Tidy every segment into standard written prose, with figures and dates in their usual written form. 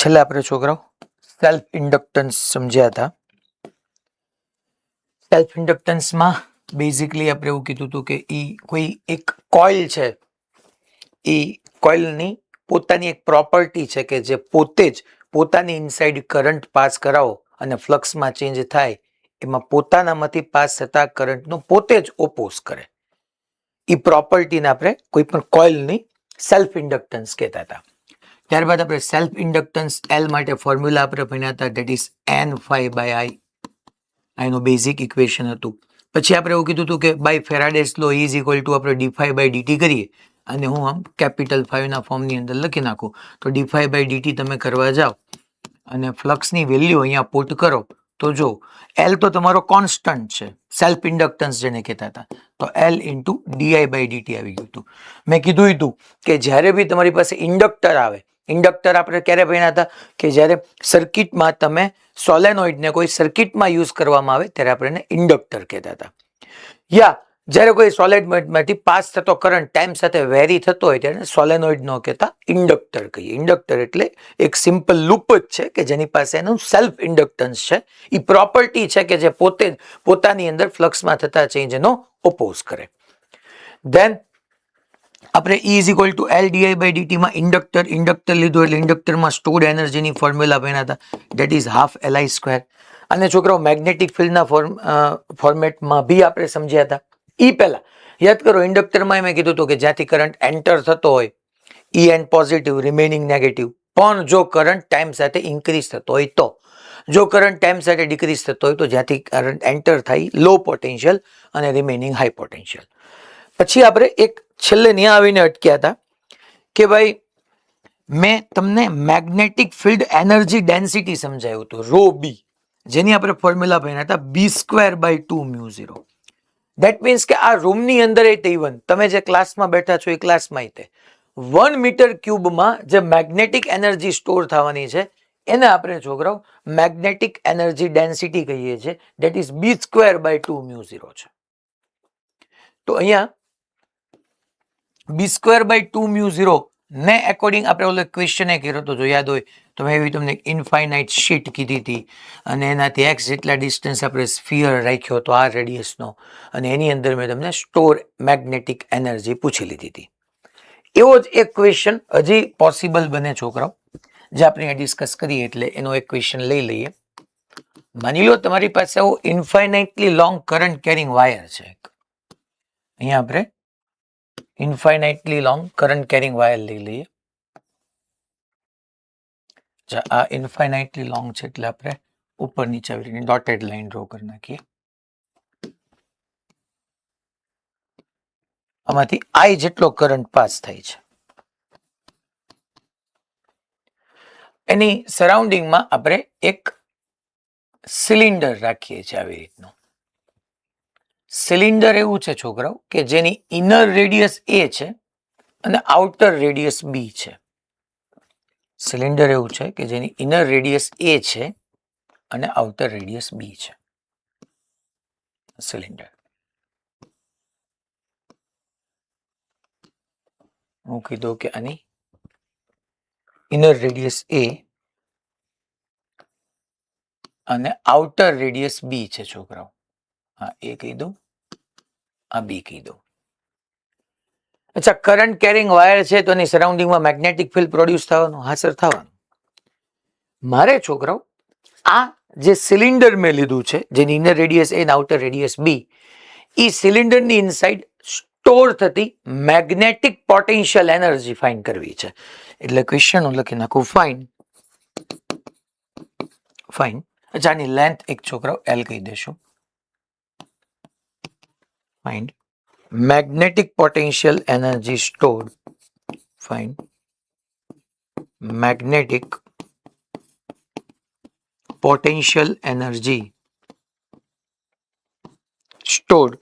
છેલ્લે આપણે છોકરાઓ સેલ્ફ ઇન્ડક્ટન્સ સમજ્યા હતા. સેલ્ફ ઇન્ડક્ટન્સમાં બેઝિકલી આપણે એવું કીધું હતું કે કોઈ એક કોઇલ છે, એ કોઇલની પોતાની એક પ્રોપર્ટી છે કે જે પોતે જ પોતાની ઇનસાઇડ કરંટ પાસ કરાવો અને ફ્લક્સમાં ચેન્જ થાય, એમાં પોતાનામાંથી પાસ થતા કરંટનું પોતે જ ઓપોઝ કરે. એ પ્રોપર્ટીને આપણે કોઈ પણ કોઇલની સેલ્ફ ઇન્ડક્ટન્સ કહેતા હતા. ત્યારબાદ આપણે સેલ્ફ ઇન્ડક્ટન્સ એલ માટે ફોર્મ્યુલા આપણે ભણ્યા હતા, ધેટ ઇઝ N∅I. એનું બેઝિક ઇક્વેશન હતું. પછી આપણે એવું કીધું હતું કે by Faraday's law is equal to આપણે d∅/dt કરીએ અને હું આમ કેપિટલ 5 ના ફોર્મની અંદર લખી નાખું તો d∅/dt તમે કરવા જાઓ અને ફ્લક્સની વેલ્યુ અહીંયા પુટ કરો તો જો એલ તો તમારો કોન્સ્ટન્ટ છે, સેલ્ફ ઇન્ડક્ટન્સ જેને કહેતા હતા, તો L ઇન્ટુ di/dt આવી ગયું હતું. મેં કીધું હતું કે જ્યારે બી તમારી પાસે ઇન્ડક્ટર આવે, ઇન્ડક્ટર આપણે ક્યારે ભણ્યા હતા કે જ્યારે સર્કિટમાં તમે સોલેનોઇડને કોઈ સર્કિટમાં યુઝ કરવામાં આવે ત્યારે આપણે એને ઇન્ડક્ટર કહેતા હતા. યા જ્યારે કોઈ સોલેનોઇડમાંથી પાસ થતો કરંટ ટાઈમ સાથે વેરી થતો હોય ત્યારે સોલેનોઇડ ન કહેતા ઇન્ડક્ટર કહીએ. ઇન્ડક્ટર એટલે એક સિમ્પલ લૂપ જ છે કે જેની પાસે એનું સેલ્ફ ઇન્ડક્ટન્સ છે. એ પ્રોપર્ટી છે કે જે પોતે પોતાની અંદર ફ્લક્સમાં થતા ચેન્જનો ઓપોઝ કરે. ધેન આપણે E is equal to L di/dt માં ઇન્ડક્ટર લીધું એટલે ઇન્ડક્ટરમાં સ્ટોર્ડ એનર્જીની ફોર્મ્યુલા ભણ્યા હતા, ધેટ ઇઝ ½ Li². અને છોકરાઓ મેગ્નેટિક ફિલ્ડના ફોર્મેટમાં બી આપણે સમજ્યા હતા. ઈ પહેલા યાદ કરો, ઇન્ડક્ટરમાં મેં કીધું હતું કે જ્યાંથી કરંટ એન્ટર થતો હોય EN પોઝિટિવ, રિમેનિંગ નેગેટિવ, પણ જો કરંટ ટાઈમ સાથે ઇન્ક્રીઝ થતો હોય તો, જો કરંટ ટાઈમ સાથે ડિક્રીઝ થતો હોય તો જ્યાંથી કરંટ એન્ટર થાય લો પોટેન્શિયલ અને રિમેનિંગ હાઈ પોટેન્શિયલ. પછી આપણે એક છેલ્લે ત્યાં આવીને અટક્યા હતા કે ભાઈ મેં તમને મેગ્નેટિક ફિલ્ડ એનર્જી ડેન્સિટી સમજાયું હતું, ρB, જેની આપણે ફોર્મ્યુલા ભણ્યા હતા B²/2μ0. ધેટ મીન્સ કે આ રૂમની અંદર ઇવન તમે જે ક્લાસમાં બેઠા છો એ ક્લાસમાં તે 1 મીટર ક્યુબમાં જે મેગ્નેટિક એનર્જી સ્ટોર થવાની છે એને આપણે છોકરાઓ મેગ્નેટિક એનર્જી ડેન્સિટી કહીએ છીએ, ધેટ ઇઝ B²/2μ0 છે. તો અહીંયા B²/2μ0 ને એકોર્ડિંગ આપણે ઓલો ક્વેશ્ચન એ કર્યો તો, જો યાદ હોય તો મેં એવી તમને ઇન્ફાઇનાઇટ શીટ કીધી હતી અને એનાથી x જેટલા ડિસ્ટન્સ આપણે સ્ફિયર રાખ્યો હતો આ રેડિયસનો, અને એની અંદર મેં તમને સ્ટોર મેગ્નેટિક એનર્જી પૂછી લીધી હતી. એવો જ એક ક્વેશ્ચન હજી પોસિબલ બને છોકરાઓ, જે આપણે ડિસ્કસ કરીએ એટલે એનો એક ક્વેશ્ચન લઈ લઈએ. માની લો તમારી પાસે આવો ઇન્ફાઇનાઇટલી લોંગ કરંટ કેરિંગ વાયર છે. અહીંયા આપણે ઇન્ફાઇનાઇટલી લોંગ કરંટ કેરિંગ વાયર લઈ લઈએ. આ ઇન્ફાઇનાઇટલી લોંગ છે એટલે આપણે ઉપર નીચે આવી રીતે ડોટેડ લાઈન ડ્રો કરી નાખીએ. આમાંથી I જેટલો કરંટ પાસ થાય છે. એની સરાઉન્ડિંગમાં આપણે એક સિલિન્ડર રાખીએ છીએ આવી રીતનું. સિલિન્ડર એવું છે છોકરાઓ કે જેની ઇનર રેડિયસ A છે અને આઉટર રેડિયસ B છે. સિલિન્ડર એવું છે કે જેની ઇનર રેડિયસ A છે અને આઉટર રેડિયસ B છે. સિલિન્ડર હું કીધું કે આની ઇનર રેડિયસ A અને આઉટર રેડિયસ B છે છોકરાઓ. હા, એ કહી દઉં, આ B કહી દઉં. અચ્છા, કરંટ કેરિંગ વાયર છે તો એની સરાઉન્ડિંગમાં મેગ્નેટિક ફિલ્ડ પ્રોડ્યુસ થવાનું, હા સર થવાનું. મારે છોકરાઓ આ જે સિલિન્ડર મેં લીધું છે જેની ઇનર રેડિયસ A અને આઉટર રેડિયસ B, એ સિલિન્ડરની ઇનસાઇડ સ્ટોર થતી મેગ્નેટિક પોટેન્શિયલ એનર્જી ફાઇન્ડ કરવી છે. એટલે ક્વેશ્ચન હું લખી નાખું ફાઇન. અચ્છા, આની લેન્થ એક છોકરાઓ L કહી દેશું. Find magnetic potential energy stored. Find magnetic potential energy stored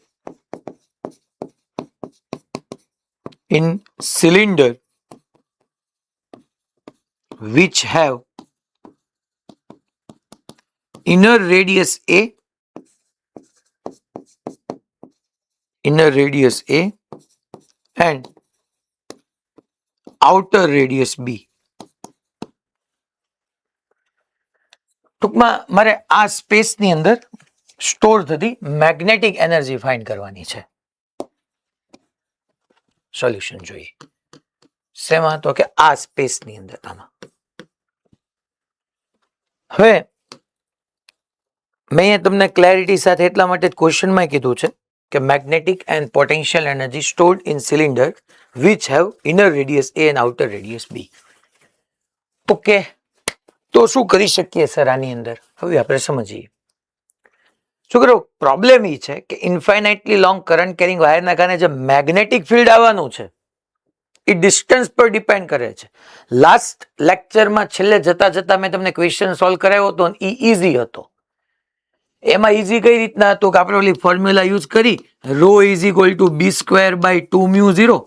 in cylinder which have inner radius A and outer radius B. ટૂંકમાં મારે આ સ્પેસની અંદર સ્ટોર થતી મેગ્નેટિક એનર્જી ફાઇન્ડ કરવાની છે. સોલ્યુશન જોઈએ શેમાં, તો કે આ સ્પેસની અંદર. આમાં હવે મેં અહીંયા તમને ક્લેરિટી સાથે એટલા માટે ક્વેશ્ચનમાં કીધું છે કે magnetic and potential energy stored in cylinder which have inner radius A and outer radius B. Okay, તો શું કરી શકીએ સર આની અંદર? હવે આપણે સમજીએ. શું કરો, પ્રોબ્લેમ એ છે કે ઇન્ફાઇનાઇટલી લોંગ કરંટ કેરિંગ વાયરના કારણે જે મેગ્નેટિક ફિલ્ડ આવવાનું છે એ ડિસ્ટન્સ પર ડિપેન્ડ કરે છે. લાસ્ટ લેક્ચરમાં છેલ્લે જતા જતા મેં તમને ક્વેશ્ચન સોલ્વ કરાવ્યો હતો અને એ ઇઝી હતો. એમાં ઇઝી કઈ રીતના હતું કે આપણે ઓલી ફોર્મ્યુલા યુઝ કરી, rho is equal to B square by 2 mu 0,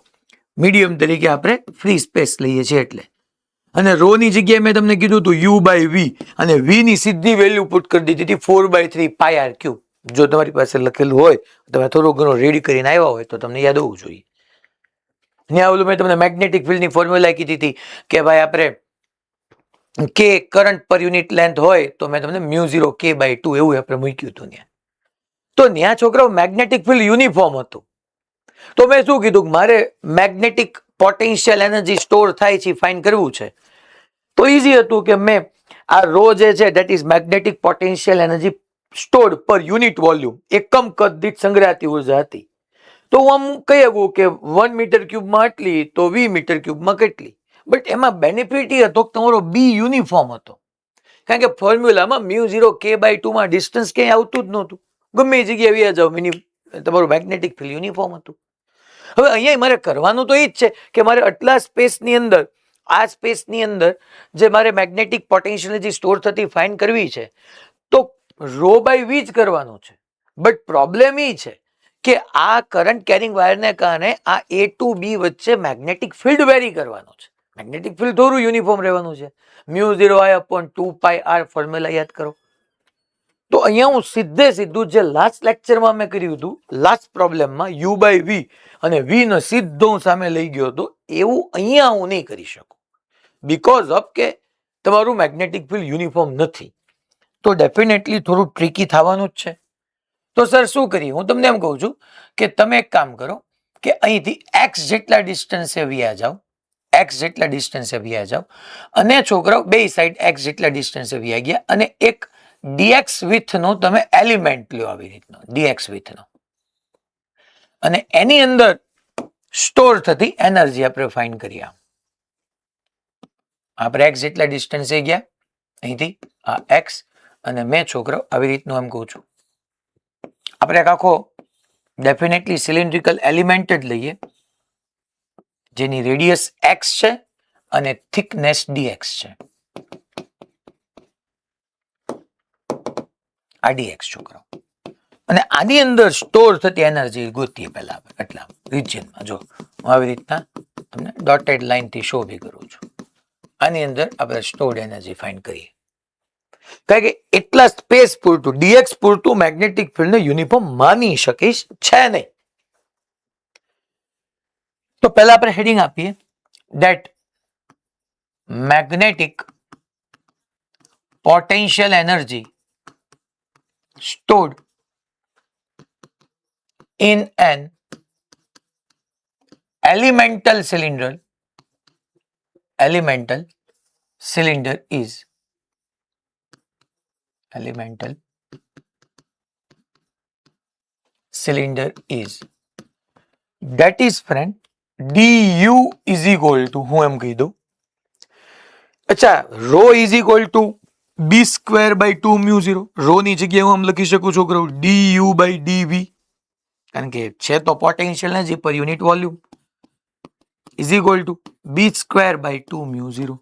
medium તરીકે આપણે ફ્રી સ્પેસ લઈએ છીએ એટલે. અને રો ની જગ્યાએ મેં તમને કીધું હતું યુ બાય વી, અને વી ની સીધી વેલ્યુ પુટ કરી દીધી હતી 4/3 પાઈ આર ક્યુબ. જો તમારી પાસે લખેલું હોય, તમે થોડું ઘણું રેડી કરીને આવ્યા હોય તો તમને યાદ હોવું જોઈએ. ત્યાં ઓલું મેં તમને મેગ્નેટિક ફિલ્ડની ફોર્મ્યુલા કીધી હતી કે ભાઈ આપણે કે કરંટ પર યુનિટ લેન્થ હોય તો મેં તમને મ્યુ 0 k બાય 2 એવું આપણે મૂક્યું હતું ત્યાં. તો ત્યાં છોકરાઓ મેગ્નેટિક ફિલ્ડ યુનિફોર્મ હતું. તો મેં શું કીધું, મારે મેગ્નેટિક પોટેન્શિયલ એનર્જી સ્ટોર થાય છે ફાઇન્ડ કરવું છે. તો ઇઝી હતું કે મેં આ રો જે છે that is magnetic potential energy stored પર યુનિટ વોલ્યુમ, એકમ કદ દીઠ સંગ્રહાતી ઉર્જા હતી. તો હું આમ કહી શકું કે 1 મીટર ક્યુબમાં આટલી તો 20 મીટર ક્યુબમાં કેટલી. બટ એમાં બેનિફિટ એ હતો કે તમારો બી યુનિફોર્મ હતો, કારણ કે ફોર્મ્યુલામાં મ્યુ 0 k બાય 2 માં ડિસ્ટન્સ ક્યાંય આવતું જ નહોતું. ગમે એ જગ્યાએ વ્યા જાવ, તમારું મેગ્નેટિક ફિલ્ડ યુનિફોર્મ હતું. હવે અહીંયા મારે કરવાનું તો એ જ છે કે મારે આટલા સ્પેસની અંદર, આ સ્પેસની અંદર જે મારે મેગ્નેટિક પોટેન્શિયલ એનર્જી સ્ટોર થતી ફાઇન્ડ કરવી છે તો રો બાય વી જ કરવાનું છે. બટ પ્રોબ્લેમ એ છે કે આ કરંટ કેરિંગ વાયરને કારણે આ એ ટુ બી વચ્ચે મેગ્નેટિક ફિલ્ડ વેરી કરવાનું છે. મેગ્નેટિક ફિલ્ડ થોડું યુનિફોર્મ રહેવાનું છે. Mu 0 I upon 2 pi R formula યાદ કરો. તો અહીંયા હું સીધું જે લાસ્ટ લેક્ચરમાં મેં કર્યું હતું, લાસ્ટ પ્રોબ્લેમમાં યુ બાય વી અને વી નો સીધો હું સામે લઈ ગયો હતો, એવું અહીંયા હું નહીં કરી શકું બીકોઝ ઓફ કે તમારું મેગ્નેટિક ફિલ્ડ યુનિફોર્મ નથી. તો ડેફિનેટલી થોડું ટ્રિકી થવાનું જ છે. તો સર શું કરીએ? હું તમને એમ કહું છું કે તમે એક કામ કરો કે અહીંથી એક્સ જેટલા ડિસ્ટન્સે વ્યા જાઓ, એક્સ જેટલા ડિસ્ટન્સે વ્યા જાઓ, અને છોકરાઓ બે સાઈડ એક્સ જેટલા ડિસ્ટન્સે વ્યા ગયા અને એક ડીએક્સ વિથનો તમે એલિમેન્ટ લ્યો, આવી રીતનો ડીએક્સ વિથનો, અને એની અંદર સ્ટોર થતી એનર્જી આપણે ફાઇન્ડ કરીએ. આપણે એક્સ જેટલા ડિસ્ટન્સે ગયા અહીંથી આ એક્સ, અને મેં છોકરો આવી રીતનું એમ કહું છું, આપણે એક આખો ડેફિનેટલી સિલિન્ડ્રિકલ એલિમેન્ટ જ લઈએ જેની રેડિયસ એક્સ છે અને થિકનેસ ડીએક્સ છે. આ ડીએક્સ છોકરો, અને આની અંદર સ્ટોર થતી એનર્જી ગોતીએ પહેલા એટલા રિજિયનમાં. જો હું આવી રીતના તમને ડોટેડ લાઇનથી શો બી કરું છું. આની અંદર આપણે સ્ટોર્ડ એનર્જી ફાઇન્ડ કરીએ, કારણ કે એટલા સ્પેસ પૂરતું, ડીએક્સ પૂરતું મેગ્નેટિક ફિલ્ડને યુનિફોર્મ માની શકીશ છે નહીં. તો પહેલા આપણે હેડિંગ આપીએ that magnetic potential energy stored in an elemental cylinder is that is friend du is equal to, હું એમ કહી દઉં, અચ્છા, rho is equal to B square by 2 mu 0. Rho ની જગ્યાએ હું આમ લખી શકું છું du બાય dv, કારણ કે છે તો potential energy per unit volume, is equal to B square by 2 mu 0.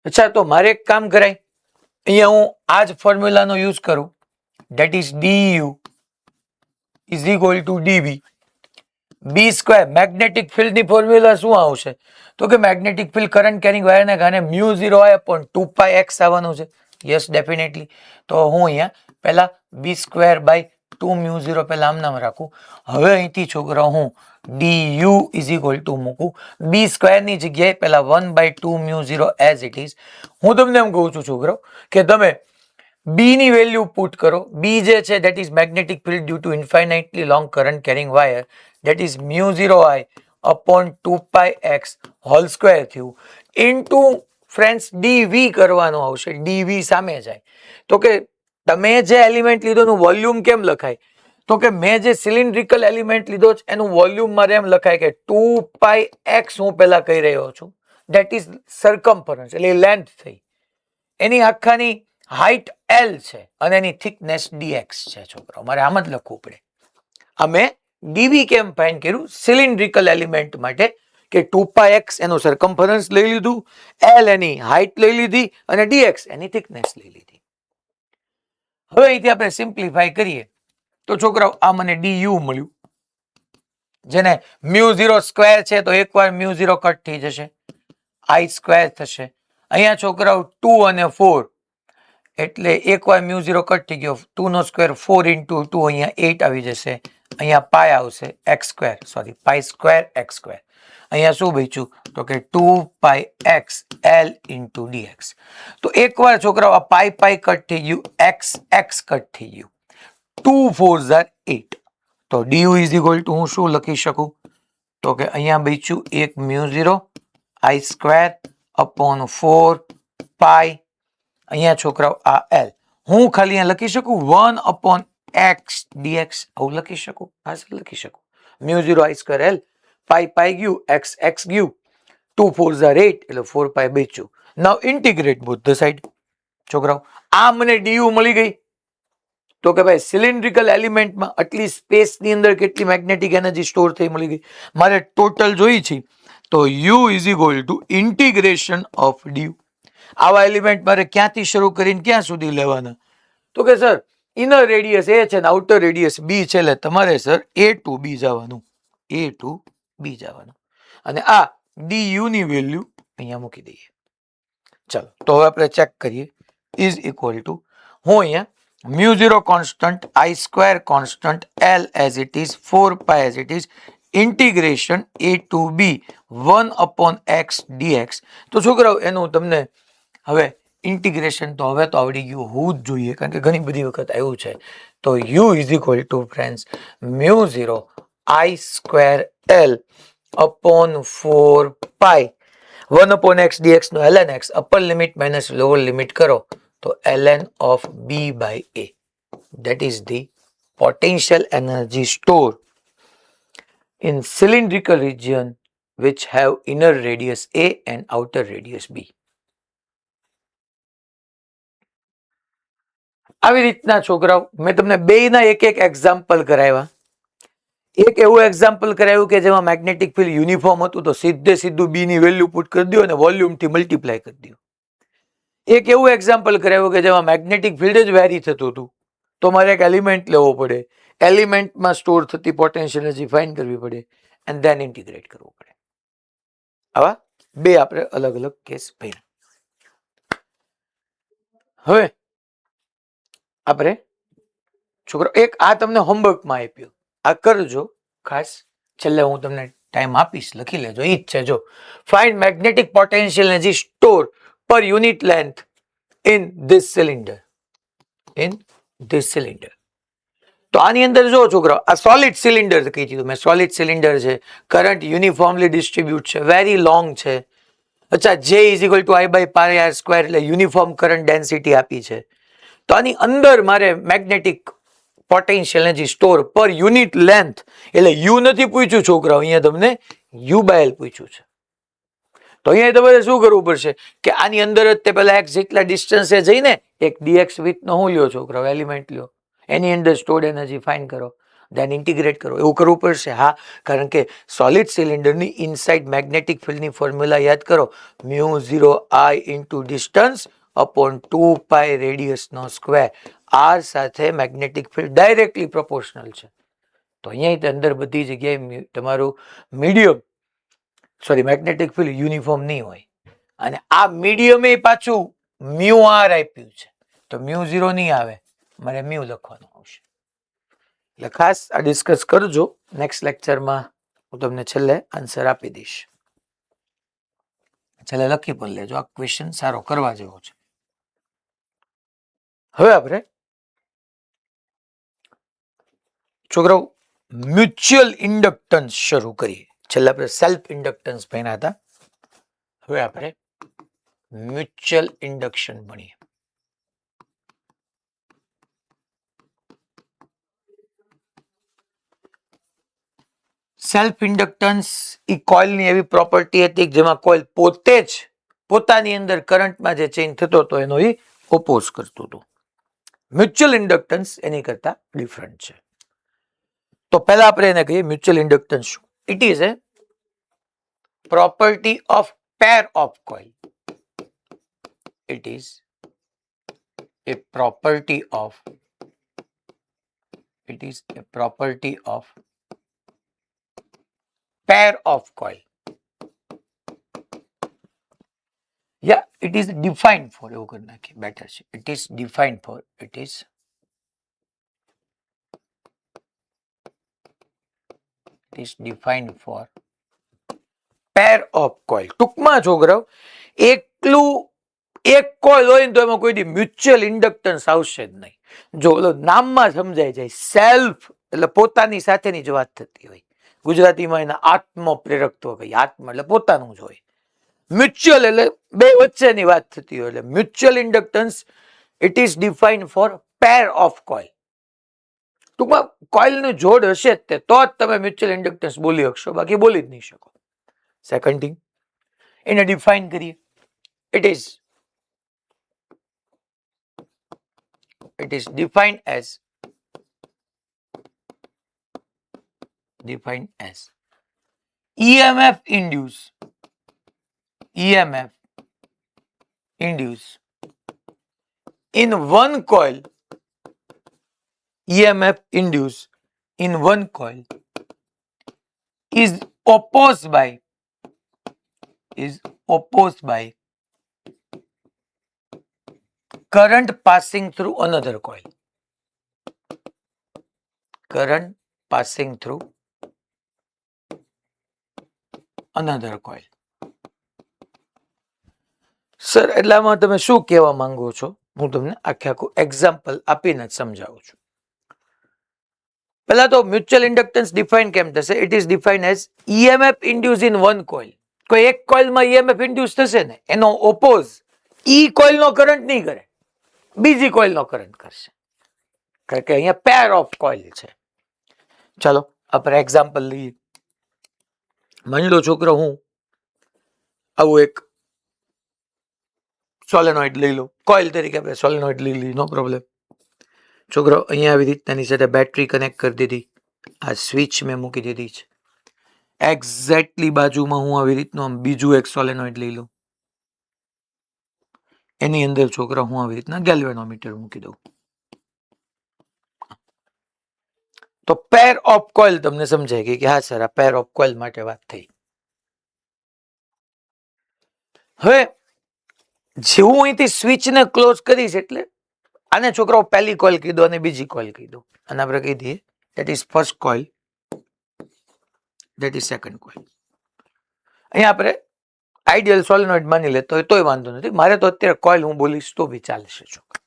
અચ્છા, તો મારે એક કામ કરાય, અહીંયા હું આ જ ફોર્મ્યુલાનો યુઝ કરું, that is du is equal to dv. B square magnetic field ની ફોર્મ્યુલા શું આવશે? તો કે મેગ્નેટિક ફિલ્ડ કરંટ કેરિંગ વાયરને કારણે mu 0 I upon 2 pi x આવવાનું છે. Yes, definitely. તો હું અહીંયા પહેલા બી સ્ક્વેર બાય 2 મ્યુ 0 પહેલા આમ નામ રાખું. હવે અહીંથી છોકરાઓ હું du ઇઝ ઇક્વલ ટુ મૂકું બી સ્ક્વેરની જગ્યાએ પહેલા 1/2 મ્યુ 0 એઝ ઇટ ઇઝ. હું તમને એમ કહું છું છોકરાઓ કે તમે બી ની વેલ્યુ પુટ કરો. બી જે છે that is magnetic field due to infinitely long current carrying wire that is mu 0I upon 2πx whole square થયું ઇન્ટુ ફ્રેન્ડ્સ ડીવી કરવાનું આવશે. ડીવી સામે જાય તો કે તમે જે એલિમેન્ટ લીધો એનું વોલ્યુમ કેમ લખાય તો કે મેં જે સિલિન્ડ્રિકલ એલિમેન્ટ લીધો છે એનું વોલ્યુમ મારે એમ લખાય કે 2πx હું પહેલા કહી રહ્યો છું દેટ ઇઝ સરકમફરન્સ એટલે લેન્થ થઈ. એની આખાની હાઇટ એલ છે અને એની થિકનેસ dx છે. છોકરાઓ મારે આમ જ લખવું પડે. અમે ડીવી કેમ ફાઇન્ડ કર્યું સિલિન્ડ્રિકલ એલિમેન્ટ માટે કે 2πx એનું સરકમફરન્સ લઈ લીધું, એલ એની હાઇટ લઈ લીધી અને dx એની થિકનેસ લઈ લીધી. હવે અહીંથી આપણે સિમ્પ્લિફાય કરીએ તો છોકરાઓ આ મને du મળ્યું જેને મ્યુ 0 સ્ક્વેર છે તો એકવાર મ્યુ 0 કટ થઈ જશે I સ્ક્વેર થશે. અહીંયા છોકરાઓ 2 અને 4 એટલે એકવાર મ્યુ 0 કટ થઈ ગયો 2 નો સ્ક્વેર 4 ઇન્ટુ 2 અહીંયા 8 આવી જશે. અહીંયા પાય આવશે x square sorry pi square x square. અહીંયા શું બચ્યું તો કે 2πx l ઇન્ટુ dx. તો એકવાર છોકરાઓ આ પાઈ પાઈ કટ થઈ ગયું x x કટ થઈ ગયું 2 4s are 8 તો du ઇઝ ઇક્વલ ટુ હું શું લખી શકું તો કે અહીંયા બચ્યું એક મ્યુ 0 I સ્ક્વેર અપોન 4 પાઈ અહીંયા છોકરાઓ આ l હું ખાલી અહીંયા લખી શકું 1 અપોન x dx આવું લખી શકું. હા સર લખી શકું. મ્યુ 0 I સ્ક્વેર l પાઈ પાઈ ગયું x x ગયું 2 4s are 8 એટલે 4 પાઈ બચ્યું. નાઉ ઇન્ટિગ્રેટ બોથ ધ સાઈડ. છોકરાઓ આ મને du મળી ગઈ તો કે ભાઈ સિલિન્ડ્રિકલ એલિમેન્ટમાં આટલી સ્પેસની અંદર કેટલી મેગ્નેટિક એનર્જી સ્ટોર થઈ મળી ગઈ. મારે ટોટલ જોઈ છે તો u is equal two integration of du. આવા એલિમેન્ટ મારે ક્યાંથી શરૂ કરીને ક્યાં સુધી લેવાના તો કે સર ઇનર રેડિયસ એ છે ને આઉટર રેડિયસ બી છે એટલે તમારે સર a ટુ બી જવાનું a ટુ બી જવાનું અને આ du ની વેલ્યુ અહીંયા મૂકી દઈએ. ચાલો તો હવે આપણે ચેક કરીએ ઇઝ ઇક્વલ ટુ હું અહીંયા mu 0 constant I square constant l as it is 4 pi as it is integration a to B 1 upon x dx. તો છોકરાઓ એનું તમને હવે ઇન્ટિગ્રેશન તો હવે તો આવડી ગયું હોવું જ જોઈએ કારણ કે ઘણી બધી વખત આવ્યું છે. તો u is equal to friends mu 0 I square l upon 4 pi 1 upon x dx નો ln x upper limit minus lower limit કરો તો ln of b by a that is the potential energy stored in cylindrical region which have inner radius a and outer radius b. આવી રીતના છોકરાઓ મેં તમને બેયના એક એક એક્ઝામ્પલ કરાવ્યા. એક એવું એક્ઝામ્પલ કરાવ્યું કે જેમાં મેગ્નેટિક ફિલ્ડ યુનિફોર્મ હતું તો સીધે સીધું બી ની વેલ્યુ પુટ કરી દો અને વોલ્યુમ થી મલ્ટીપ્લાય કરી દો. એક એવું એક્ઝામ્પલ કરાવ્યું કે જેમાં મેગ્નેટિક ફિલ્ડ જ વેરી થતું હતું તો મારે એક એલિમેન્ટ લેવો પડે, એલિમેન્ટમાં સ્ટોર થતી પોટેન્શિયલ એનર્જી ફાઇન્ડ કરવી પડે એન્ડ ધેન ઇન્ટિગ્રેટ કરવું પડે. આવા બે આપણે અલગ અલગ કેસ ભર્યા. હવે આપણે છોકરો એક આ તમને હોમવર્કમાં આપ્યું આ કરજો ખાસ. છેલ્લે હું તમને ટાઈમ આપીશ લખી લેજો. ઈ જ છે જો find magnetic potential energy store per unit length in this cylinder. તો આની અંદર જો છોકરા આ સોલિડ સિલિન્ડર કહી દીધું મેં સોલિડ સિલિન્ડર છે કરંટ યુનિફોર્મલી ડિસ્ટ્રીબ્યુટ છે વેરી લોંગ છે. અચ્છા J is equal to I by pi R square એટલે યુનિફોર્મ કરંટ ડેન્સિટી આપી છે. તો આની અંદર મારે magnetic potential energy store per unit length એટલે યુ નથી પૂછ્યું છોકરાઓ અહીંયા તમને u બાય l પૂછ્યું છે. તો અહીંયા તમારે શું કરવું પડશે કે આની અંદર જ તે પેલા x જેટલા ડિસ્ટન્સે જઈને એક dx વિથ નો હું લ્યો છોકરાઓ એલિમેન્ટ લ્યો એની અંદર સ્ટોર્ડ એનર્જી ફાઇન્ડ કરો ધેન ઇન્ટિગ્રેટ કરો એવું કરવું પડશે. હા કારણ કે સોલિડ સિલિન્ડરની ઇનસાઇડ મેગ્નેટિક ફિલ્ડની ફોર્મ્યુલા યાદ કરો mu 0 I into distance upon 2 pi radius નો સ્ક્વેર. r સાથે મેગ્નેટિક ફિલ્ડ ડાયરેક્ટલી પ્રોપોર્શનલ છે તો અહીંયા અંદર બધી જગ્યાએ તમારું medium sorry magnetic field uniform નહીં હોય અને આ મીડિયમ એ પાછું મ્યુ r આપ્યું છે તો મ્યુ 0 નહીં આવે મારે મ્યુ લખવાનું આવશે. એટલે ખાસ આ ડિસ્કસ કરજો. નેક્સ્ટ લેક્ચરમાં હું તમને છેલ્લે આન્સર આપી દઈશ. છેલ્લે લખી પણ લેજો, આ ક્વેશ્ચન સારો કરવા જેવો છે. હવે આપણે છોકરાઓ મ્યુચ્યુઅલ ઇન્ડક્ટન્સ શરૂ કરીએ. છેલ્લા આપણે સેલ્ફ ઇન્ડક્ટન્સ ભણ્યા હતા. હવે આપણે મ્યુચ્યુઅલ ઇન્ડક્શન ભણીએ. સેલ્ફ ઇન્ડક્ટન્સ એ કોઇલની એવી પ્રોપર્ટી હતી જેમાં કોઇલ પોતે જ પોતાની અંદર કરંટમાં જે ચેન્જ થતો હતો એનો એ ઓપોઝ કરતું હતું. મ્યુચ્યુઅલ ઇન્ડક્ટન્સ એની કરતા ડિફરન્ટ છે. તો પહેલા આપણે એને કહીએ મ્યુચ્યુઅલ ઇન્ડક્ટન્સ શું? It is A property of pair of coil. It is a property of pair of coil. Yeah, it is defined for એવું કરી નાખીએ બેટર છે. It is defined for pair of coil. ટૂંકમાં છોકરાઓ એકલું એક coil હોય ને તો એમાં કોઈ મ્યુચ્યુઅલ ઇન્ડક્ટન્સ આવશે જ નહીં. જો નામમાં સમજાય જાય, સેલ્ફ એટલે પોતાની સાથેની જ વાત થતી હોય. ગુજરાતીમાં એના આત્મ પ્રેરકત્વ કહીએ. આત્મ એટલે પોતાનું જ હોય. મ્યુચ્યુઅલ એટલે બે વચ્ચેની વાત થતી હોય. એટલે mutual inductance it is defined for pair of coil. ટૂંકમાં કોઇલનું જોડ હશે જ તે તો જ તમે મ્યુચ્યુઅલ ઇન્ડક્ટન્સ બોલી શકશો, બાકી બોલી જ નહીં શકો. સેકન્ડ થિંગ, એને ડિફાઇન કરીએ. It is defined as EMF induce in one coil. EMF induce in one coil is opposed by current passing through another coil. Sir એટલામાં તમે શું કહેવા માંગો છો? હું તમને આખું એક્ઝામ્પલ આપીને જ સમજાવું છું. પહેલા તો મ્યુચ્યુઅલ ઇન્ડક્ટન્સ ડિફાઇન કેમ થશે? It is defined as EMF induced in one coil. કોઈ એક કોઇલમાં EMF ઇન્ડ્યુસ થશે ને એનો ઓપોઝ ઈ કોઇલનો કરંટ નહીં કરે, બીજી કોઇલનો કરંટ કરશે. કારણ કે અહીંયા પેર ઓફ કોઇલ છે. ચાલો આપણે એક્ઝામ્પલ લઈએ. માની લો છોકરો હું આવું એક સોલેનોઇડ લઈ લો, કોઇલ તરીકે આપણે સોલેનોઇડ લઈ લઈએ, નો પ્રોબ્લેમ. છોકરો અહીંયા આવી રીતનાની સાથે બેટરી કનેક્ટ કરી દીધી. આ સ્વિચ મેં મૂકી દીધી છે. એક્ઝેક્ટલી બાજુમાં હું આવી રીતનું આમ બીજું એક સોલેનોઇડ લઈ લઉં. એની અંદર છોકરા હું આવી રીતના ગેલ્વેનોમીટર મૂકી દઉં. તો પેર ઓફ કોઇલ તમને સમજાય ગઈ કે હા સર આ પેર ઓફ કોઇલ માટે વાત થઈ. હવે જેવું અહીંથી સ્વિચને ક્લોઝ કરીશ એટલે આને છોકરાઓ પહેલી કોઇલ કીધું અને બીજી કોઇલ કીધું, અને આપણે કહી દઈએ that is first coil, that is second coil. અહીંયા આપણે આઈડિયલ સોલેનોઇડ માની લેતો હોય તોય વાંધો નથી. મારે તો અત્યારે કોઇલ હું બોલીશ તો બી ચાલશે. છોકરા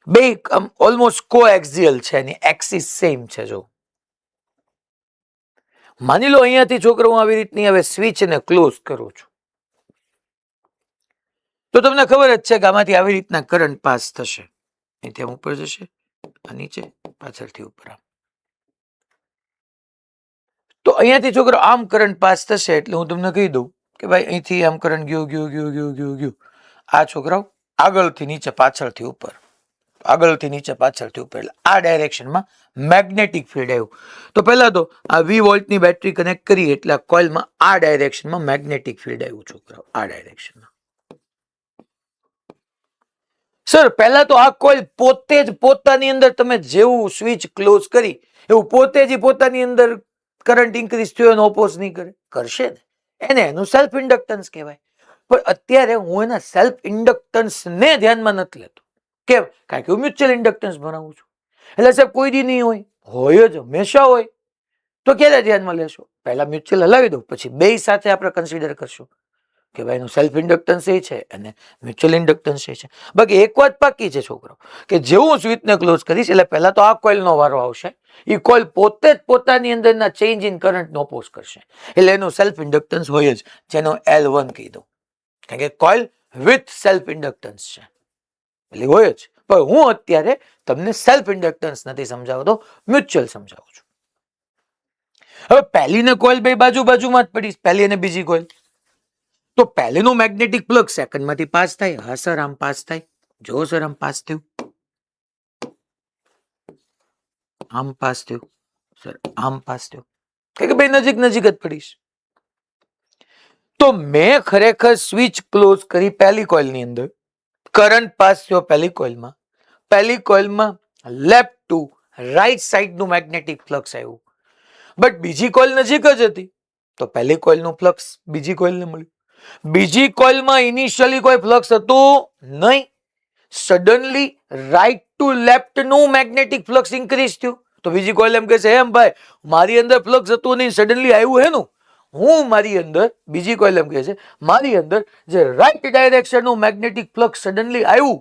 બે ઓલમોસ્ટ કોએક્સિયલ છે, એની એક્સિસ સેમ છે. જો માની લો અહીંયાથી છોકરો હું આવી રીતની હવે સ્વિચને ક્લોઝ કરું છું તો તમને ખબર જ છે કે આમાંથી આવી રીતના કરંટ પાસ થશે. અહીંથી આમ ઉપર જશે, આ નીચે, પાછળથી ઉપર આમ. તો અહીંયાથી છોકરો આમ કરંટ પાસ થશે એટલે હું તમને કહી દઉં કે ભાઈ અહીંથી આમ કરંટ ગયો. આ છોકરાઓ આગળથી નીચે, પાછળથી ઉપર, આગળથી નીચે, પાછળથી ઉપર, એટલે આ ડાયરેક્શનમાં મેગ્નેટિક ફિલ્ડ આવ્યું. તો પહેલા તો આ 20 વોલ્ટની બેટરી કનેક્ટ કરી એટલે આ કોઇલમાં આ ડાયરેક્શનમાં મેગ્નેટિક ફિલ્ડ આવ્યું છોકરાઓ, આ ડાયરેક્શનમાં. સર પહેલા તો આ કોઇલ પોતે જ પોતાની અંદર તમે જેવું સ્વિચ ક્લોઝ કરી એવું પોતે જ પોતાની અંદર કરંટ ઇન્ક્રીઝ થયો એનો ઓપોઝ નહીં કરે? કરશે ને. એને એનું સેલ્ફ ઇન્ડક્ટન્સ કહેવાય. પણ અત્યારે હું એના સેલ્ફ ઇન્ડક્ટન્સને ધ્યાનમાં નથી લેતો. કેમ? કારણ કે હું મ્યુચ્યુઅલ ઇન્ડક્ટન્સ ભણાવું છું. એટલે સાહેબ કોઈ દી નહીં હોય જ, હંમેશા હોય. તો ક્યારે ધ્યાનમાં લેશો? પહેલા મ્યુચ્યુઅલ હલાવી દો, પછી બે સાથે આપણે કન્સિડર કરશું કે ભાઈ એનું સેલ્ફ ઇન્ડક્ટન્સ એ છે અને મ્યુચ્યુઅલ ઇન્ડક્ટન્સ એ છે. બાકી એક વાત પાકી છે છોકરો, કે જેવું સ્વિચને ક્લોઝ કરીશ એટલે પહેલા તો આ કોઇલનો વારો આવશે. એ કોઇલ પોતે જ પોતાની અંદરના ચેન્જ ઇન કરંટનો ઓપોઝ કરશે, એટલે એનું સેલ્ફ ઇન્ડક્ટન્સ હોય જ, જેનો L1 કહી દઉં, કારણ કે કોઇલ વિથ સેલ્ફ ઇન્ડક્ટન્સ છે એટલે હોય જ. પણ હું અત્યારે તમને સેલ્ફ ઇન્ડક્ટન્સ નથી સમજાવતો, મ્યુચ્યુઅલ સમજાવું છું. હવે પહેલી ને કોઇલ બે બાજુમાં જ પડી, પહેલી અને બીજી કોઇલ. તો પહેલીનું મેગ્નેટિક ફ્લક્સ સેકન્ડમાંથી પાસ થાય. હા સર, આમ પાસ થાય. જો સર, આમ પાસ થયું, આમ પાસ થયું સર, આમ પાસ થયું, કે બે નજીક જ પડીશ. તો મેં ખરેખર સ્વિચ ક્લોઝ કરી પહેલી કોઇલની અંદર, કરંટ પાસ થયો પહેલી કોઇલમાં, પહેલી કોઇલમાં લેફ્ટ ટુ રાઈટ સાઈડનું મેગ્નેટિક ફ્લક્સ આવ્યું. બટ બીજી કોઇલ નજીક જ હતી, તો પહેલી કોઇલનું ફ્લક્સ બીજી કોઇલને મળ્યું. બીજી કોઇલમાં ઇનિશિયલી કોઈ ફ્લક્સ હતું નહીં, સડનલી રાઈટ ટુ લેફ્ટ નું મેગ્નેટિક ફ્લક્સ ઇન્ક્રીઝ થયું. તો બીજી કોઇલ એમ કહે છે, એમ ભાઈ મારી અંદર ફ્લક્સ હતું નહીં, સડનલી આવ્યું હેનું. હું મારી અંદર, બીજી કોઇલ એમ કહે છે, મારી અંદર જે રાઈટ ડાયરેક્શન નું મેગ્નેટિક ફ્લક્સ સડનલી આવ્યું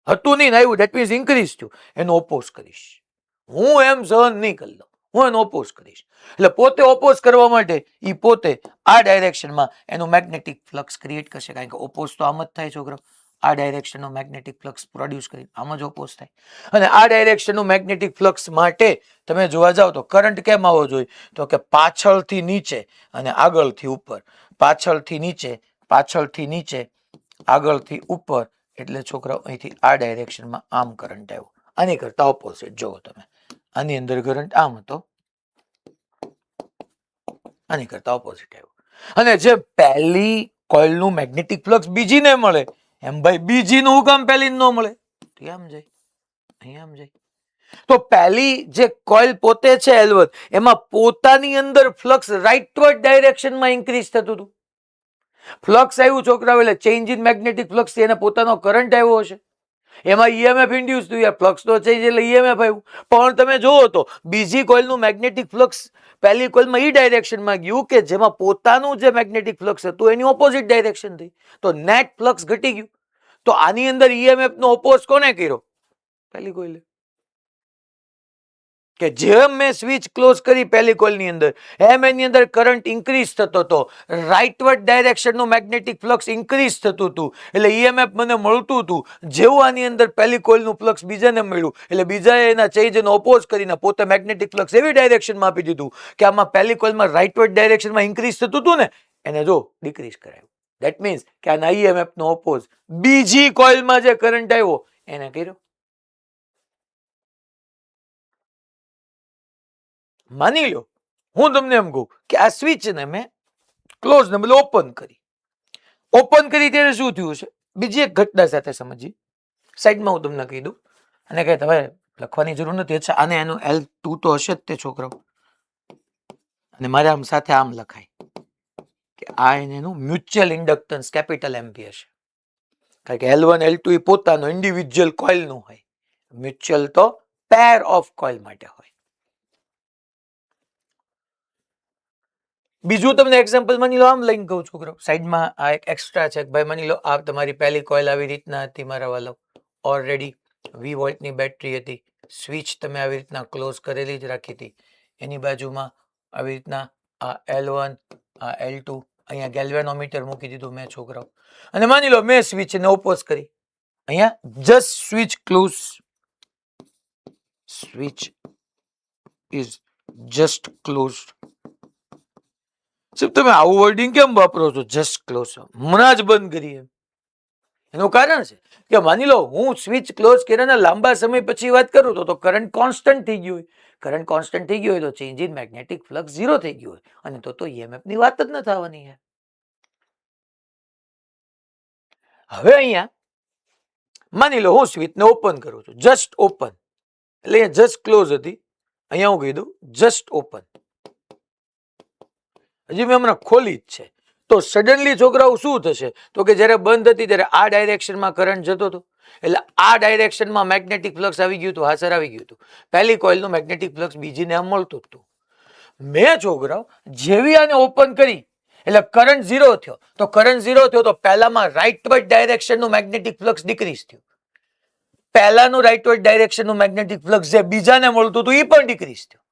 હતું નહીં, આવ્યું, ધેટ મીન્સ ઇન્ક્રીઝ થયું, એનો ઓપોઝ કરીશ. હું એમ સહન નહીં કરી લઉં, હું એનો ઓપોઝ કરીશ. એટલે પોતે ઓપોઝ કરવા માટે એ પોતે આ ડાયરેક્શનમાં એનું મેગ્નેટિક ફ્લક્સ ક્રિએટ કરશે, કારણ કે ઓપોઝ તો આમ જ થાય છોકરો. આ ડાયરેક્શનનો મેગ્નેટિક ફ્લક્સ પ્રોડ્યુસ કરી આમ જ ઓપોઝ થાય. અને આ ડાયરેક્શનનું મેગ્નેટિક ફ્લક્સ માટે તમે જોવા જાઓ તો કરંટ કેમ આવવો જોઈએ? તો કે પાછળથી નીચે અને આગળથી ઉપર, પાછળથી નીચે, પાછળથી નીચે, આગળથી ઉપર. એટલે છોકરાઓ અહીંથી આ ડાયરેક્શનમાં આમ કરંટ આવ્યો, આની કરતા ઓપોઝિટ. જોવો તમે, આની અંદર કરંટ આમ હતો, આની કરતા ઓપોઝિટ આવ્યો. અને જે પહેલી કોઇલનું મેગ્નેટિક ફ્લક્સ બીજીને મળે, એમ ભાઈ બીજીનું હું કામ પહેલી ન મળે? આમ જાય, અહીંયા આમ જાય. તો પહેલી જે કોઇલ પોતે છે L1, એમાં પોતાની અંદર ફ્લક્સ રાઇટવર્ડ ડાયરેક્શનમાં ઇન્ક્રીઝ થતું હતું. ફ્લક્સ આવ્યું છોકરાઓ, એટલે ચેન્જ ઇન મેગ્નેટિક ફ્લક્સ, એને પોતાનો કરંટ આવ્યો હશે, એમાં ઈએમએફ ઇન્ડ્યુસ થયું. યાર ફ્લક્સ તો છે એટલે ઈએમએફ આવ્યું. પણ તમે જોવો તો બીજી કોઇલનું મેગ્નેટિક ફ્લક્સ પહેલી કોઇલમાં ઈ ડાયરેક્શનમાં ગયું કે જેમાં પોતાનું જે મેગ્નેટિક ફ્લક્સ હતું એની ઓપોઝિટ ડાયરેક્શન થઈ, તો નેટ ફ્લક્સ ઘટી ગયું. તો આની અંદર ઈએમએફ નો ઓપોઝ કોને કર્યો? પહેલી કોઇલે. કે જેમ મેં સ્વિચ ક્લોઝ કરી પહેલી કોઇલની અંદર, એમ એની અંદર કરંટ ઇન્ક્રીઝ થતો હતો, રાઇટવર્ડ ડાયરેક્શનનું મેગ્નેટિક ફ્લક્સ ઇન્ક્રીઝ થતું હતું, એટલે ઈએમએફ મને મળતું હતું. જેવું આની અંદર પહેલી કોઇલનું ફ્લક્સ બીજાને મળ્યું, એટલે બીજાએ એના ચેન્જનો ઓપોઝ કરીને પોતે મેગ્નેટિક ફ્લક્સ એવી ડાયરેક્શનમાં આપી દીધું કે આમાં પહેલી કોઇલમાં રાઇટવર્ડ ડાયરેક્શનમાં ઇન્ક્રીઝ થતું હતું ને, એને જો ડિક્રીઝ કરાયું. ધેટ મીન્સ કે આના ઈએમએફ નો ઓપોઝ બીજી કોઇલમાં જે કરંટ આવ્યો એને કર્યો. માની લો હું તમને એમ કહું કે આ સ્વિચને મેં ક્લોઝ ને બદલે ઓપન કરી. ઓપન કરી ત્યારે શું થયું છે? બીજી એક ઘટના સાથે સમજીએ. સાઈડમાં હું તમને કહી દઉં, અને કઈ તમારે લખવાની જરૂર નથી. અચ્છા, આને એનું L2 તો હશે જ તે છોકરાઓ, અને મારે આમ સાથે આમ લખાય કે આ એનું મ્યુચ્યુઅલ ઇન્ડક્ટન્સ કેપિટલ MP હશે, કારણ કે L1 L2 એ પોતાનો ઇન્ડિવિજ્યુઅલ કોઇલનું હોય, મ્યુચ્યુઅલ તો પેર ઓફ કોઇલ માટે હોય. બીજું તમને એક્ઝામ્પલ માની લો આમ લઈને કહું છોકરો, સાઈડમાં આ એક એક્સ્ટ્રા છે. ભાઈ માની લો આ તમારી પહેલી કોઇલ આવી રીતના હતી મારા વાલો, ઓલરેડી 20 વોલ્ટની બેટરી હતી, સ્વિચ તમે આવી રીતના ક્લોઝ કરેલી જ રાખી હતી. એની બાજુમાં આવી રીતના આ L1, આ L2, અહીંયા ગેલ્વેનોમીટર મૂકી દીધું મેં છોકરાઓ, અને માની લો મેં સ્વિચને ઓપોઝ કરી. અહીંયા just switch close, switch is just closed. તમે આવું વર્ડિંગ કેમ વાપરો છો? જસ્ટ ક્લોઝ, હમણાં જ બંધ કરી. એનું કારણ છે કે માની લો હું સ્વિચ ક્લોઝ કર્યાના લાંબા સમય પછી વાત કરું તો કરંટ કોન્સ્ટન્ટ થઈ ગયું હોય. કરંટ કોન્સ્ટન્ટ થઈ ગયો હોય તો ચેન્જ ઇન મેગ્નેટિક ફ્લક્સ 0 થઈ ગયું હોય, અને તો ઈએમએફ ની વાત જ ન થવાની છે. હવે અહીંયા માની લો હું સ્વિચને ઓપન કરું છું, જસ્ટ ઓપન, એટલે જસ્ટ ક્લોઝ હતી, અહીંયા હું કહી દઉં જસ્ટ ઓપન. હજી મેં હમણાં ખોલી જ છે. તો સડનલી છોકરાઓ શું થશે? તો કે જ્યારે બંધ હતી ત્યારે આ ડાયરેક્શનમાં કરંટ જતો હતો, એટલે આ ડાયરેક્શનમાં મેગ્નેટિક ફ્લક્સ આવી ગયું હતું. હા સર, આવી ગયું હતું. પહેલી કોઇલનું મેગ્નેટિક ફ્લક્સ બીજીને આમ મળતું હતું. મેં છોકરાઓ જેવી આને ઓપન કરી એટલે કરંટ ઝીરો થયો. તો કરંટ ઝીરો થયો તો પહેલામાં રાઇટવર્ડ ડાયરેક્શનનું મેગ્નેટિક ફ્લક્સ ડિક્રીઝ થયું. પહેલાનું રાઇટવર્ડ ડાયરેક્શનનું મેગ્નેટિક ફ્લક્સ જે બીજાને મળતું હતું એ પણ ડિક્રીઝ થયું.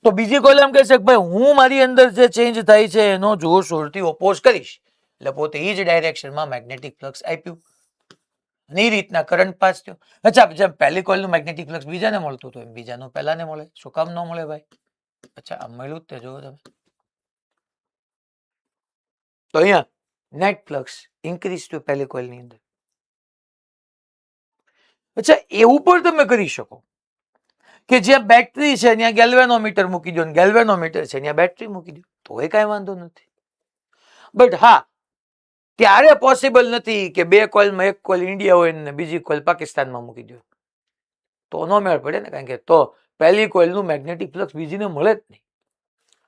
તો બીજી કોઇલ એમ કહેશે કે ભાઈ હું મારી અંદર જે ચેન્જ થાય છે એનો જોરશોરથી ઓપોઝ કરીશ. એટલે પોતે એ જ ડાયરેક્શનમાં મેગ્નેટિક ફ્લક્સ આપ્યું. અને એ રીતના કરંટ પાસ થયો. અચ્છા, જેમ પહેલી કોઇલનું મેગ્નેટિક ફ્લક્સ બીજાને મળતું હતું એમ બીજાનું પહેલાને મળે. શું કામ ન મળે ભાઈ? અચ્છા, આ મળ્યું જ તે જોવો તમે. તો અહીંયા નેટ ફ્લક્સ ઇન્ક્રીઝ થયું પહેલી કોઇલની અંદર. અચ્છા, એવું પણ તમે કરી શકો કે જ્યાં બેટરી છે ત્યાં ગેલ્વેનોમીટર મૂકી દો, ગેલ્વેનોમીટર છે ત્યાં બેટરી મૂકી દો, તો એ કાંઈ વાંધો નથી. બટ હા, ત્યારે પોસિબલ નથી કે બે કોઇલમાં એક કોઇલ ઇન્ડિયા હોય ને બીજી કોઇલ પાકિસ્તાનમાં મૂકી દો, તો નો મેળ પડે ને. કારણ કે તો પહેલી કોઇલનું મેગ્નેટિક ફ્લક્સ બીજીને મળે જ નહીં.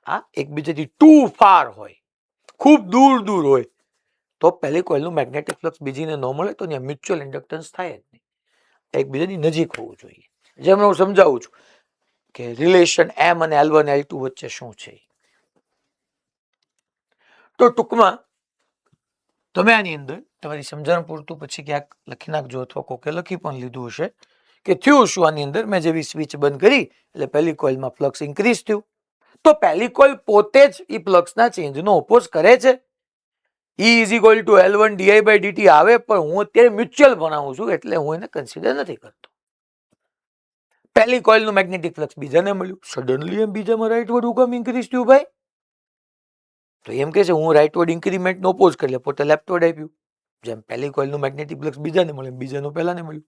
હા, એકબીજાથી ટુ ફાર હોય, ખૂબ દૂર દૂર હોય, તો પહેલી કોઇલનું મેગ્નેટિક ફ્લક્સ બીજીને ન મળે તો ત્યાં મ્યુચ્યુઅલ ઇન્ડક્ટન્સ થાય જ નહીં. એકબીજાની નજીક હોવું જોઈએ. જેમ હું સમજાવું છું કે રિલેશન એમ અને L1 L2 વચ્ચે શું છે. તો ટૂંકમાં તમે આની અંદર તમારી સમજણ પૂરતું પછી ક્યાંક લખી નાખજો અથવા કોકે લખી પણ લીધું હશે કે થયું શું આની અંદર. મેં જેવી સ્વિચ બંધ કરી એટલે પહેલી કોઇલમાં ફ્લક્સ ઇન્ક્રીઝ થયું. તો પહેલી કોઇલ પોતે જ એ ફ્લક્સના ચેન્જનો ઓપોઝ કરે છે. E is equal to L1 di/dt આવે, પણ હું અત્યારે મ્યુચ્યુઅલ બનાવું છું એટલે હું એને કન્સિડર નથી કરતો. પહેલી કોઇલનું મેગ્નેટિક ફ્લક્સ બીજાને મળ્યું, સડનલી એમ બીજામાં રાઇટવર્ડ હુકમ ઇન્ક્રીઝ થયું ભાઈ. તો એમ કે છે હું રાઇટવર્ડ ઇન્ક્રીમેન્ટનો ઓપોઝ કરી લે, પોતે લેફ્ટવર્ડ આપ્યું. જેમ પહેલી કોઇલનું મેગ્નેટિક ફ્લક્સ બીજાને મળે, બીજાનું પહેલાને મળ્યું,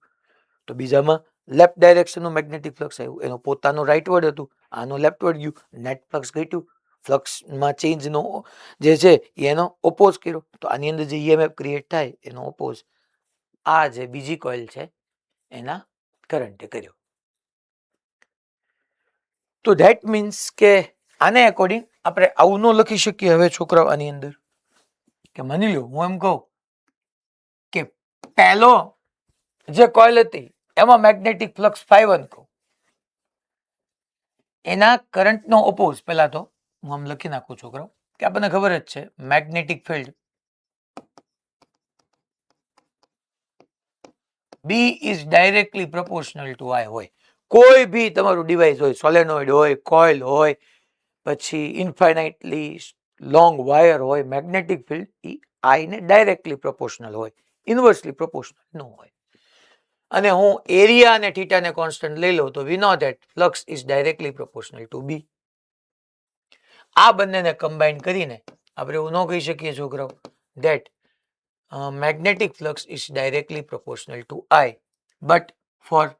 તો બીજામાં લેફ્ટ ડાયરેક્શનનું મેગ્નેટિક ફ્લક્સ આવ્યું, એનો પોતાનું રાઇટવર્ડ હતું, આનું લેફ્ટવર્ડ ગયું, નેટ ફ્લક્સ ઘટ્યું. ફ્લક્સમાં ચેન્જનો જે છે એનો ઓપોઝ કર્યો. તો આની અંદર જે EMF ક્રિએટ થાય એનો ઓપોઝ આ જે બીજી કોઇલ છે એના કરંટે કર્યો. તો ધેટ મીન્સ કે આને એકોર્ડિંગ આપણે આવું ન લખી શકીએ. હવે છોકરાઓ આની અંદર કે માની લો હું એમ કહું કે પહેલો જે કોઇલ હતી એમાં મેગ્નેટિક ફ્લક્સ ∅1 કહું, એના કરંટનો ઓપોઝ પહેલા તો હું આમ લખી નાખું છોકરાઓ કે આપણને ખબર જ છે magnetic field B is directly proportional two I હોય. કોઈ બી તમારું ડિવાઇસ હોય, સોલેનોઇડ હોય, કોઇલ હોય, પછી ઇન્ફાઇનાઇટલી લોંગ વાયર હોય, મેગ્નેટિક ફિલ્ડ એ I ને ડાયરેક્ટલી પ્રોપોર્શનલ હોય, ઇન્વર્સલી પ્રોપોર્શનલ ન હોય. અને હું એરિયા અને થીટાને કોન્સ્ટન્ટ લઈ લઉં તો we know that flux is directly proportional to B. આ બંનેને કમ્બાઈન કરીને આપણે એવું ન કહી શકીએ છોકરાઓ that magnetic flux is directly proportional to I, but for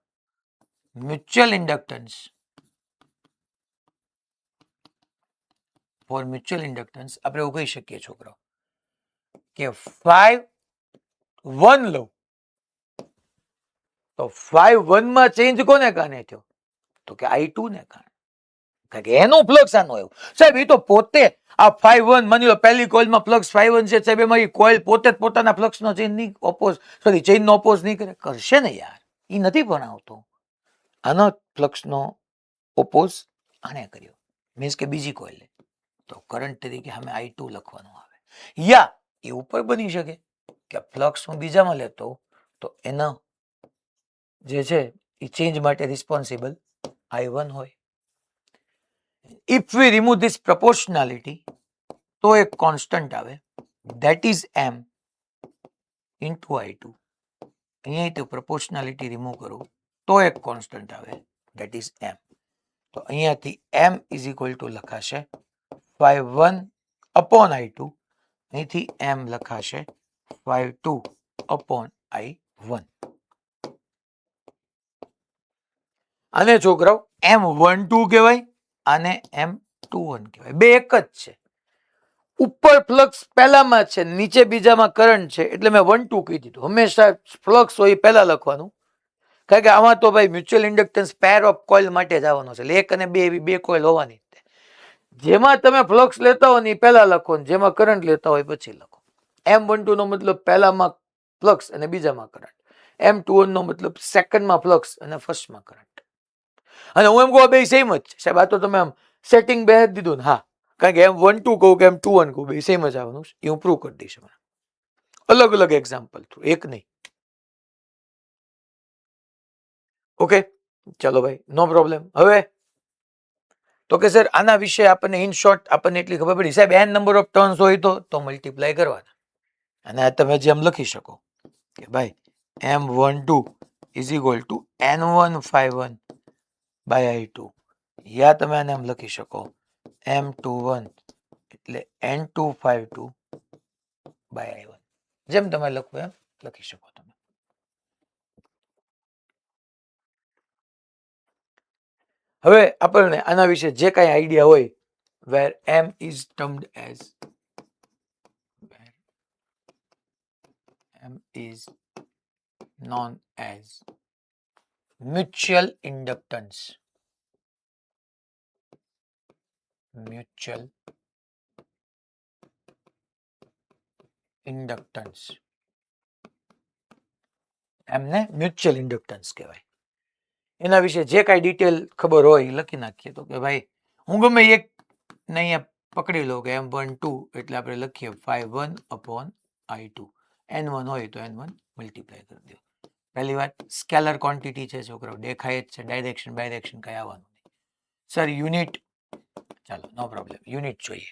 mutual inductance આપણે એવું કહી શકીએ છોકરાઓ કે ∅1 લો તો ∅1 માં ચેન્જ કોને કારણે થયો? તો કે I2 ને કારણે. કારણ કે એનું ફ્લક્સ આનું આવ્યું. સાહેબ એ તો પોતે આ ∅1 માની લો પહેલી કોઇલમાં ફ્લક્સ ∅1 છે સાહેબ, એમાં કોઇલ પોતે જ પોતાના ફ્લક્સનો ચેન્જ નહીં ચેઇનનો ઓપોઝ નહીં કરે? કરશે ને યાર, એ નથી ભણાવતો. આનો ફ્લક્સનો ઓપોઝ આને કર્યો, મીન્સ કે બીજી કોઇલ તો કરંટ તરીકે સામે I2 લખવાનું આવે. યા એવું પણ બની શકે કે ફ્લક્સ હું બીજામાં લેતો તો એનો જે છે એ ચેન્જ માટે રિસ્પોન્સિબલ I1 હોય. If we remove this proportionality, તો એક કોન્સ્ટન્ટ આવે that is M into I2. અહીંયા તો પ્રોપોર્શનાલિટી રિમૂવ કરું તો એક કોન્સ્ટન્ટ આવે that is M. તો અહીંયાથી M is equal to લખાશે ∅1 upon I2, અહીંથી M લખાશે ∅2 upon I1. આને છોકરાઓ M12 કહેવાય, આને M21 કહેવાય. બે એક જ છે. ઉપર ફ્લક્સ પહેલામાં છે, નીચે બીજામાં કરંટ છે, એટલે મેં 12 કહી દીધું. હંમેશા ફ્લક્સ હોય પહેલા લખવાનું, કારણ કે આમાં તો ભાઈ mutual inductance pair of coil માટે જ આવવાનો છે. એક અને બે એવી બે કોઇલ હોવાની. જેમાં તમે ફ્લક્સ લેતા હોય ને એ પહેલા લખો, જેમાં કરંટ લેતા હોય પછી લખો. M12 નો મતલબ પહેલામાં ફ્લક્સ અને બીજામાં કરંટ. M21 નો મતલબ સેકન્ડમાં ફ્લક્સ અને ફર્સ્ટમાં કરંટ. અને હું એમ કહું બે સેમ જ છે સાહેબ, આ તો તમે આમ સેટિંગ બે દીધું ને. હા, કારણ કે M12 કહું કે M21 કહું બે સેમ જ આવવાનું છે, એ હું પ્રૂવ કરી દઈશ. અલગ અલગ એક્ઝામ્પલ થ્રુ, એક નહીં. ઓકે, ચલો ભાઈ, નો પ્રોબ્લેમ. હવે તો કે સર આના વિશે આપણને ઇન શોર્ટ આપણને એટલી ખબર પડી સાહેબ, n નંબર ઓફ ટર્ન્સ હોય તો મલ્ટીપ્લાય કરવાના. અને આ તમે જેમ લખી શકો કે ભાઈ M12 is equal to N151 by I2, યા તમે આને એમ લખી શકો M21 એટલે N252 બાય I1. જેમ તમે લખો એમ લખી શકો તમે. હવે આપણને આના વિશે જે કાંઈ આઈડિયા હોય, where M is termed as M is known as mutual inductance. Mutual inductance. એમને મ્યુચ્યુઅલ ઇન્ડક્ટન્સ કહેવાય. એના વિશે જે કાંઈ ડિટેલ ખબર હોય એ લખી નાખીએ. તો કે ભાઈ હું ગમે એક ને અહીંયા પકડી લો કે M12 એટલે આપણે લખીએ 51/I2. N1 હોય તો N1 મલ્ટીપ્લાય કરી દો. પહેલી વાત સ્કેલર ક્વોન્ટિટી છે છોકરાઓ, દેખાય જ છે, ડાયરેક્શન બાયરેક્શન કઈ આવવાનું નહીં. સર યુનિટ, ચાલો નો પ્રોબ્લેમ, યુનિટ જોઈએ.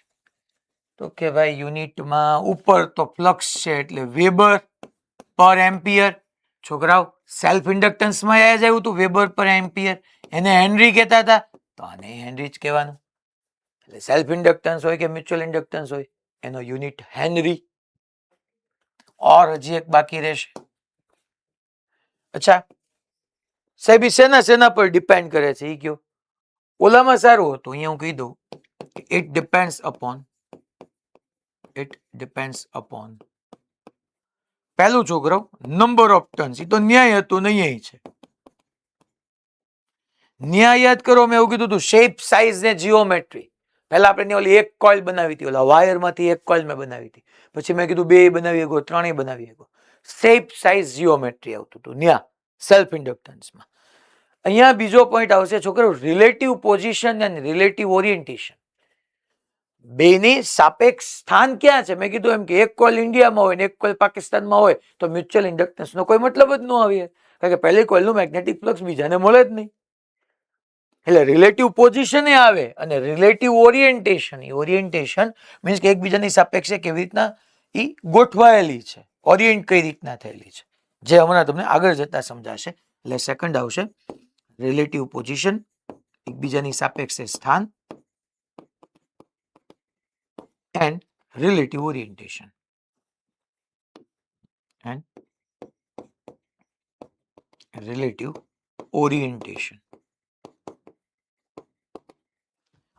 તો કે ભાઈ યુનિટમાં ઉપર તો ફ્લક્સ છે એટલે વેબર પર એમ્પિયર. છોકરાઓ સેલ્ફ ઇન્ડક્ટન્સમાં જ આવ્યું હતું વેબર પર એમ્પિયર, એને હેનરી કહેતા હતા તો આને હેનરી જ કહેવાનું. એટલે સેલ્ફ ઇન્ડક્ટન્સ હોય કે મ્યુચ્યુઅલ ઇન્ડક્ટન્સ હોય એનો યુનિટ હેનરી. ઓર હજી એક બાકી રહેશે. અચ્છા સાહેબ, શેના પર ડિપેન્ડ કરે છે એ કયો? ઓલામાં સારું હતું, અહીંયા હું કહી દઉં ઇટ ડિપેન્ડ્સ અપોન પહેલું છોકરો નંબર ઓફ ટર્ન્સ. એ તો ન્યાય હતું, નહીં છે. ન્યાય યાદ કરો, મેં એવું કીધું હતું શેપ સાઇઝ ને જીઓમેટ્રી. પહેલા આપણે ઓલી એક કોઇલ બનાવી હતી, ઓલા વાયરમાંથી એક કોઇલ મેં બનાવી હતી. પછી મેં કીધું બે બનાવી શકો, ત્રણેય બનાવી શકો. શેપ સાઇઝ જીઓમેટ્રી આવતું હતું ન્યા સેલ્ફ ઇન્ડક્ટન્સમાં. અહીંયા બીજો પોઈન્ટ આવશે છોકરો, રિલેટિવ પોઝિશન અને રિલેટિવ ઓરિએન્ટેશન. બેની સાપેક્ષ સ્થાન ક્યાં છે? મેં કીધું એમ કે એક કોઇલ ઇન્ડિયામાં હોય ને એક કોઇલ પાકિસ્તાનમાં હોય તો મ્યુચ્યુઅલ ઇન્ડક્ટન્સનો કોઈ મતલબ જ ન આવે, કારણ કે પહેલી કોઇલનું મેગ્નેટિક ફ્લક્સ બીજાને મળે જ નહીં. એટલે રિલેટિવ પોઝિશન એ આવે અને રિલેટિવ ઓરિએન્ટેશન મીન્સ કે એકબીજાની સાપેક્ષે કેવી રીતના એ ગોઠવાયેલી છે, ઓરિએન્ટ કઈ રીતના થયેલી છે, જે હમણાં તમને આગળ જતા સમજાશે. એટલે સેકન્ડ આવશે રિલેટિવ પોઝિશન, એકબીજાની સાપેક્ષે સ્થાન, and relative orientation.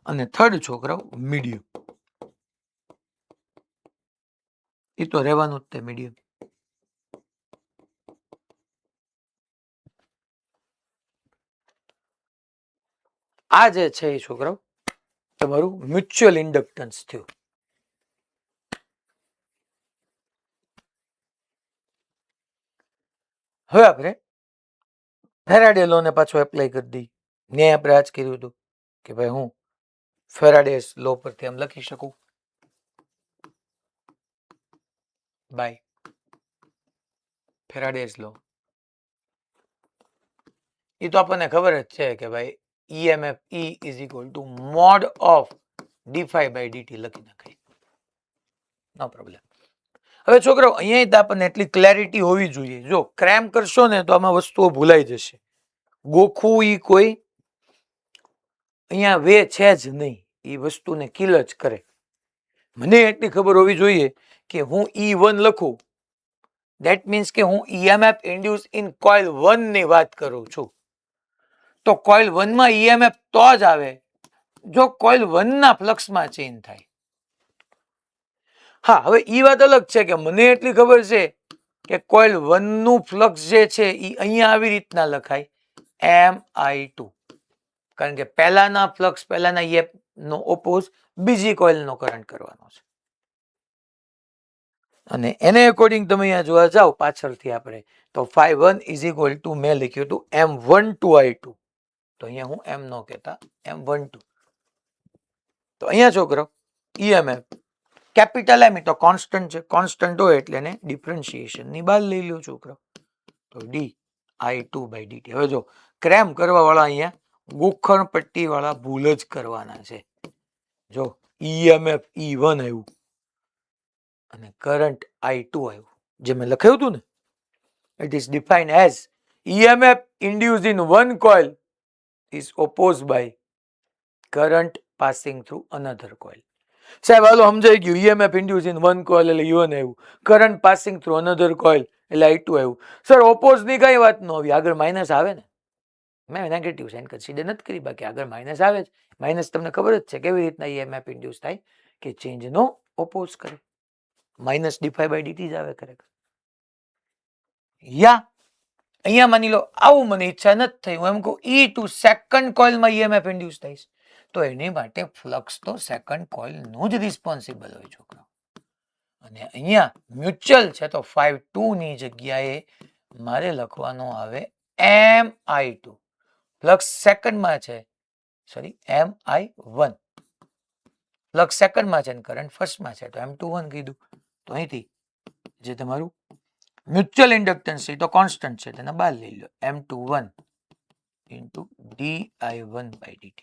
અને થર્ડ છોકરાઓ મીડિયમ. એ તો રહેવાનું જ તે મીડિયમ. આ જે છે એ છોકરાઓ તમારું મ્યુચ્યુઅલ ઇન્ડક્ટન્સ થયું. હવે આપણે ફેરાડે લો ને પાછો એપ્લાય કરી દઈએ. ન્યાય આપણે આજ કર્યું હતું કે ભાઈ હું ફેરાડેસ લો પરથી આમ લખી શકું બાય ફેરાડેસ લો. એ તો આપણને ખબર જ છે કે ભાઈ EMF E is equal to mod of d∅ by dt લખી નાખાય, નો પ્રોબ્લેમ. હવે છોકરો અહીંયા આપણને એટલી ક્લેરિટી હોવી જોઈએ. જો ક્રેમ કરશો ને તો આમાં વસ્તુઓ ભૂલાઈ જશે. ગોખવું ઈ કોઈ અહીંયા વે છે જ નહીં, એ વસ્તુને કિલ જ કરે. મને એટલી ખબર હોવી જોઈએ કે હું E1 લખું, દેટ મીન્સ કે હું EMF ઇન્ડ્યુસ ઇન કોઇલ 1 ની વાત કરું છું. તો કોઇલ 1 માં EMF તો જ આવે જો કોઇલ 1 ના ફ્લક્સમાં ચેન્જ થાય. હા, હવે એ વાત અલગ છે કે મને એટલી ખબર છે કે કોઇલ 1 નું ફ્લક્સ જે છે એ અહીંયા આવી રીતના લખાય MI2, કારણ કે પહેલાના ફ્લક્સ પહેલાના EMF નો ઓપોઝ બીજી કોઇલનો કરંટ કરવાનો છે. અને એને એકોર્ડિંગ તમે અહીંયા જોવા જાઓ પાછળથી આપણે તો φ1 ઇઝ ઇક્વલ ટુ મેં લખ્યું હતું M12I2 તો અહીંયા હું એમ નો કહેતા M12 તો અહીંયા છોકરો EMF કેપિટલ એમ તો કોન્સ્ટન્ટ છે કોન્સ્ટન્ટ હોય એટલે એને ડિફરન્શિએશન ની બહાર લઈ લો છોકરો તો dI2/dt હવે જો ક્રેમ કરવા વાળા અહીંયા ગોખણ પટ્ટી વાળા ભૂલ જ કરવાના છે જો EMF E1 આવ્યું અને કરંટ I2 આવ્યું જે મેં લખ્યું હતું ને it is defined as EMF induced in one coil is opposed by current passing through another coil. સાહેબ હાલો સમજાઈ ગયું EMF induced in one coil એટલે E1 આવ્યું current passing through another coil એટલે I2 આવ્યું સર ઓપોઝ ની કઈ વાત ન આવી આગળ માઇનસ આવે ને મેં નેગેટિવ સાઇન કન્સિડર નથી કરી બાકી આગળ માઇનસ આવે જ માઇનસ તમને ખબર જ છે કેવી રીતના EMF ઇન્ડ્યુસ થાય કે ચેન્જ નો ઓપોઝ કરે માઇનસ d5/dt જ આવે ખરેખર યા અહીંયા માની લો આવું મને ઈચ્છા નથી થઈ હું એમ કહું E2 સેકન્ડ કોઇલમાં EMF ઇન્ડ્યુસ થાય તો એની માટે ફ્લક્સ તો સેકન્ડ કોઇલ નું જ રિસ્પોન્સિબલ હોય છોકરા અને અહીંયા મ્યુચ્યુઅલ છે તો φ2 ની જગ્યાએ મારે લખવાનો આવે MI2 ફ્લક્સ સેકન્ડમાં છે સોરી MI1 ફ્લક્સ સેકન્ડમાં છે અને કરંટ ફર્સ્ટમાં છે તો M21 કીધું તો અહીંથી જે તમારું મ્યુચ્યુઅલ ઇન્ડક્ટન્સ છે તો કોન્સ્ટન્ટ છે તેને બહાર લઈ લો M21 ઇન્ટુ dI1/dt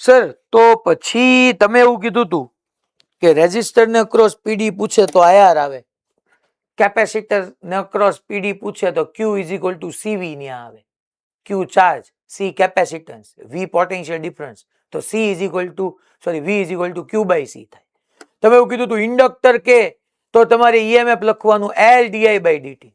સર તો પછી તમે એવું કીધું હતું કે રેઝિસ્ટર ને અક્રોસ પીડી પૂછે તો IR આવે કેપેસિટર ને અક્રોસ પીડી પૂછે તો Q is equal two CV ન્યા આવે Q charge C capacitance V potential difference તો C is equal two sorry V is equal two Q/C થાય તમે એવું કીધું હતું ઇન્ડક્ટર કે તો તમારે EMF લખવાનું LDI/dt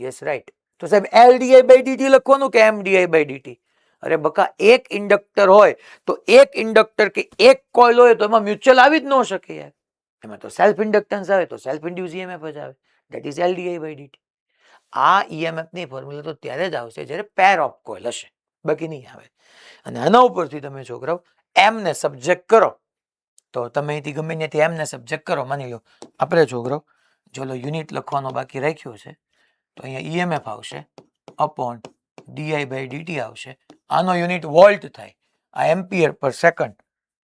યસ રાઈટ તો સાહેબ LDI/dt લખવાનું કે MDI/dt અરે બકા એક ઇન્ડક્ટર હોય તો એક ઇન્ડક્ટર કે એક કોઇલ હોય તો એમાં મ્યુચ્યુઅલ આવી જ ન શકે યાર એમાં તો સેલ્ફ ઇન્ડક્ટન્સ આવે તો સેલ્ફ ઇન્ડ્યુસ EMF જ આવે ધેટ ઇઝ LDI/dt આ EMF ની ફોર્મ્યુલા તો ત્યારે જ આવશે જ્યારે પેર ઓફ કોઇલ હશે બાકી નહીં આવે અને આના ઉપરથી તમે છોકરાઓ M ને સબ્જેક્ટ કરો તો તમે અહીંથી ગમે ત્યાંથી M ને સબ્જેક્ટ કરો માની લો આપણે છોકરાઓ ચલો યુનિટ લખવાનો બાકી રાખ્યો છે તો અહીંયા EMF આવશે અપોન DI/dt આવશે આનો યુનિટ વોલ્ટ થાય આ એમ્પિયર પર સેકન્ડ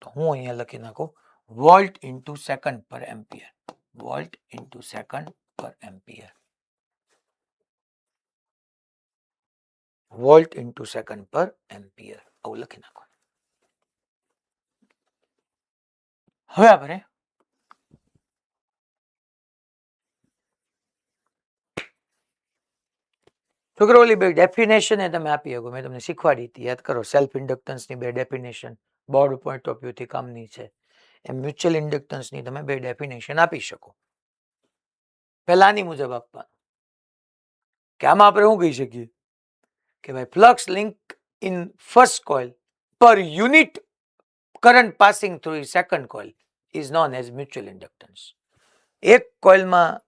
તો હું અહીંયા લખી નાખું વોલ્ટ ઇન્ટુ સેકન્ડ પર એમ્પિયર વોલ્ટ ઇન્ટુ સેકન્ડ પર એમ્પિયર વોલ્ટ ઇન્ટુ સેકન્ડ પર એમ્પિયર આવું લખી નાખો હવે આપણે છોકરો ઓલી બે ડેફિનેશન એ તમે આપી શકો મેં તમને શીખવાડી હતી યાદ કરો સેલ્ફ ઇન્ડક્ટન્સની બે ડેફિનેશન બોર્ડ પોઈન્ટ ઓફ વ્યૂથી કામની છે એમ મ્યુચ્યુઅલ ઇન્ડક્ટન્સની તમે બે ડેફિનેશન આપી શકો પહેલાની મુજબ આપવાનું કે આમાં આપણે શું કહી શકીએ કે ભાઈ flux link in first coil per unit current passing through second coil is known as mutual inductance એક કોઇલમાં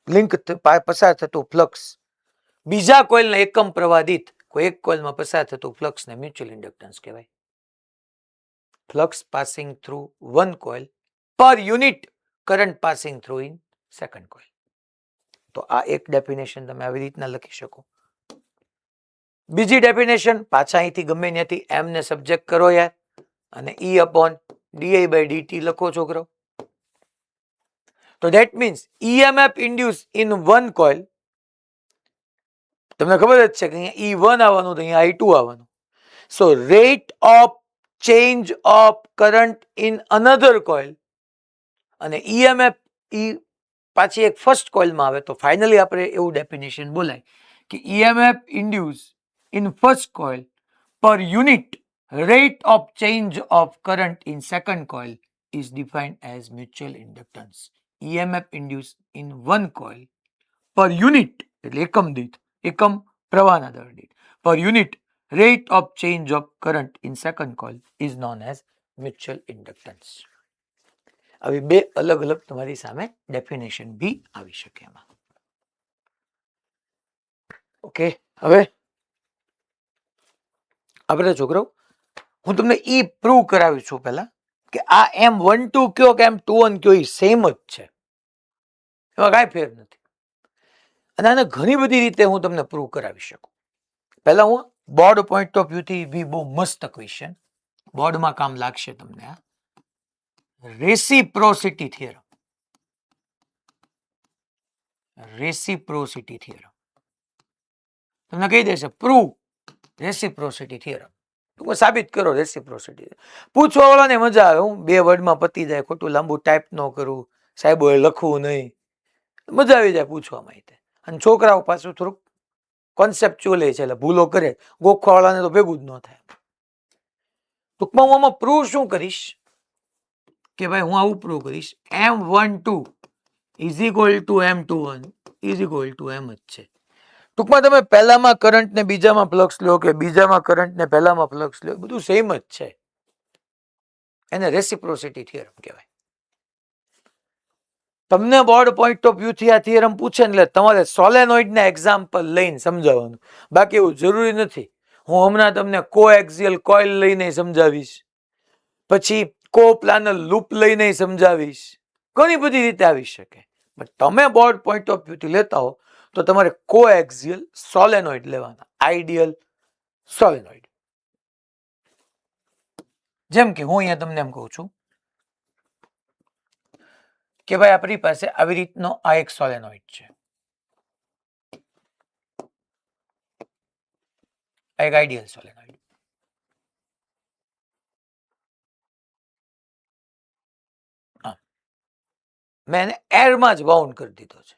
લિંક પસાર થતું ફ્લક્સ બીજા કોઇલના એકમ પ્રવાહ દીઠ કોઈ એક કોઇલમાં પસાર થતું ફ્લક્સને મ્યુચ્યુઅલ ઇન્ડક્ટન્સ કહેવાય flux passing through one coil per unit current passing through in second coil તો આ એક ડેફિનેશન તમે આવી રીતના લખી શકો બીજી ડેફિનેશન પાછા અહીંથી ગમે ત્યાંથી M ને સબ્જેક્ટ કરો યાર અને E અપોન DI/dt લખો છોકરો તો that means EMF induce in one coil તમને ખબર જ છે કે અહીંયા E1 આવવાનું તો અહીંયા I2 આવવાનું so rate of change of current in another coil અને EMF પાછી એક ફર્સ્ટ કોઇલમાં આવે તો ફાઇનલી આપણે એવું ડેફિનેશન બોલાય કે EMF induce in first coil per unit rate of change of current in second coil is defined as mutual inductance. EMF induced in one coil per unit એટલે એકમ દીઠ એકમ પ્રવાહના દર દીઠ per unit rate of change of current in second coil is known as mutual inductance. આવી બે અલગ અલગ તમારી સામે ડેફિનેશન બી આવી શકે એમાં ઓકે હવે આપણે છોકરાઓ હું તમને ઈ પ્રૂવ કરાવી છું પહેલા કે આ M12 કયો કે M21 કયો એ સેમ જ છે, એમાં કાંઈ ફેર નથી. અને આને ઘણી બધી રીતે હું તમને પ્રૂવ કરાવી શકું. પહેલા હું બોર્ડ પોઈન્ટ ઓફ વ્યૂથી બી બહુ મસ્ત ક્વેશ્ચન, બોર્ડમાં કામ લાગશે તમને. આ રેસિપ્રોસિટી થિયરમ, રેસિપ્રોસિટી થિયરમ તમને કહી દેશે પ્રૂવ રેસિપ્રોસિટી થિયરમ, સાબિત કરો રેસિપ્રોસિટી. પૂછવા વાળાને મજા આવે, હું 2 વર્ડમાં પતી જાય, ખોટું લાંબુ ટાઈપ ન કરું, સાહેબોએ લખવું નહીં, મજા આવી જાય પૂછવામાં. અને છોકરાઓ પાછું થોડુંક કોન્સેપ્ચ્યુઅલ છે એટલે ભૂલો કરે, ગોખવા વાળાને તો ભેગું જ ન થાય. ટૂંકમાં હું આમાં પ્રૂવ શું કરીશ કે ભાઈ હું આવું પ્રૂવ કરીશ, M12 is equal two M21 is equal two M જ છે. ટૂંકમાં તમે પહેલામાં કરંટ ને બીજામાં ફ્લક્સ લો કે બીજામાં કરંટ ને પહેલામાં ફ્લક્સ લો, બધું સેમ જ છે. એને રેસિપ્રોસિટી થિયરમ કહેવાય. તમને બોર્ડ પોઈન્ટ ઓફ વ્યૂ થી આ થિયરમ પૂછે ને એટલે તમારે સોલેનોઇડના એક્ઝામ્પલ લઈને સમજાવવાનું, બાકી એવું જરૂરી નથી. હું હમણાં તમને કોએક્સિયલ કોઇલ લઈને સમજાવીશ, પછી કોપ્લાનર લૂપ લઈને સમજાવીશ, ઘણી બધી રીતે આવી શકે. બટ તમે બોર્ડ પોઈન્ટ ઓફ વ્યૂ થી લેતા હો તો તમારે કોએક્સિયલ સોલેનોઇડ લેવાના, આઈડિયલ સોલેનોઇડ. જેમ કે હું અહીંયા તમને એમ કહું છું કે ભાઈ આપણી પાસે આવી રીતનો આ એક સોલેનોઇડ છે, એક આઈડિયલ સોલેનોઇડ. મેં એને એરમાં જ બાઉન્ડ કરી દીધો છે.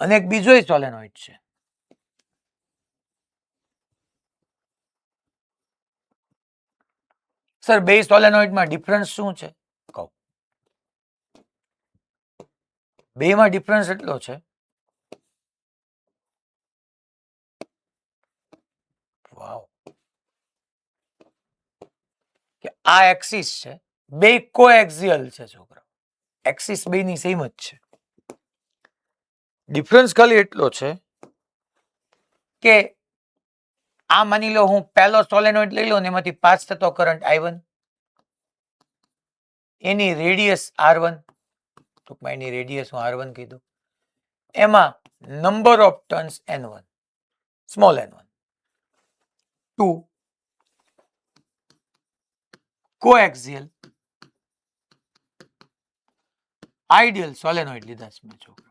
અને એક બીજો સોલેનોઇડ છે, સર બે સોલેનોઇડમાં ડિફરન્સ શું છે કહો. બેમાં ડિફરન્સ એટલો છે વાવ કે આ એક્સિસ છે, બે કોએક્સિયલ છે છોકરા, એક્સિસ બેની સેમ જ છે. ડિફરન્સ ખાલી એટલો છે કે આ માની લો હું પહેલો સોલેનોઇડ લઈ લો ને એમાંથી પાસ થતો કરંટ I1, એની રેડિયસ R1, ટૂંકમાં એની રેડિયસ હું R1 કીધું, એમાં number of turns N1, small n1, 2 coaxial ideal solenoid લીધા છે મેં છોકરા.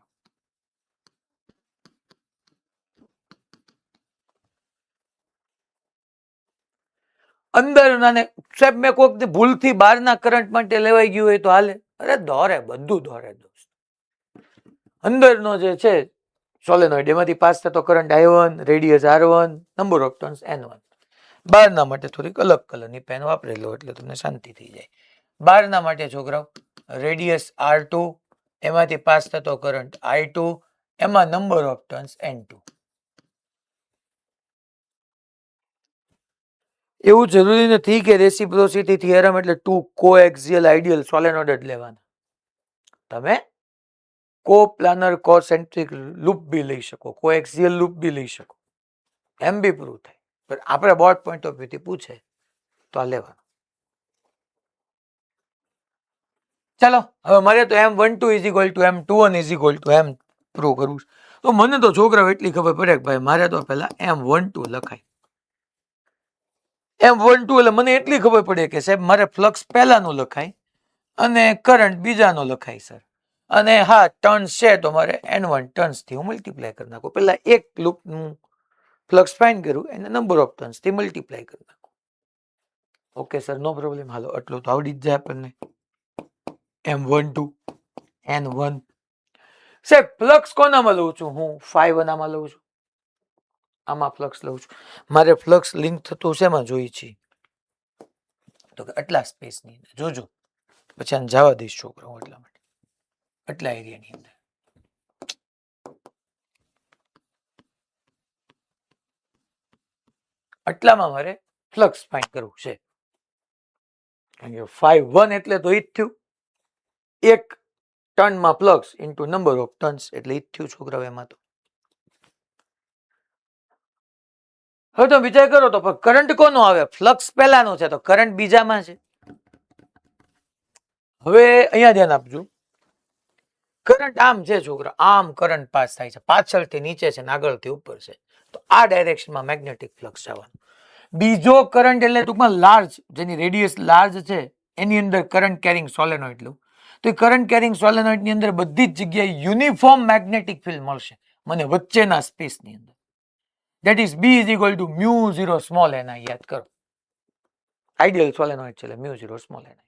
અંદર સાહેબ મેં કોઈક ભૂલથી બહારના કરંટ માટે લેવાઈ ગયું હોય તો હાલે? અરે દોરે, બધું દોરે દોસ્ત. અંદરનો જે છે સોલેનોઇડ એમાંથી પાસ થતો current I1, radius R1, number of turns N1. બહારના માટે થોડીક અલગ કલરની પેન વાપરેલો એટલે તમને શાંતિ થઈ જાય. બહારના માટે છોકરાઓ રેડિયસ R2, એમાંથી પાસ થતો કરંટ I2, એમાં નંબર ઓફ ટર્ન્સ N2. એવું જરૂરી નથી કે રેસિપ્રોસિટી થિયરમ એટલે 2 કોએક્સિયલ આઈડિયલ સોલેનોઇડ જ લેવાના. તમે કોપ્લાનર કોસેન્ટ્રિક લૂપ બી લઈ શકો, કોએક્સિયલ લૂપ બી લઈ શકો, એમ બી પ્રૂવ થાય. પણ આપણે બોર્ડ પોઈન્ટ ઓફ વ્યૂથી પૂછે તો આ લેવાનું. ચાલો હવે મારે તો M12 is equal two M21 is equal two M prove કરવું છે. તો મને તો છોકરાઓ એટલી ખબર પડે કે ભાઈ મારે તો પહેલા M12 લખાય. M12 એટલે મને એટલી ખબર પડે કે સાહેબ મારે ફ્લક્સ પહેલાનું લખાય અને કરંટ બીજાનો લખાય સર. અને હા ટર્ન્સ છે તો મારે N1 ટર્ન્સથી હું મલ્ટીપ્લાય કરી નાખું. પહેલા એક લૂપનું ફ્લક્સ ફાઇન્ડ કરું એને નંબર ઓફ ટર્ન્સથી મલ્ટીપ્લાય કરી નાખું. ઓકે સર, નો પ્રોબ્લેમ. હાલો આટલું તો આવડી જ જાય આપણને. M12 N1 સાહેબ ફ્લક્સ કોનામાં લઉં છું હું? 5 આમાં લઉં છું, આમાં ફ્લક્સ લઉં છું. મારે ફ્લક્સ લિંક થતું શેમાં જોઈએ છે તો કે આટલા સ્પેસની અંદર જોજો, પછી આને જવા દઈશ છોકરાઓ એટલા માટે, આટલા એરિયાની અંદર. આટલામાં મારે ફ્લક્સ ફાઇન્ડ કરવું છે. કારણ કે 5 એટલે તો ઈ જ થયું, એક ટર્નમાં flux into number of turns એટલે ઈ જ થયું છોકરાઓ એમાં તો. હવે તમે વિચાર કરો તો કરંટ કોનો આવે? ફ્લક્સ પહેલાનો છે તો કરંટ બીજામાં છે. હવે અહીંયા ધ્યાન આપજો, કરંટ આમ છે છોકરા, આમ કરંટ પાસ થાય છે, પાછળથી નીચે છે ને આગળથી ઉપર છે, તો આ ડાયરેક્શનમાં મેગ્નેટિક ફ્લક્સ જવાનું. બીજો કરંટ એટલે ટૂંકમાં લાર્જ, જેની રેડિયસ લાર્જ છે એની અંદર કરંટ કેરિંગ સોલેનોઇડ લઉં તો એ કરંટ કેરિંગ સોલેનોઇડ ની અંદર બધી જ જગ્યાએ યુનિફોર્મ મેગ્નેટિક ફિલ્ડ મળશે મને વચ્ચેના સ્પેસની અંદર. That is B is equal to mu 0 small n I. યાદ કરો, આઈડિયલ સોલેનોઇડ છે એટલે mu 0 small n I.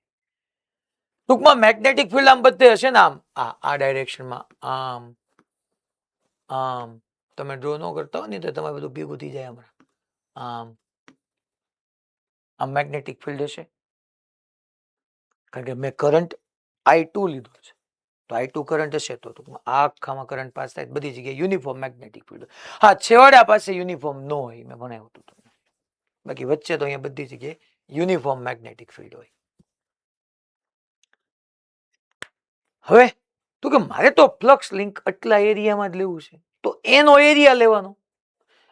ટૂંકમાં મેગ્નેટિક ફિલ્ડ આમ બધે હશે ને, આમ આ ડાયરેક્શનમાં, આમ આમ. તમે ડ્રો ન કરતા હો ને તો તમારે બધું ભેગું થઈ જાય હમણાં. આમ આમ મેગ્નેટિક ફિલ્ડ હશે, કારણ કે મેં કરંટ I2 લીધો છે, તો I2 કરંટ હશે તો ટૂંકમાં આ આખામાં કરંટ પાસ થાય, બધી જગ્યાએ યુનિફોર્મ મેગ્નેટિક ફિલ્ડ. હા, છેવાડા પાસે યુનિફોર્મ ન હોય, મેં ભણાવ્યું હતું તમને. બાકી વચ્ચે તો અહીંયા બધી જગ્યાએ યુનિફોર્મ મેગ્નેટિક ફિલ્ડ હોય. હવે તો કે મારે તો ફ્લક્સ લિંક આટલા એરિયામાં જ લેવું છે, તો એનો એરિયા લેવાનો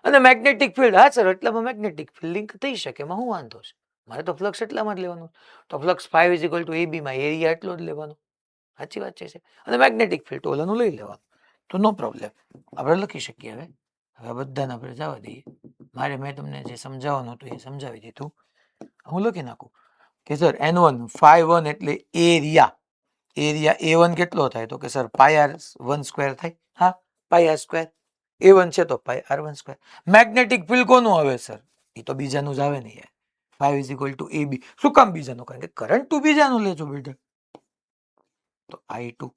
અને મેગ્નેટિક ફિલ્ડ, હા સર એટલામાં મેગ્નેટિક ફિલ્ડ લિંક થઈ શકે, એમાં શું વાંધો છે? મારે તો ફ્લક્સ એટલામાં જ લેવાનું, તો flux 5 is equal two AB માં એરિયા એટલો જ લેવાનો. સાચી વાત છે. અને મેગ્નેટિક ફિલ્ડ ઓલાનું લઈ લેવાનું, તો નો પ્રોબ્લેમ, આપણે લખી શકીએ. હવે બધાને આપણે જવા દઈએ. મારે મેં તમને જે સમજાવવાનું હતું એ સમજાવી દીધું. હું લખી નાખું કે સર N1 φ1 એટલે એરિયા, એરિયા A1 કેટલો થાય? તો કે સર πr1 સ્ક્વેર થાય. હા, πr સ્ક્વેર, A1 છે તો πr1 સ્ક્વેર. મેગ્નેટિક ફિલ્ડ કોનું આવે સર? એ તો બીજાનું જ આવે ને યાર. 5 ઇઝ ઇક્વલ ટુ AB. શું કામ બીજાનું? કારણ કે કરંટ તું બીજાનું લેજો બેટા, તો I2.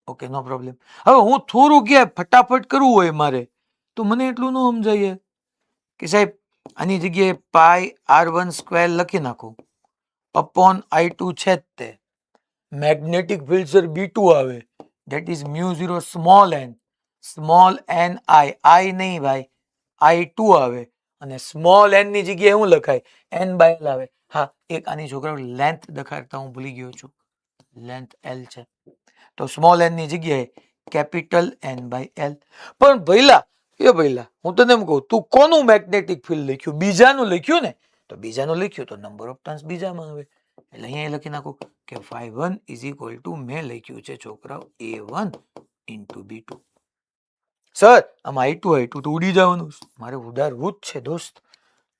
ઓકે, નો પ્રોબ્લેમ. હવે હું થોડું ક્યાં ફટાફટ કરવું હોય મારે, તો મને એટલું ન સમજાય કે સાહેબ આની જગ્યાએ πr1 સ્ક્વેર લખી નાખું અપોન I2 છે જ તે. મેગ્નેટિક ફિલ્ડ સર B2 આવે, that is mu 0 small n, small n I નહીં ભાઈ, I2 આવે, અને સ્મોલ n ની જગ્યાએ શું લખાય? n બાય l આવે. હા, એક આની છોકરાઓ લેન્થ દેખાડતા હું ભૂલી ગયો છું, લેન્થ L છે, તો સ્મોલ n ની જગ્યાએ કેપિટલ N બાય L. પણ ભઈલા હું તને એમ કહું, તું કોનું મેગ્નેટિક ફિલ્ડ લખ્યું? બીજાનું લખ્યું ને, તો બીજાનું લખ્યું તો નંબર ઓફ ટર્ન્સ બીજામાં આવે, એટલે અહીંયા લખી નાખું કે φ1 ઇઝ ઇક્વલ ટુ મેં લખ્યું છે છોકરાઓ A1 ઇન્ટુ B2. સર આમાં I2 તો ઉડી જવાનું, મારે ઉડાડવું જ છે દોસ્ત.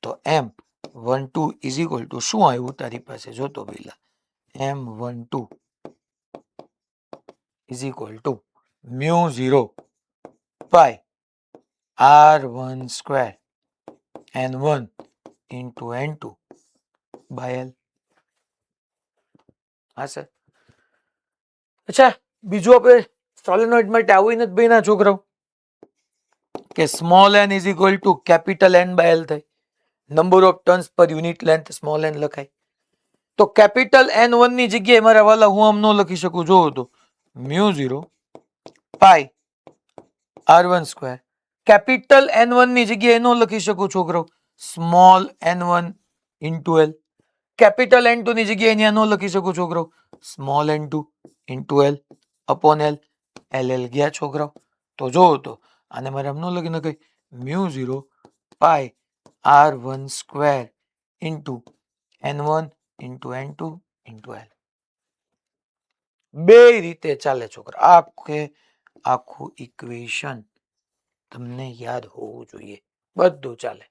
તો M12 ઇઝ ઇક્વલ ટુ શું આવ્યું તારી પાસે? જોતો પહેલા, M12 is equal to mu 0 pi R1 square N1 into N2 by L. હા સર. અચ્છા, બીજું આપણે સોલેનોઇડ માટે આવું નથી ભાઈના છોકરાઓ કે small n is equal to capital N by L થાય, number of turns per unit length small n લખાય. તો કેપિટલ N1 ની જગ્યાએ મારા વાલા હું આમ ન લખી શકું, જોવો તો mu 0 pi R1 square. Capital N1 ની જગ્યાએ ન લખી શકું છોકરો, small n1 into L. Capital N2 ની જગ્યાએ અહીંયા ન લખી શકું છોકરો, small n2 into L upon L. LL ગયા છોકરાઓ. તો જોવો તો આને મારે આમ ન લખી નખાય, mu 0 pi R1 square into N1 into N2 into L. બે રીતે ચાલે છોકરા, આખું ઇક્વેશન તમને યાદ હોવું જોઈએ, બધું ચાલે.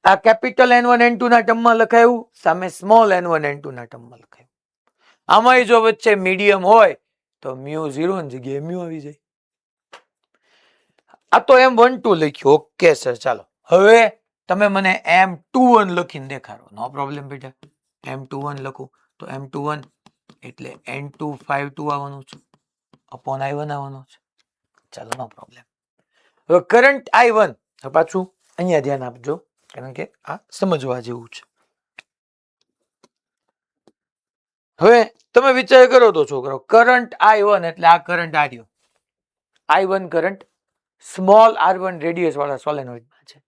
આ કેપિટલ N1 N2 ના ટર્મમાં લખાયું, સામે સ્મોલ n1 n2 ના ટર્મમાં લખાયું. આમાં જો વચ્ચે મીડિયમ હોય તો mu 0 ની જગ્યાએ mu આવી જાય. આ તો M12 લખ્યું, ઓકે સર. ચાલો હવે તમે મને M21 લખીને દેખાડો. નો પ્રોબ્લેમ બેટા, M21 લખું તો M21 એટલે N252 આવવાનું છે અપોન I1 આવવાનું છે. ચાલો, નો પ્રોબ્લેમ. હવે કરંટ I1, પાછું અહીંયા ધ્યાન આપજો કારણ કે આ સમજવા જેવું છે. હવે તમે વિચાર કરો તો છોકરો, કરંટ I1 એટલે આ કરંટ આ રહ્યો, I1 current small r1 radius વાળા સોલેનોઇડમાં છે,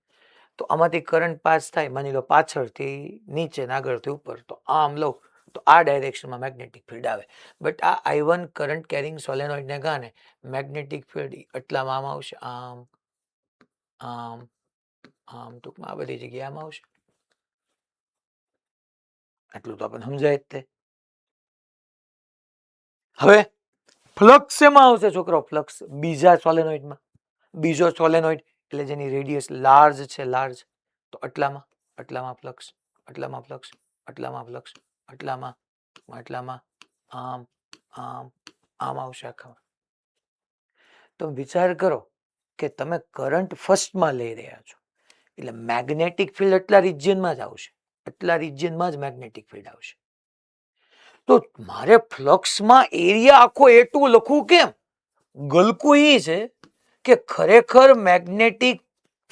તો આમાંથી કરંટ પાસ થાય, માની લો પાછળથી નીચે ને આગળથી ઉપર, તો આમ લો તો આ ડાયરેક્શનમાં મેગ્નેટિક ફિલ્ડ આવે. બટ આ I1 કરંટ કેરિંગ સોલેનોઇડને કારણે મેગ્નેટિક ફિલ્ડ એટલામાં આમ આવશે, આમ આમ આમ, ટૂંકમાં આ બધી જગ્યાએ આમ આવશે. આટલું તો આપણને સમજાય જ તે. હવે ફ્લક્સ શેમાં આવશે છોકરો? ફ્લક્સ બીજા સોલેનોઇડમાં. બીજો સોલેનોઇડ એટલે જેની રેડિયસ લાર્જ છે, લાર્જ, તો આટલામાં આટલામાં ફ્લક્સ, આટલામાં ફ્લક્સ, આટલામાં ફ્લક્સ, આટલામાં, આટલામાં, આમ આમ આમ આવશે આખામાં. તો વિચાર કરો કે તમે કરંટ ફર્સ્ટમાં લઈ રહ્યા છો એટલે મેગ્નેટિક ફિલ્ડ એટલા રિજિયનમાં જ આવશે, એટલા રિજિયનમાં જ મેગ્નેટિક ફિલ્ડ આવશે. તો મારે ફ્લક્સમાં એરિયા આખો A2 લખવું કેમ? ગલકું એ છે કે ખરેખર મેગ્નેટિક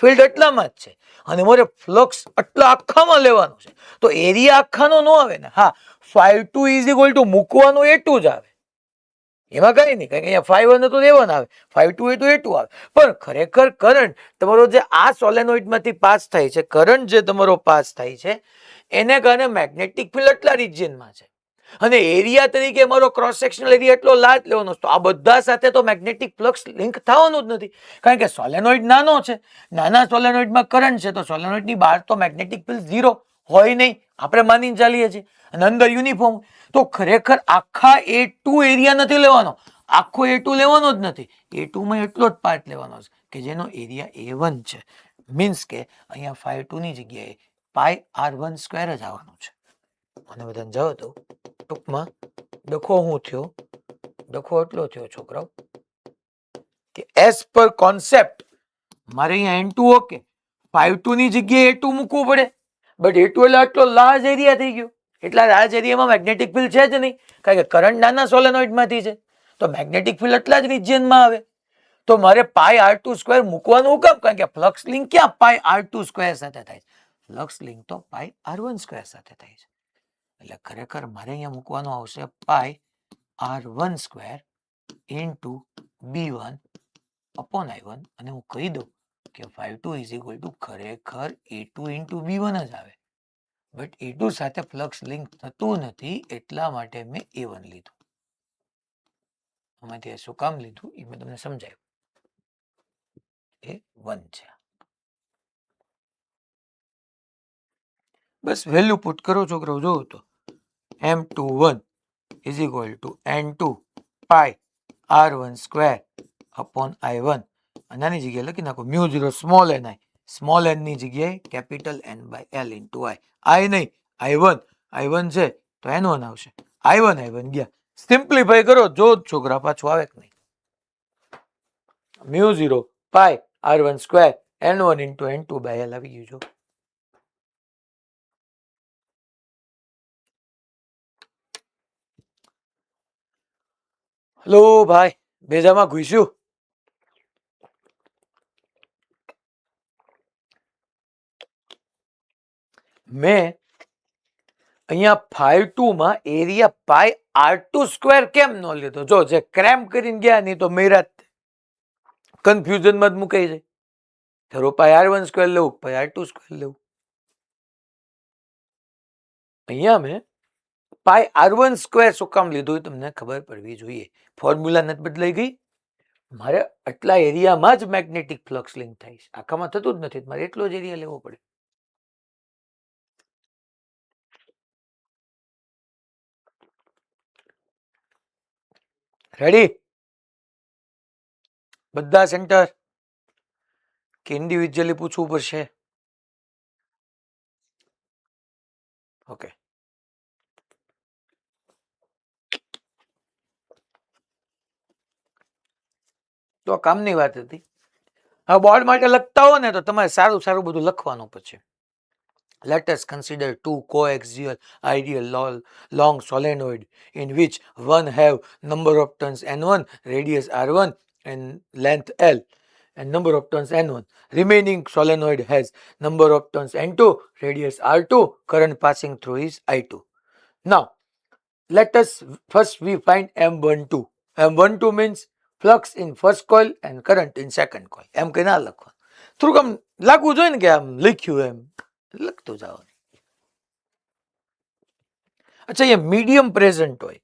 ફિલ્ડ એટલામાં જ છે અને મારે ફ્લક્સ એટલા આખામાં લેવાનું છે, તો એરિયા આખાનો ન આવે ને. હા, φ2 = મૂકવાનું A2 જ આવે, એમાં કઈ નહીં, કારણ કે અહીંયા φ1 હતું A1 આવે, φ2 હતું A2 આવે. પણ ખરેખર કરંટ તમારો જે આ સોલેનોઇડમાંથી પાસ થાય છે, કરંટ જે તમારો પાસ થાય છે એને કારણે મેગ્નેટિક ફિલ્ડ એટલા રિજિયનમાં છે અને એરિયા તરીકે મારો ક્રોસ સેક્શનલ એરિયા એટલો લાર્જ લેવાનો છે. તો આ બધા સાથે તો મેગ્નેટિક ફ્લક્સ લિંક થવાનું જ નથી, કારણ કે સોલેનોઇડ નાનો છે. નાના સોલેનોઇડમાં કરંટ છે તો સોલેનોઇડની બહાર તો મેગ્નેટિક ફિલ્ડ ઝીરો હોય નહીં, આપણે માનીને ચાલીએ છીએ, અને અંદર યુનિફોર્મ. તો ખરેખર આખા A2 એરિયા નથી લેવાનો, આખો A2 લેવાનો જ નથી. A2 માં એટલો જ પાર્ટ લેવાનો છે કે જેનો એરિયા A1 છે. મીન્સ કે અહીંયા φ2 ની જગ્યાએ πr1² જ આવવાનું છે. અને બધાને જાઓ તો ટૂંકમાં ડખો શું થયો? ડખો એટલો થયો છોકરાઓ કે એસ પર કોન્સેપ્ટ મારે અહીંયા N2 ઓકે, φ2 ની જગ્યાએ A2 મૂકવું પડે, બટ A2 એટલે આટલો લાર્જ એરિયા થઈ ગયો, એટલા લાર્જ એરિયામાં મેગ્નેટિક ફિલ્ડ છે જ નહીં, કારણ કે કરંટ નાના સોલેનોઇડમાંથી છે, તો મેગ્નેટિક ફિલ્ડ એટલા જ રિજિયનમાં આવે. તો મારે πr2² મૂકવાનું કેમ? કારણ કે ફ્લક્સ લિંક ક્યાં πr2² સાથે થાય છે? ફ્લક્સ લિંક તો πr1² સાથે થાય છે. એટલે ખરેખર મારે અહીંયા મૂકવાનું આવશે πr1² into b1 upon I1, અને હું કહી દઉં કે φ2 = ખરેખર A2 into b1 જ આવે, બટ A2 સાથે ફ્લક્સ લિંક થતું નથી એટલા માટે મેં A1 લીધું. આમાંથી શું કામ લીધું એ મેં તમને સમજાવ્યું. A1 છે. બસ વેલ્યુ પુટ કરો છોકરો, જોવો તો M21 = N2 πr1² upon I1, અને આની જગ્યાએ લખી નાખો μ0 સ્મોલ n, સ્મોલ n ની જગ્યાએ કેપિટલ N/L into I નહીં, I1 છે તો N1 આવશે, I1 ગયા. સિમ્પ્લિફાઈ કરો, જો છોકરા પાછું આવે કે નહીં. μ0 πr1² N1 into N2/L આવી ગયું. જો હલો ભાઈ, ભેજામાં ઘૂસ્યું? મેં અહીંયા φ2 માં એરિયા πr2² કેમ ન લીધો? જો જે ક્રેમ કરીને ગયા નહીં તો મેરા કન્ફ્યુઝનમાં જ મુકાઈ જાય. ધરો πr1² લેવું, πr2² લેવું. અહીંયા મેં πr1² શું કામ લીધું તમને ખબર પડવી જોઈએ. ફોર્મ્યુલા નથી બદલાઈ ગઈ, મારે આટલા એરિયામાં જ મેગ્નેટિક ફ્લક્સ લિંક થાય છે, આખામાં થતું જ નથી, મારે એટલો જ એરિયા લેવો પડે. રેડી? બધા સેન્ટર કે ઇન્ડિવિજ્યુઅલી પૂછવું પડશે? ઓકે, તો કામની વાત હતી. હવે બોર્ડ માટે લખતા હો ને તો તમારે સારું સારું બધું લખવાનું પછી. Let us consider two coaxial ideal long solenoid in which one have number of turns N1, radius R1 and length L, and number of turns N1. Remaining solenoid has number of turns N2, radius R2, current passing through is I2. Now, let us first we find M12. M12 means flux in first coil and current in second coil. એમ કઈ ના લખવાનું, થોડુંક આમ લાગવું જોઈએ ને કે આમ લખ્યું એમ લખતું જવાનું. અચ્છા, અહીંયા મીડિયમ પ્રેઝન્ટ હોય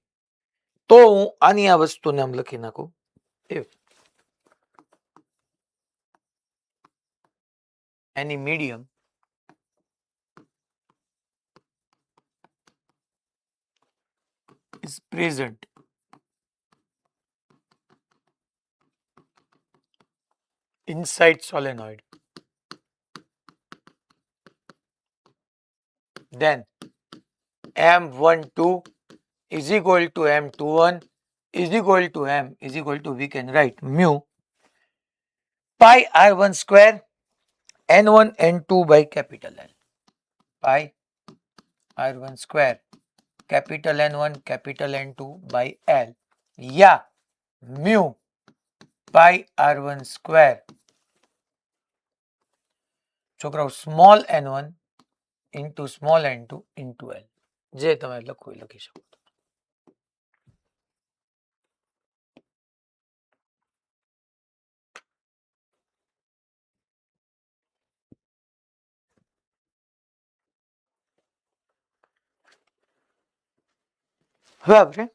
તો હું આની આ વસ્તુને આમ લખી નાખું, if any medium is present inside solenoid, then M12 is equal to M21 is equal to M is equal to, we can write mu pi R1 square N1 N2 by capital N, pi R1 square capital N1 capital N2 by L, या mu pi R1 square છોકરાઓ small n1 into small n2 into L, જે તમે લખો એ લખી શકો. હવે આપણે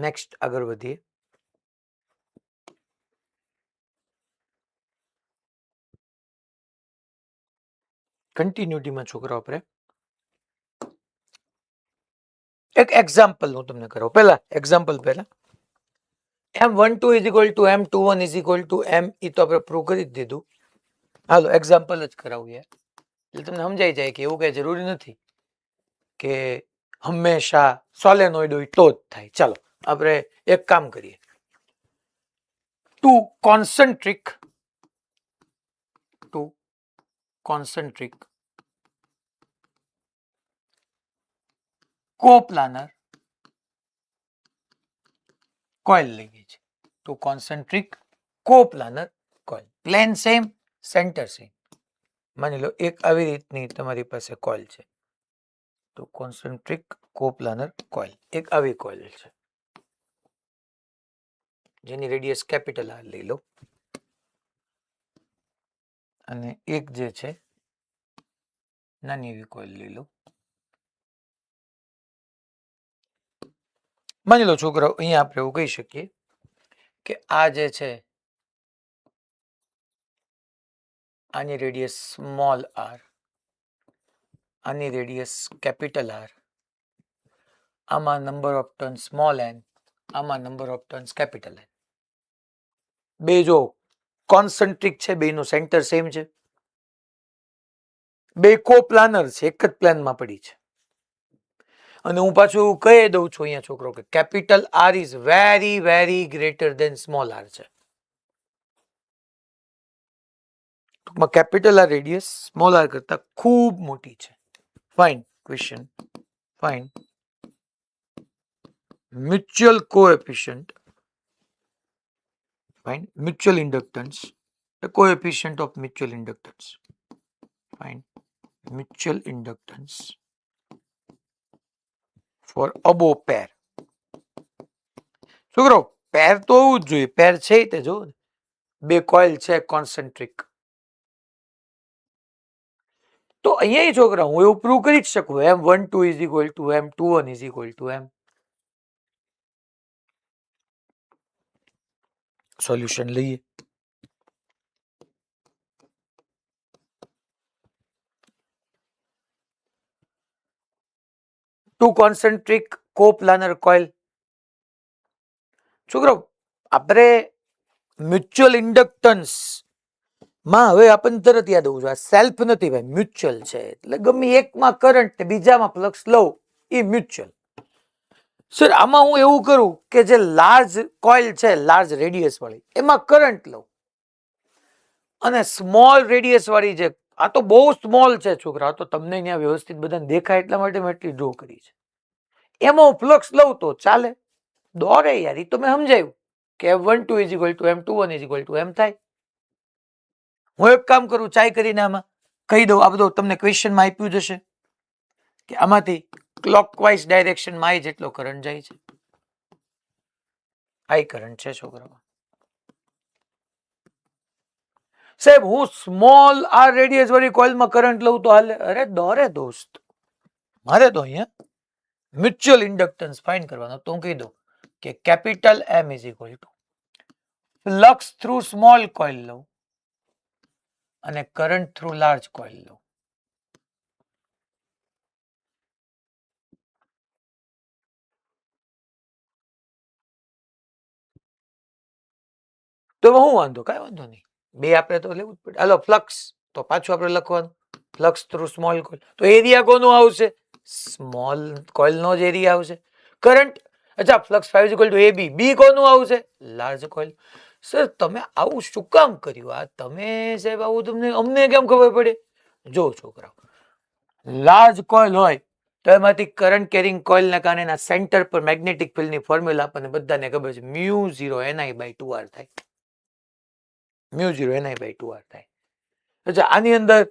next આગળ વધીએ. કન્ટિન્યુટીમાં છોકરાઓ આપણે એક એક્ઝામ્પલ હું તમને કરાવું. પહેલા એક્ઝામ્પલ પહેલા M12 is equal to M21 is equal to M, એ તો આપણે પ્રૂવ કરી જ દીધું. હાલો એક્ઝામ્પલ જ કરાવું યાર, એટલે તમને સમજાઈ જાય કે એવું કઈ જરૂરી નથી કે હંમેશા સોલેનોઇડ હોય તો જ થાય. ચાલો આપણે એક કામ કરીએ. ટુ કોન્સન્ટ્રિક કોપ્લાનર કોઇલ લઈએ છીએ. Two concentric coplanar coil, plane same, center same. માની લો એક આવી રીતની તમારી પાસે કોઇલ છે, તો કોન્સન્ટ્રિક કોપ્લાનર કોઇલ, એક આવી કોઇલ છે જેની રેડિયસ કેપિટલ આર લઈ લો, અને એક જે છે નાની એવી કોઇલ લઈ લો. માની લો છોકરાઓ અહીંયા આપણે એવું કહી શકીએ કે આ જે છે આની રેડિયસ સ્મોલ આર, આની રેડિયસ કેપિટલ આર, આમાં number of turn small N, આમાં number of turns capital N. બે જો કોન્સન્ટ્રિક છે, બેનું સેન્ટર સેમ છે, બે કોપ્લાનર છે, એક જ પ્લાનમાં પડી છે. અને હું પાછું કહી દઉં છું અહીંયા છોકરો કે capital R is very very greater than small R છે. ટૂંકમાં capital R radius small R કરતા ખૂબ મોટી છે. Fine question, fine mutual coefficient, fine mutual inductance, coefficient of mutual inductance, fine mutual inductance for above pair. છોકરો pair તો હોવું જ જોઈએ, પેર છે તે જો બે કોઇલ છે કોન્સન્ટ્રિક. તો અહીંયા છોકરા હું એવું પ્રૂવ કરી જ શકું M12 is equal to M21 is equal to M. Solution લઈએ. Two concentric coplanar coil. છોકરો આપણે મ્યુચ્યુઅલ ઇન્ડક્ટન્સ માં હવે આપણને તરત યાદ આવવું જોઈએ, સેલ્ફ નથી ભાઈ, મ્યુચ્યુઅલ છે. એટલે ગમે એકમાં કરંટ ને બીજામાં ફ્લક્સ લઉં એ મ્યુચ્યુઅલ. સર આમાં હું એવું કરું કે જે લાર્જ કોઇલ છે, લાર્જ રેડિયસ વાળી, એમાં કરંટ લઉં, અને સ્મોલ રેડિયસ વાળી જે, આ તો બહુ સ્મોલ છે છોકરા, તો તમને અહીંયા વ્યવસ્થિત બધાને દેખાય એટલા માટે મેં એટલી ડ્રો કરી છે, એમાં હું ફ્લક્સ લઉં તો ચાલે. દોરે યાર, એ તો મેં સમજાયું કે M12 is equal to M21 is equal to M થાય. હું એક કામ કરું, ચાય કરીને આમાં કહી દઉં, આ બધું તમને ક્વેશ્ચનમાં આપ્યું જ હશે કે આમાંથી ક્લોકવાઇઝ ડાયરેક્શનમાં આઈ જેટલો કરંટ જાય છે, આઈ કરંટ છે છોકરાઓ. સાહેબ હું સ્મોલ આર રેડિયસ વાળી કોઇલમાં કરંટ લઉં તો હાલે? અરે દોરે દોસ્ત, મારે તો અહીંયા મ્યુચ્યુઅલ ઇન્ડક્ટન્સ ફાઇન્ડ કરવાનો. તો હું કહી દઉં કે capital M is equal to flux through small coil લઉં અને કરંટ થ્રુ લાર્જ કોઇલ લઉં. તો હું વાંધો? કાંઈ વાંધો નહીં, બે આપણે તો લેવું જ પડે. હાલો ફ્લક્સ, તો પાછું આપણે લખવાનું ફ્લક્સ થ્રુ સ્મોલ કોઇલ. તો એરિયા કોનું આવશે? સ્મોલ કોઇલનો જ એરિયા આવશે. કરંટ, અચ્છા ફ્લક્સ 5 ઇક્વલ ટુ AB, બી કોનું આવશે? Large coil. સર તમે આવું શું કામ કર્યું? આ તમે સાહેબ આવું તમને અમને કેમ ખબર પડે? જો છોકરાઓ, લાર્જ કોઇલ હોય તો એમાંથી કરંટ કેરિંગ કોઇલના કારણે સેન્ટર પર મેગ્નેટિક ફિલ્ડની ફોર્મ્યુલા આપણને બધાને ખબર છે, મ્યુ 0 ni/2r થાય. મ્યુ 0 ni/2r થાય. અચ્છા આની અંદર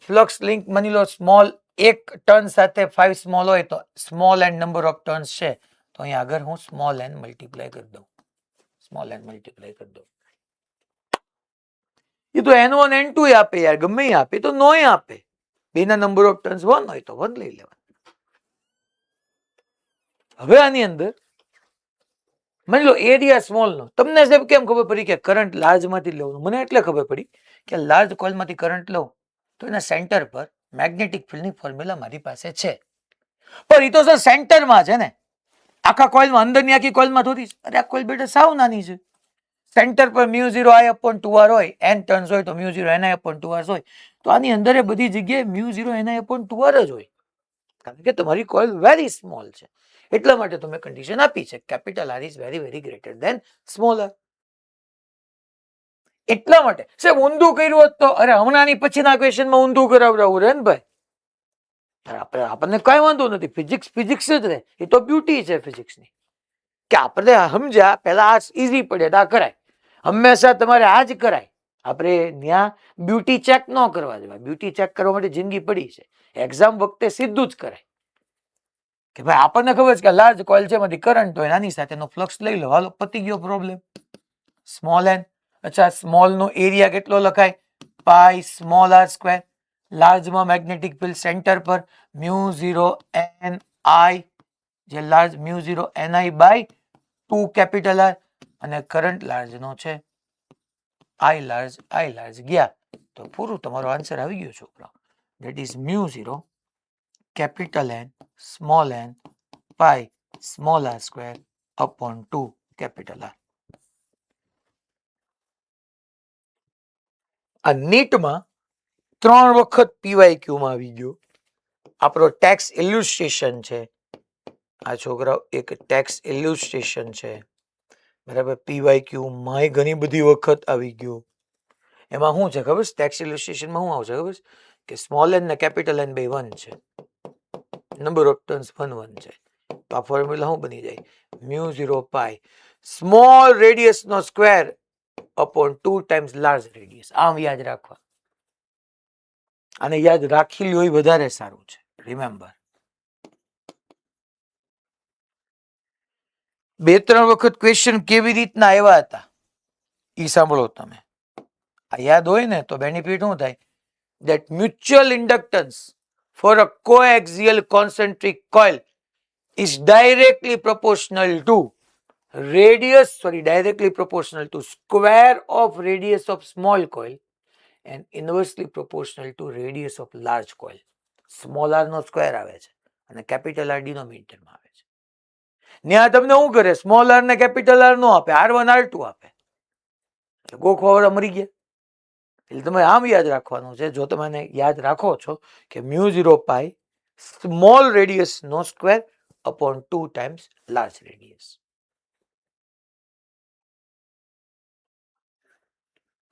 ફ્લક્સ લિંક માની લો સ્મોલ એક ટર્ન સાથે 5 સ્મોલ હોય તો small and number of turns છે, તો અહીંયા આગળ હું સ્મોલ એન મલ્ટીપ્લાય કરી દઉં. સ્મોલ એન મલ્ટીપ્લાય કરી દઉં. એ તો n1 n2 આપે યાર, ગમે એ આપે તો નોય આપે. બેના નંબર ઓફ ટર્ન્સ 1 હોય તો 1 લઈ લેવા. હવે આની અંદર માની લો એરિયા સ્મોલ નો, તમને સાહેબ કેમ ખબર પડી કે કરંટ લાર્જ માંથી લેવાનું? મને એટલે ખબર પડી કે લાર્જ કોઇલમાંથી કરંટ લઉં તો એના સેન્ટર પર મેગ્નેટિક ફિલ્ડની ફોર્મ્યુલા મારી પાસે છે. પણ એ તો સર સેન્ટરમાં છે ને, આખા કોઇલમાં, અંદરની આખી કોઇલમાં થોડી. અરે આ કોઇલ બેટા સાવ નાની છે. સેન્ટર પર મ્યુ 0 I/2r હોય, n ટર્ન્સ હોય તો મ્યુ 0 ni/2r હોય. તો આની અંદર બધી જગ્યાએ મ્યુ 0 ni/2r જ હોય, કારણ કે તમારી કોઇલ વેરી સ્મોલ છે. એટલા માટે તમે કન્ડિશન આપી છે capital R is very very greater than small R. એટલા માટે સાહેબ ઊંધું કર્યું હોત તો, અરે હમણાંની પછીના ક્વેશ્ચનમાં ઊંધું કરાવડાવું રે ને ભાઈ. આપણને કઈ વાંધો નથી, ફિઝિક્સ ફિઝિક્સ જ રહે. એ તો બ્યુટી છે ફિઝિક્સની કે આપણે સમજ્યા, પહેલા આ ઈઝી પડે તો આ કરાય. હંમેશા તમારે આ જ કરાય. આપણે ત્યાં બ્યુટી ચેક ન કરવા દેવાય. બ્યુટી ચેક કરવા માટે જિંદગી પડી છે. એક્ઝામ વખતે સીધું જ કરાય કે ભાઈ આપણને ખબર છે કે લાર્જ કોઇલ છે, એમાંથી કરંટ હોય, આની સાથેનો ફ્લક્સ લઈ લો, હાલો પતી ગયો પ્રોબ્લેમ. સ્મોલ એન, અચ્છા સ્મોલ નો એરિયા કેટલો લખાય? Pi small R square. લાર્જમાં મેગ્નેટિક ફિલ્ડ સેન્ટર પર મ્યુ 0 ni, જે large mu 0 ni/2 capital R, અને કરંટ લાર્જ નો છે I લાર્જ ગયા તો પૂરું, તમારો આન્સર આવી ગયો છોકરા. That is mu 0 capital N small n pi small R square upon 2 capital R. આ નીટમાં 3 વખત PYQ માં આવી ગયો. આપણો ટેક્સ ઇલ્યુસ્ટ્રેશન છે. આ છોકરાઓ એક ટેક્સ ઇલ્યુસ્ટ્રેશન છે, બરાબર. PYQ માં ઘણી બધી વખત આવી ગયો. એમાં શું છે ખબર છે? ટેક્સ ઇલ્યુસ્ટ્રેશનમાં શું આવશે ખબર છે? કે સ્મોલ એન ને કેપિટલ N by 1 છે, નંબર ઓફ ટર્ન્સ 1 1 છે. તો આ ફોર્મ્યુલા શું બની જાય? મ્યુ 0 પાઈ સ્મોલ રેડિયસ નો square upon 2 times large radius. આમ યાદ રાખવા, અને યાદ રાખી લ્યો એ વધારે સારું છે. રિમેમ્બર, 2-3 વખત ક્વેશ્ચન કેવી રીતના આવ્યા હતા એ સાંભળો તમે. આ યાદ હોય ને તો બેનિફિટ શું થાય? that mutual inductance for a coaxial concentric coil is directly proportional to square of radius of small coil and inversely proportional to radius of large coil. Small R નો સ્ક્વેર આવે છે અને કેપિટલ આર ડિનોમિનેટરમાં આવે છે. ત્યાં તમને શું કરે? સ્મોલ આર ને કેપિટલ આર નો આપે, R1 R2 આપે. ગોખવાવાળા મરી ગયા. એટલે તમે આમ યાદ રાખવાનું છે, જો તમે યાદ રાખો છો કે મ્યુ 0 પાઈ સ્મોલ રેડિયસ નો square upon 2 times large radius.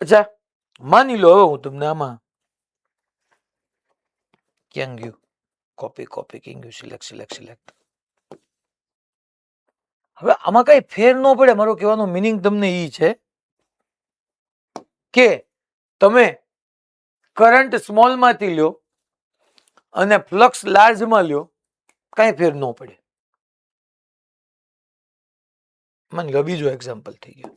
અચ્છા માની લો હવે હું તમને આમાં ક્યાં ગયું? કોપી ક્યાં ગયું? સિલેક્ટ. હવે આમાં કઈ ફેર ન પડે. મારો કહેવાનો મિનિંગ તમને ઈ છે કે તમે કરંટ સ્મોલ માંથી લ્યો અને ફ્લક્સ લાર્જ માં લ્યો, કઈ ફેર ન પડે. માની લો બીજો એક્ઝામ્પલ થઈ ગયો.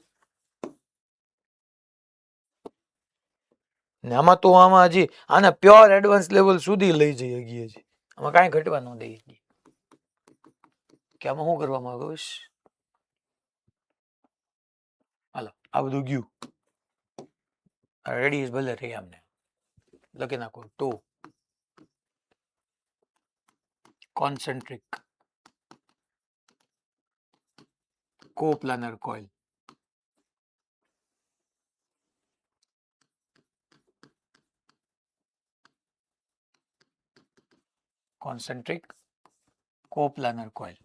ને આમાં તો આમાં હજી આને પ્યોર એડવાન્સ લેવલ સુધી લઈ જઈ શકીએ છીએ. આમાં કાંઈ ઘટવા ન દઈએ કે આમાં શું કરવા માંગો છે. હાલો આ બધું ગયું. રેડિયસ ભલે રહી અમને લખી નાખો 2 concentric coplanar coil. Concentric coplanar coil.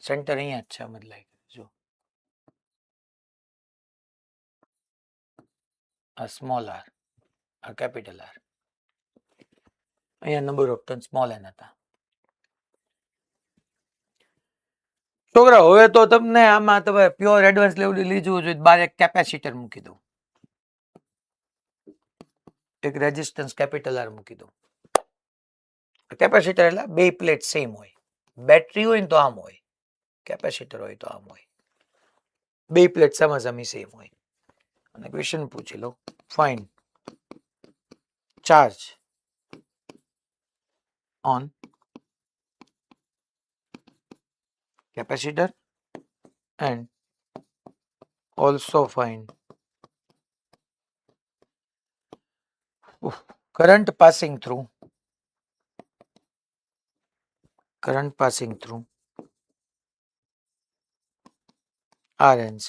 Center અહીંયા જ છે બદલાય જો આ સ્મોલ આર આ કેપિટલ આર. અહીંયા number of turn small N હતા. છોકરા હવે તો તમને આમાં તમે પ્યોર એડવાન્સ લેવલ લીધું જોઈએ. બાર એક કેપેસિટર મૂકી દઉં, એક રેઝિસ્ટન્સ કેપિટલ આર મૂકી દઉં. કેપેસિટર એટલે બે પ્લેટ સેમ હોય. બેટરી હોય ને તો આમ હોય, કેપેસિટર હોય તો આમ હોય. બે પ્લેટ સામાસામી સેમ હોય. અને ક્વેશ્ચન પૂછી લો, find charge on capacitor and also find current passing through RNC.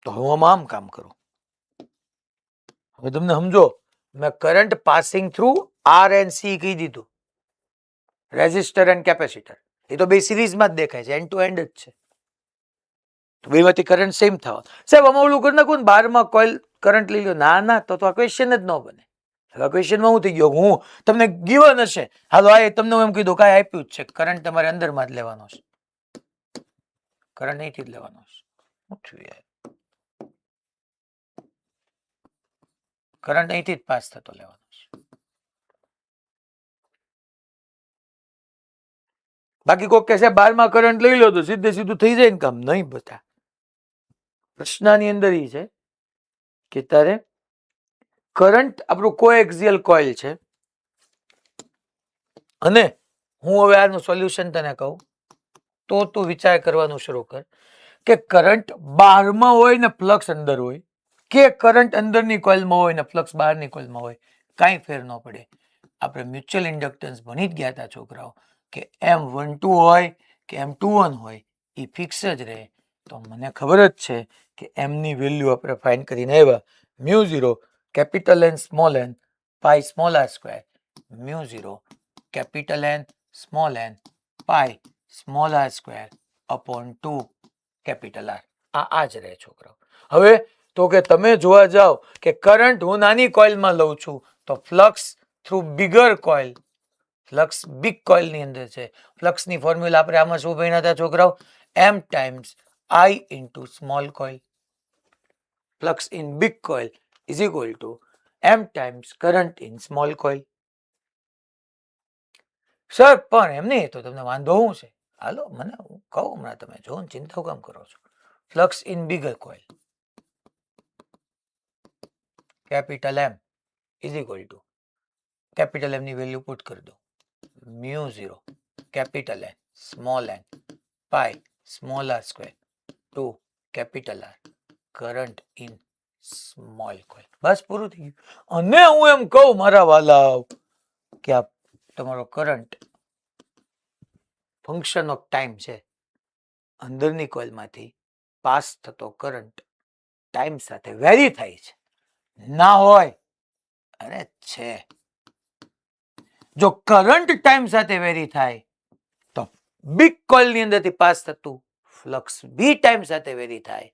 તો હું આમ કામ કરું. હવે તમને સમજો, મેં કરંટ પાસિંગ થ્રુ RNC કહી દીધું, રેઝિસ્ટર એન્ડ કેપેસિટર. એ તો બે સિરીઝમાં જ દેખાય છે, એન્ડ ટુ એન્ડ જ છે. તો બેમાંથી કરંટ સેમ થવા. સાહેબ આમાં ઓલું કરી નાખું ને 12માં કોઇલ કરંટ લઈ લો. ના ના, તો આ ક્વેશ્ચન જ ન બને. હવે ક્વેશ્ચનમાં હું થઈ ગયો, હું તમને ગિવન હશે, હાલો આ તમને હું એમ કીધું કાંઈ આપ્યું જ છે, કરંટ તમારે અંદરમાં જ લેવાનો છે, કરંટ અહીંથી જ લેવાનો છે. શું થયું યાર? કરંટ અહીંથી જ પાસ થતો લેવાનો છે. બાકી કોઈ કહેશે 12માં કરંટ લઈ લો તો સીધે સીધું થઈ જાય ને કામ. નહીં બધા પ્રશ્નની અંદર એ છે કે તારે કરંટ આપણું કોએક્સિયલ કોઇલ છે, અને હું હવે આનું સોલ્યુશન તને કહું તો તું વિચાર કરવાનું શરૂ કર કે કરંટ બહારમાં હોય ને ફ્લક્સ અંદર હોય, કે કરંટ અંદરની કોઇલમાં હોય ને ફ્લક્સ બહારની કોઇલમાં હોય, કાંઈ ફેર ન પડે. આપણે મ્યુચ્યુઅલ ઇન્ડક્ટન્સ ભણી જ ગયા હતા છોકરાઓ કે M12 હોય કે M21 હોય એ ફિક્સ જ રહે. તો મને ખબર જ છે કે એમની વેલ્યુ આપણે ફાઇન્ડ કરીને આવ્યા, mu 0 capital N small n pi small r square, mu 0 capital N small n pi small r square upon 2 capital R. આ જ રહે છોકરાઓ. હવે તો કે તમે જોવા જાઓ કે કરંટ હું નાની કોઇલમાં લઉં છું તો flux through bigger coil, flux big કોઇલની અંદર છે. ફ્લક્સની ફોર્મ્યુલા આપણે આમાં શું ભણ્યા હતા છોકરાઓ? M times I into small coil. Flux in big coil is equal two M times current in small coil. Sir પણ એમ નહીં, તો તમને વાંધો શું છે? હાલો મને કહું હમણાં, તમે જો ચિંતા કેમ કરો છો? Flux in bigger coil capital M is equal to capital M ની વેલ્યુ પુટ કરી દો, mu 0 capital N small n pi small r square 2 capital R current in small coil. બસ પૂરું થઈ ગયું. અને હું એમ કહું મારા વાલા કે આ તમારો કરંટ ફંક્શન ઓફ ટાઈમ છે. અંદરની કોઇલમાંથી પાસ થતો કરંટ ટાઈમ સાથે વેરી થાય છે. ના હોય? અરે છે. જો કરંટ ટાઈમ સાથે વેરી થાય તો બિગ કોઇલની અંદરથી પાસ થતું ફ્લક્સ બી ટાઈમ સાથે વેરી થાય,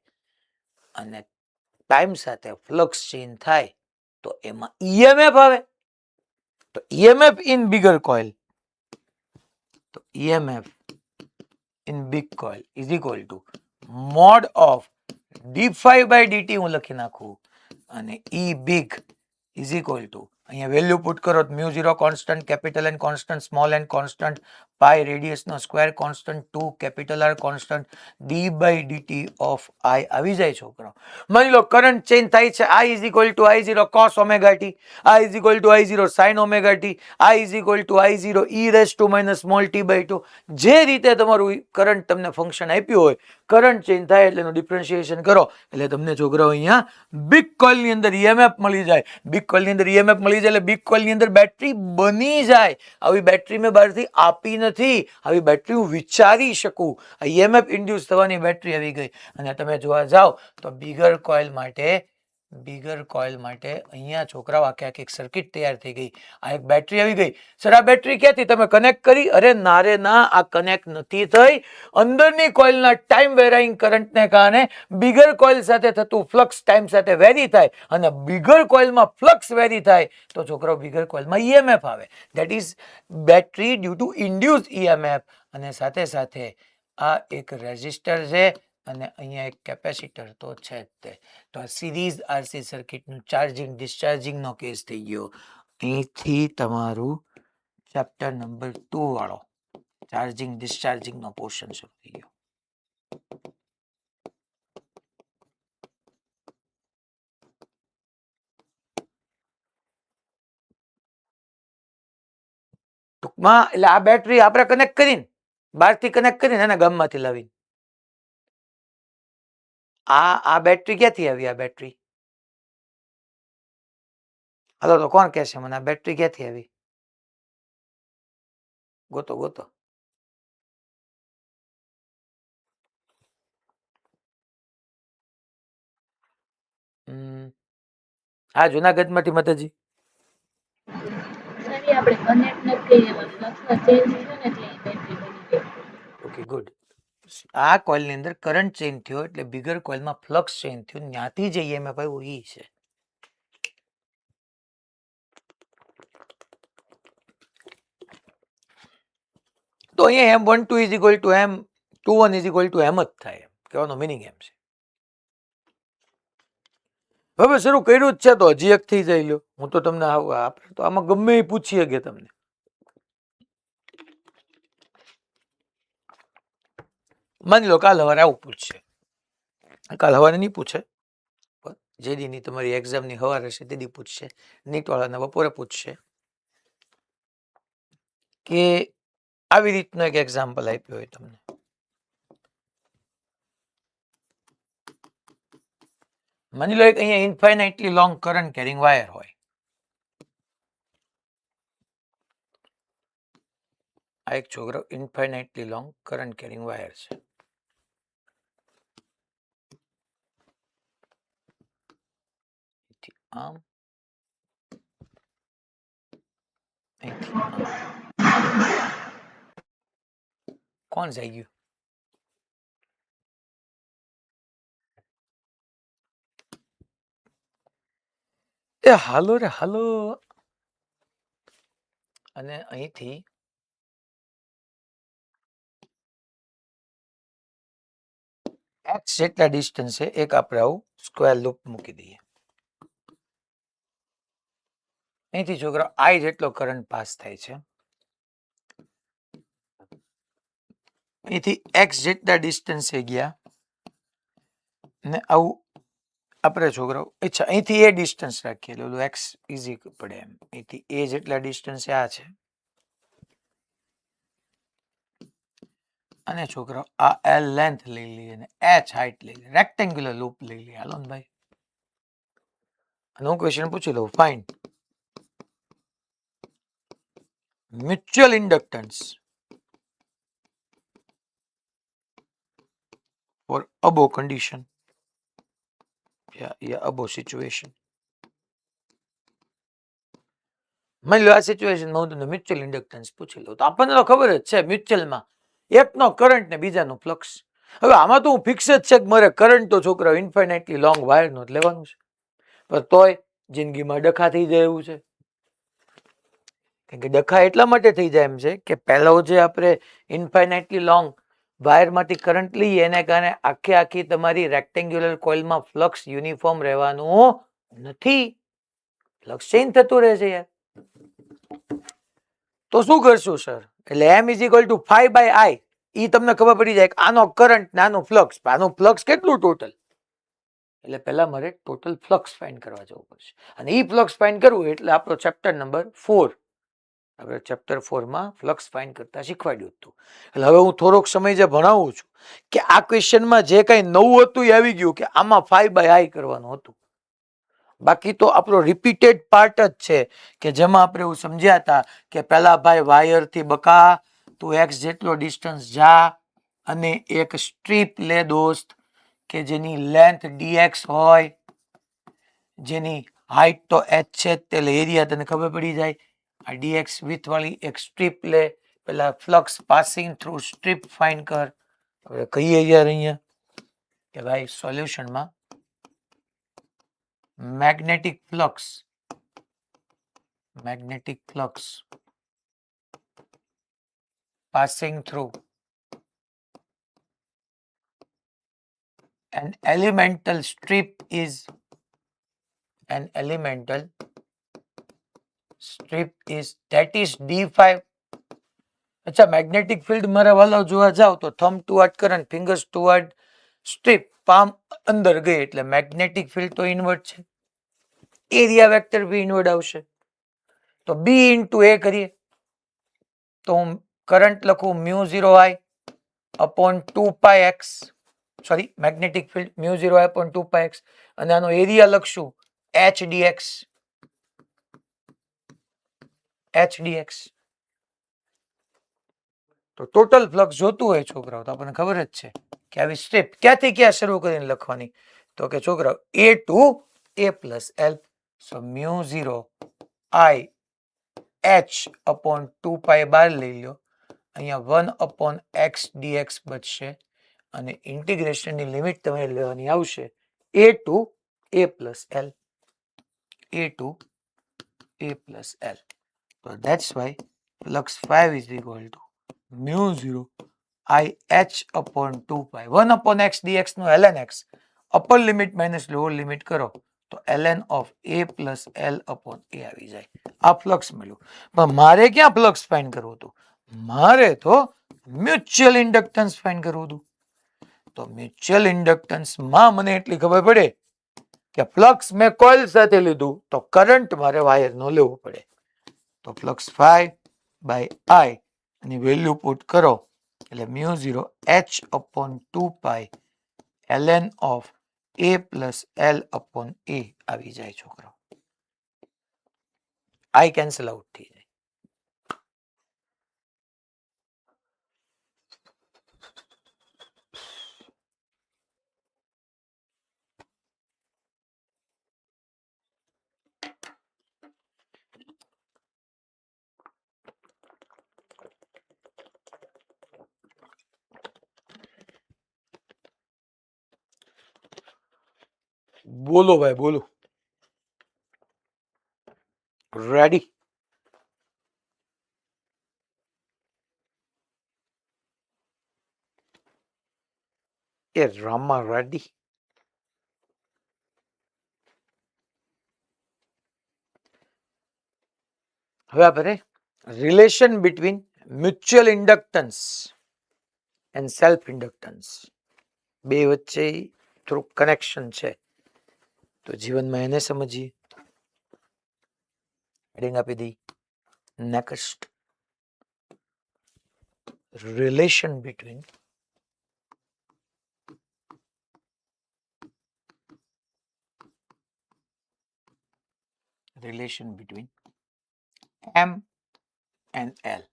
અને ટાઈમ સાથે ફ્લક્સ ચેન્જ થાય તો એમાં EMF આવે. તો EMF ઇન બિગર કોઇલ, તો EMF in big coil is equal to mod of d5 by dt હું લખી નાખું, અને E big is equal to અહીંયા વેલ્યુ પુટ કરો તો mu 0 constant, capital N constant, small N constant, pi radius નો square constant, 2 capital R constant, D by DT of I આવી જાય છોકરાઓ. માની લો કરંટ ચેન્જ થાય છે, I is equal to I0 cos omega T, I is equal to I0 sin omega T, I is equal to I0 e raise to minus small T by 2. જે રીતે તમારું current તમને function આપ્યું હોય, current change થાય એટલે એનું differentiation કરો એટલે તમને છોકરાઓ અહીંયા બિગ કોઇલની અંદર EMF મળી જાય. બિગ કોઇલની અંદર EMF મળી જાય એટલે બિગ કોઇલની અંદર બેટરી બની જાય. આવી બેટરી મેં બહારથી આપી નથી, આવી બેટરી હું વિચારી શકું. EMF ઇન્ડ્યુસ થવાની બેટરી આવી ગઈ. અને તમે જોવા જાઓ તો બિગર કોઇલ માટે અહીંયા છોકરાઓ આખે આખી એક સર્કિટ તૈયાર થઈ ગઈ. આ એક બેટરી આવી ગઈ. સર આ બેટરી ક્યાંથી તમે કનેક્ટ કરી? અરે નારે ના, આ કનેક્ટ નથી થઈ. અંદરની કોઇલના ટાઈમ વેરાઈંગ કરંટને કારણે બિગર કોઇલ સાથે થતું ફ્લક્સ ટાઈમ સાથે વેરી થાય અને બિગર કોઇલમાં ફ્લક્સ વેરી થાય તો છોકરાઓ બિગર કોઇલમાં EMF આવે. That is battery due to induce EMF. અને સાથે સાથે આ એક રેઝિસ્ટર છે અને અહીંયા એક કેપેસિટર તો છે જ તે. તો આ સિરીઝ RC સર્કિટનું ચાર્જિંગ ડિસ્ચાર્જિંગનો કેસ થઈ ગયો. અહીંથી તમારું ચેપ્ટર નંબર 2 વાળો ચાર્જિંગ ડિસ્ચાર્જિંગનો પોર્શન શરૂ થઈ ગયો. ટૂંકમાં એટલે આ બેટરી આપણે કનેક્ટ કરીને બહારથી કનેક્ટ કરીને એના ગામમાંથી લાવીને આ બેટરી ક્યાંથી આવી? આ બેટરી હાલો તો કોણ કહેશે મને આ બેટરી ક્યાંથી આવી? ગોતો. હા, જુનાગઢમાંથી માતાજી. Okay, good. આ કોઇલની અંદર કરંટ ચેન્જ થયો એટલે બિગર કોઇલમાં ફ્લક્સ ચેન્જ થયું, ત્યાંથી જે EMF આવ્યું એ છે. તો અહીંયા M12 is equal two M21 is equal two M જ થાય. કહેવાનો મિનિંગ એમ છે. હવે શરૂ કર્યું જ છે તો હજી એક થઈ જાય લ્યો. હું તો તમને આપણે તો આમાં ગમે એ પૂછી શકે તમને. માની લો કાલ સવારે આવું પૂછશે, કાલ સવારે નહીં પૂછે, જે દીની તમારી એક્ઝામની સવાર હશે તે દી પૂછશે. નીટવાળાને બપોરે પૂછશે કે આવી રીતનું એક એક્ઝામ્પલ આપ્યું હોય તમને. માની લો એક અહીંયા ઇન્ફાઇનાઇટલી લોંગ કરંટ કેરિંગ વાયર હોય. આ એક છોકરો ઇન્ફાઇનાઇટલી લોંગ કરંટ કેરિંગ વાયર છે. આમ કોણ જાય ગયું? એ હાલો રે હાલો. અને અહીંથી x જેટલા ડિસ્ટન્સે એક આપણે આવું સ્ક્વેર લૂપ મૂકી દઈએ. અહીંથી છોકરો I જેટલો કરંટ પાસ થાય છે. અહીંથી x જેટલા ડિસ્ટન્સે ગયા ને આવું આપણે છોકરાઓ અચ્છા અહીંથી એ ડિસ્ટન્સ રાખીએ એટલે ઓલું x ઇઝી પડે એમ. અહીંથી એ જેટલા ડિસ્ટન્સે આ છે અને છોકરાઓ આ L લેન્થ લઈ લઈએ અને h હાઈટ લઈ લઈએ, રેક્ટેન્ગ્યુલર લૂપ લઈ લઈએ. હાલો ને ભાઈ, અને હું ક્વેશ્ચન પૂછી લઉં. Fine mutual inductance for above condition above situation. માની લો આ સિચ્યુએશનમાં હું તમને મ્યુચ્યુઅલ ઇન્ડક્ટન્સ પૂછી લઉં તો આપણને તો ખબર જ છે મ્યુચ્યુઅલમાં એકનો કરંટ ને બીજાનો ફ્લક્સ. હવે આમાં તો હું ફિક્સ જ છે કે મારે કરંટ તો છોકરા ઇન્ફાઇનાઇટલી લોંગ વાયરનો જ લેવાનું છે, પણ તોય જિંદગીમાં ડખા થઈ જાય એવું છે. કારણ કે ડખા એટલા માટે થઈ જાય એમ છે કે પહેલો જે આપણે ઇન્ફાઇનાઇટલી લોંગ વાયરમાંથી કરંટ લઈએ એને કારણે આખી તમારી રેક્ટેન્ગ્યુલર કોઇલમાં ફ્લક્સ યુનિફોર્મ રહેવાનું નથી. ફ્લક્સ ચેન્જ થતું રહે છે યાર. તો શું કરશું સર? એટલે m is equal two 5/I. ઈ તમને ખબર પડી જાય કે આનો કરંટ ને આનું ફ્લક્સ, આનું ફ્લક્સ કેટલું ટોટલ, એટલે પહેલા મારે ટોટલ ફ્લક્સ ફાઇન્ડ કરવા જવું પડશે. અને ઈ ફ્લક્સ ફાઇન્ડ કરવું એટલે આપણો ચેપ્ટર નંબર 4, આપણે ચેપ્ટર 4 માં ફ્લક્સ ફાઇન્ડ કરતા શીખવાડ્યું હતું. એટલે હવે હું થોડોક સમય જે ભણાવું છું કે આ ક્વેશ્ચનમાં જે કઈ નવું હતું એ આવી ગયું કે આમાં 5/I કરવાનું હતું. બાકી તો આપણો રિપીટેડ પાર્ટ જ છે કે જેમાં આપણે એવું સમજ્યા હતા કે પેલા ભાઈ વાયર થી બકા તું x જેટલો ડિસ્ટન્સ જા અને એક સ્ટ્રીપ લે દોસ્ત કે જેની લેન્થ dx હોય, જેની હાઈટ તો h છે, એટલે એરિયા તને ખબર પડી જાય. આ dx વિથ વાળી એક સ્ટ્રીપ લે, પેલા flux passing through strip find કર. હવે કહીએ યાર અહીંયા કે ભાઈ સોલ્યુશનમાં magnetic flux passing through an elemental strip is that is d5. અચ્છા, મેગ્નેટિક ફિલ્ડ મારા વાલા જોવા જાવ તો thumb toward current, fingers toward strip, palm અંદર ગઈ એટલે મેગ્નેટિક ફિલ્ડ તો ઇનવર્ડ છે, એરિયા વેક્ટર બી ઇનવર્ડ આવશે. તો b ઇન્ટુ a કરીએ તો હું કરંટ લખું μ0I upon 2πx, sorry magnetic field μ0I upon 2πx, અને આનો એરિયા લખશું h dx. તો ટોટલ ફ્લક્સ જોતું હોય છોકરાઓ તો આપણને ખબર જ છે કે આવી સ્ટેપ ક્યાંથી ક્યાં શરૂ કરીને લખવાની, તો કે છોકરાઓ a to a plus l. So μ0I h upon 2π બાર લઈ લો, અહીંયા 1 અપોન x dx બચશે, અને ઇન્ટિગ્રેશનની લિમિટ તમારે લેવાની આવશે a to a plus l, a to a plus l. So that's why flux 5 is equal to μ0 I h upon 2π, 1 upon x dx નો ln x, upper limit minus lower limit કરો તો ln of a plus l upon a આવી જાય. આ flux મળ્યું. પણ મારે ક્યાં ફ્લક્સ ફાઇન્ડ કરવું હતું? મારે તો મ્યુચ્યુઅલ ઇન્ડક્ટન્સ ફાઇન્ડ કરવું હતું. તો મ્યુચ્યુઅલ ઇન્ડક્ટન્સ માં મને એટલી ખબર પડે કે ફ્લક્સ મેં કોઇલ સાથે લીધું તો કરંટ મારે વાયર નો લેવો પડે. તો ફ્લક્સ 5/I ની વેલ્યુ પુટ કરો એટલે μ0 h upon 2π ln of a plus l upon a આવી જાય છોકરો. I કેન્સલ આઉટ થઈ જાય. બોલો ભાઈ બોલો. રેડી? એ રામા રેડી. હવે આપણે relation between mutual inductance and self inductance બે વચ્ચે થોડુંક કનેક્શન છે, તો જીવનમાં એને સમજીએ. હેડિંગ આપી દઈ next. Relation between M and L.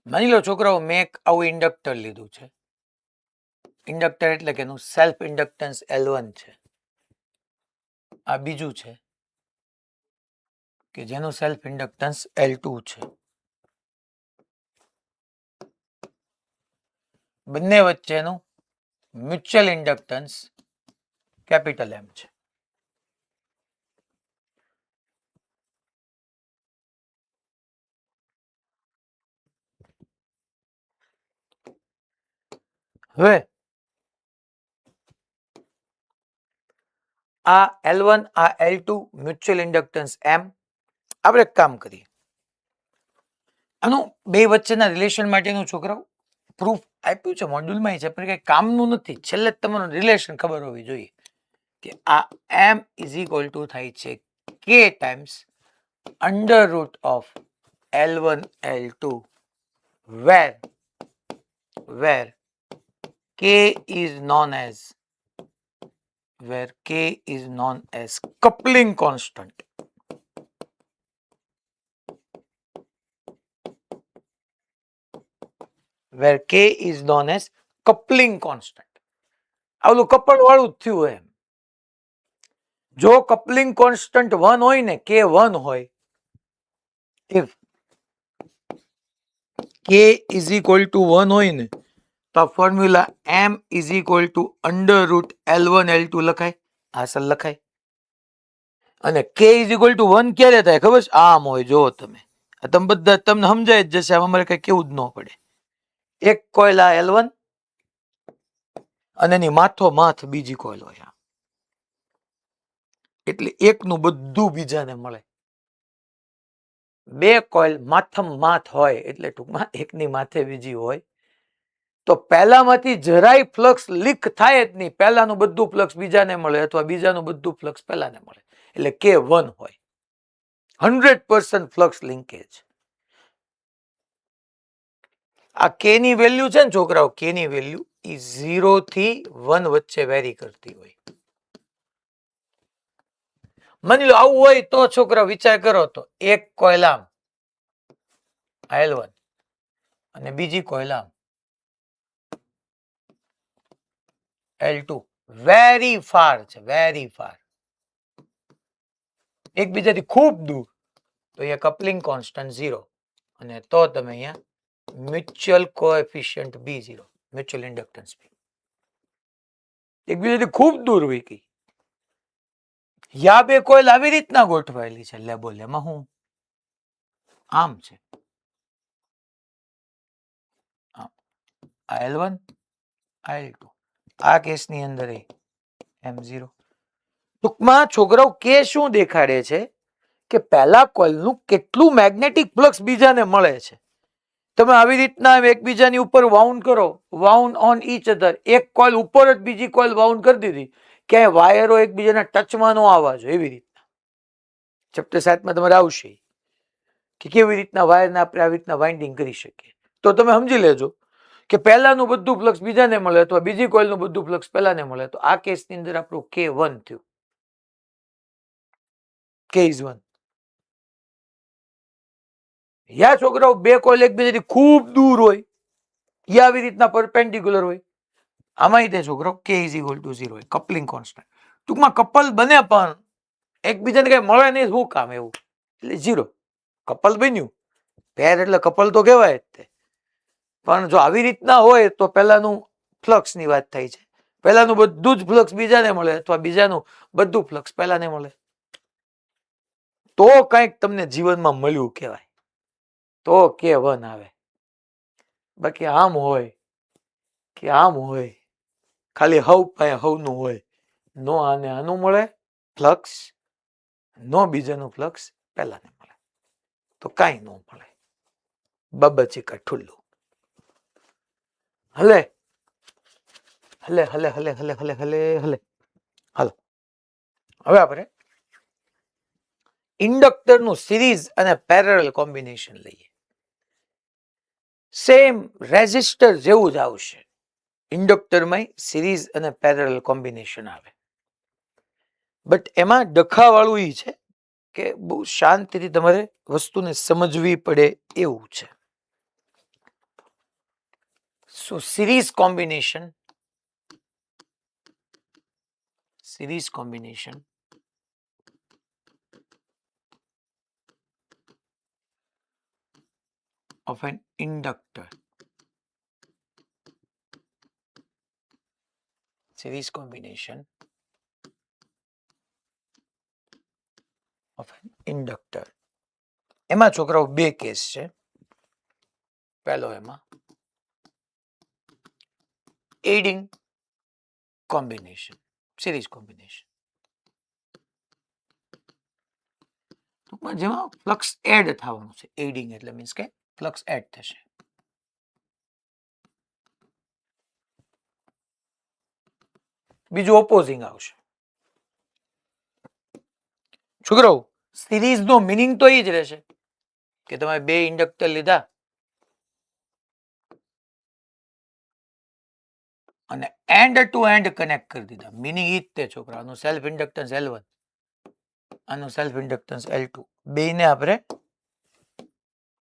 માની લો છોકરાઓ મેં એક આવું ઇન્ડક્ટર લીધું છે. ઇન્ડક્ટર એટલે કે એનું સેલ્ફ ઇન્ડક્ટન્સ L1 છે. આ બીજું છે કે જેનું સેલ્ફ ઇન્ડક્ટન્સ L2 છે. બંને વચ્ચેનું મ્યુચ્યુઅલ ઇન્ડક્ટન્સ કેપિટલ M છે. હવે આ L1 આ L2 મ્યુચ્યુઅલ ઇન્ડક્ટન્સ M. આપણે એક કામ કરીએ, આનું બે વચ્ચેના રિલેશન માટેનું છોકરાઓ પ્રૂફ આપ્યું છે મોડ્યુલમાં છે, પણ કઈ કામનું નથી. છેલ્લે તમારું રિલેશન ખબર હોવી જોઈએ કે આ M ઇઝ ઇક્વલ ટુ થાય છે K times under root of L1 L2 where K is known as coupling constant. Where K is known as coupling constant. આવલું કપલ વાળું જ થયું એમ. જો કપલિંગ કોન્સ્ટન્ટ 1 હોય ને, K 1 હોય, if K is equal to 1 હોય ને, તો આ formula M is equal to under route L1 L2 લખાય. આ સર લખાય. અને K is equal to 1 ક્યારે થાય ખબર છે? આમ હોય, જો તમે તમે બધા તમને સમજાય જ જશે, અમારે કઈ કેવું જ ન પડે. એક કોઇલ આ L1 અને એની માથો માથ બીજી કોઇલ હોય, એટલે એકનું બધું બીજાને મળે. બે કોઇલ માથમ માથ હોય એટલે ટૂંકમાં એકની માથે બીજી હોય, તો પહેલામાંથી જરાય ફ્લક્સ લીક થાય જ નહીં. પહેલાનું બધું ફ્લક્સ બીજાને મળે અથવા બીજાનું બધું ફ્લક્સ પહેલાને મળે, એટલે K1 હોય. 100% ફ્લક્સ લિંકેજ. આ K ની વેલ્યુ છે ને છોકરાઓ, K ની વેલ્યુ ઈ 0 થી 1 વચ્ચે વેરી કરતી હોય. માની લો આવું હોય તો છોકરા વિચાર કરો, તો એક કોઇલ આમ L1 અને બીજી કોઇલ આમ L2, વેરી ફાર છે, વેરી ફાર, એકબીજાથી ખૂબ દૂર, તો અહીંયા કપલિંગ કોન્સ્ટન્ટ 0, અને તો તમે અહીંયા mutual coefficient B0, mutual inductance B, એકબીજાથી ખૂબ દૂર હોય ગઈ. યા બે કોઇલ આવી રીતના ગોઠવાયેલી છે, લેબો એમાં હું આમ છે, L1 L2, આ કેસની અંદર M0. ટૂંકમાં છોકરાઓ કે શું દેખાડે છે કે પહેલા કોઇલનું કેટલું મેગ્નેટિક ફ્લક્સ બીજાને મળે છે. તમે આવી રીતના એકબીજાની ઉપર વાઉન્ડ કરો, વાઉન્ડ ઓન ઈચ અધર, એક કોઇલ ઉપર જ બીજી કોઇલ વાઉન્ડ કરી દીધી, ક્યાંય વાયરો એકબીજાના ટચમાં ન આવવા જોઈએ. એવી રીતના ચેપ્ટર 7 માં તમારે આવશે કે કેવી રીતના વાયરને આપણે આવી રીતના વાઇન્ડિંગ કરી શકીએ. તો તમે સમજી લેજો કે પહેલાનું બધું ફ્લક્સ બીજાને મળે અથવા બીજી કોઇલનું બધું ફ્લક્સ પહેલાને મળે, તો આ કેસની અંદર આપણું K1 થયું. K is 1. યા છોકરાઓ બે કોઇલ એકબીજાથી ખૂબ દૂર હોય, યા આવી રીતના પરપેન્ડિક્યુલર હોય, આમાં તે છોકરાઓ K is equal to 0 હોય, કપલિંગ કોન્સ્ટન્ટ. ટૂંકમાં કપલ બને પણ એકબીજાને કઈ મળે નહીં, શું કામ એવું, એટલે 0. કપલ બન્યું, પેર એટલે કપલ તો કહેવાય જ તે. પણ જો આવી રીતના હોય તો પહેલાનું ફ્લક્સ ની વાત થાય છે, પહેલાનું બધું જ ફ્લક્સ બીજાને મળે અથવા બીજાનું બધું ફ્લક્સ પહેલાને મળે, તો કંઈક તમને જીવનમાં મળ્યું કહેવાય, તો K1 આવે. બાકી આમ હોય કે આમ હોય, ખાલી હવ પાસે હવનું હોય, નો આને આનું મળે ફ્લક્સ, નો બીજાનું ફ્લક્સ પહેલાને મળે, તો કાંઈ ન મળે. બબચીકા ઠુલ્લું. હલે હલે હલે હલે હલે હલે હલે હલે હાલો. હવે આપણે ઇન્ડક્ટરનું સિરીઝ અને પેરેલલ કોમ્બિનેશન લઈએ. સેમ રેઝિસ્ટર જેવું જ આવશે. ઇન્ડક્ટરમાં સિરીઝ અને પેરેલલ કોમ્બિનેશન આવે, બટ એમાં ડખાવાળું એ છે કે બહુ શાંતિથી તમારે વસ્તુને સમજવી પડે એવું છે. So series combination of an inductor, series combination of an inductor. એમાં છોકરાઓ બે કેસ છે. પહેલો એમાં એડિંગ કોમ્બિનેશન, સિરીઝ કોમ્બિનેશન, ટૂંકમાં જેમાં ફ્લક્સ એડ થવાનું છે. એડિંગ એટલે મીન્સ કે ફ્લક્સ એડ થશે. બીજું ઓપોઝિંગ આવશે. છોકરાઓ સિરીઝ નો મિનિંગ તો એ જ રહેશે કે તમે બે ઇન્ડક્ટર લીધા અને એન્ડ ટુ એન્ડ કનેક્ટ કરી દીધા. મિનિંગ ઈ જ તે છોકરા. આનું સેલ્ફ ઇન્ડક્ટન્સ L1, આનું સેલ્ફ ઇન્ડક્ટન્સ L2, બેને આપણે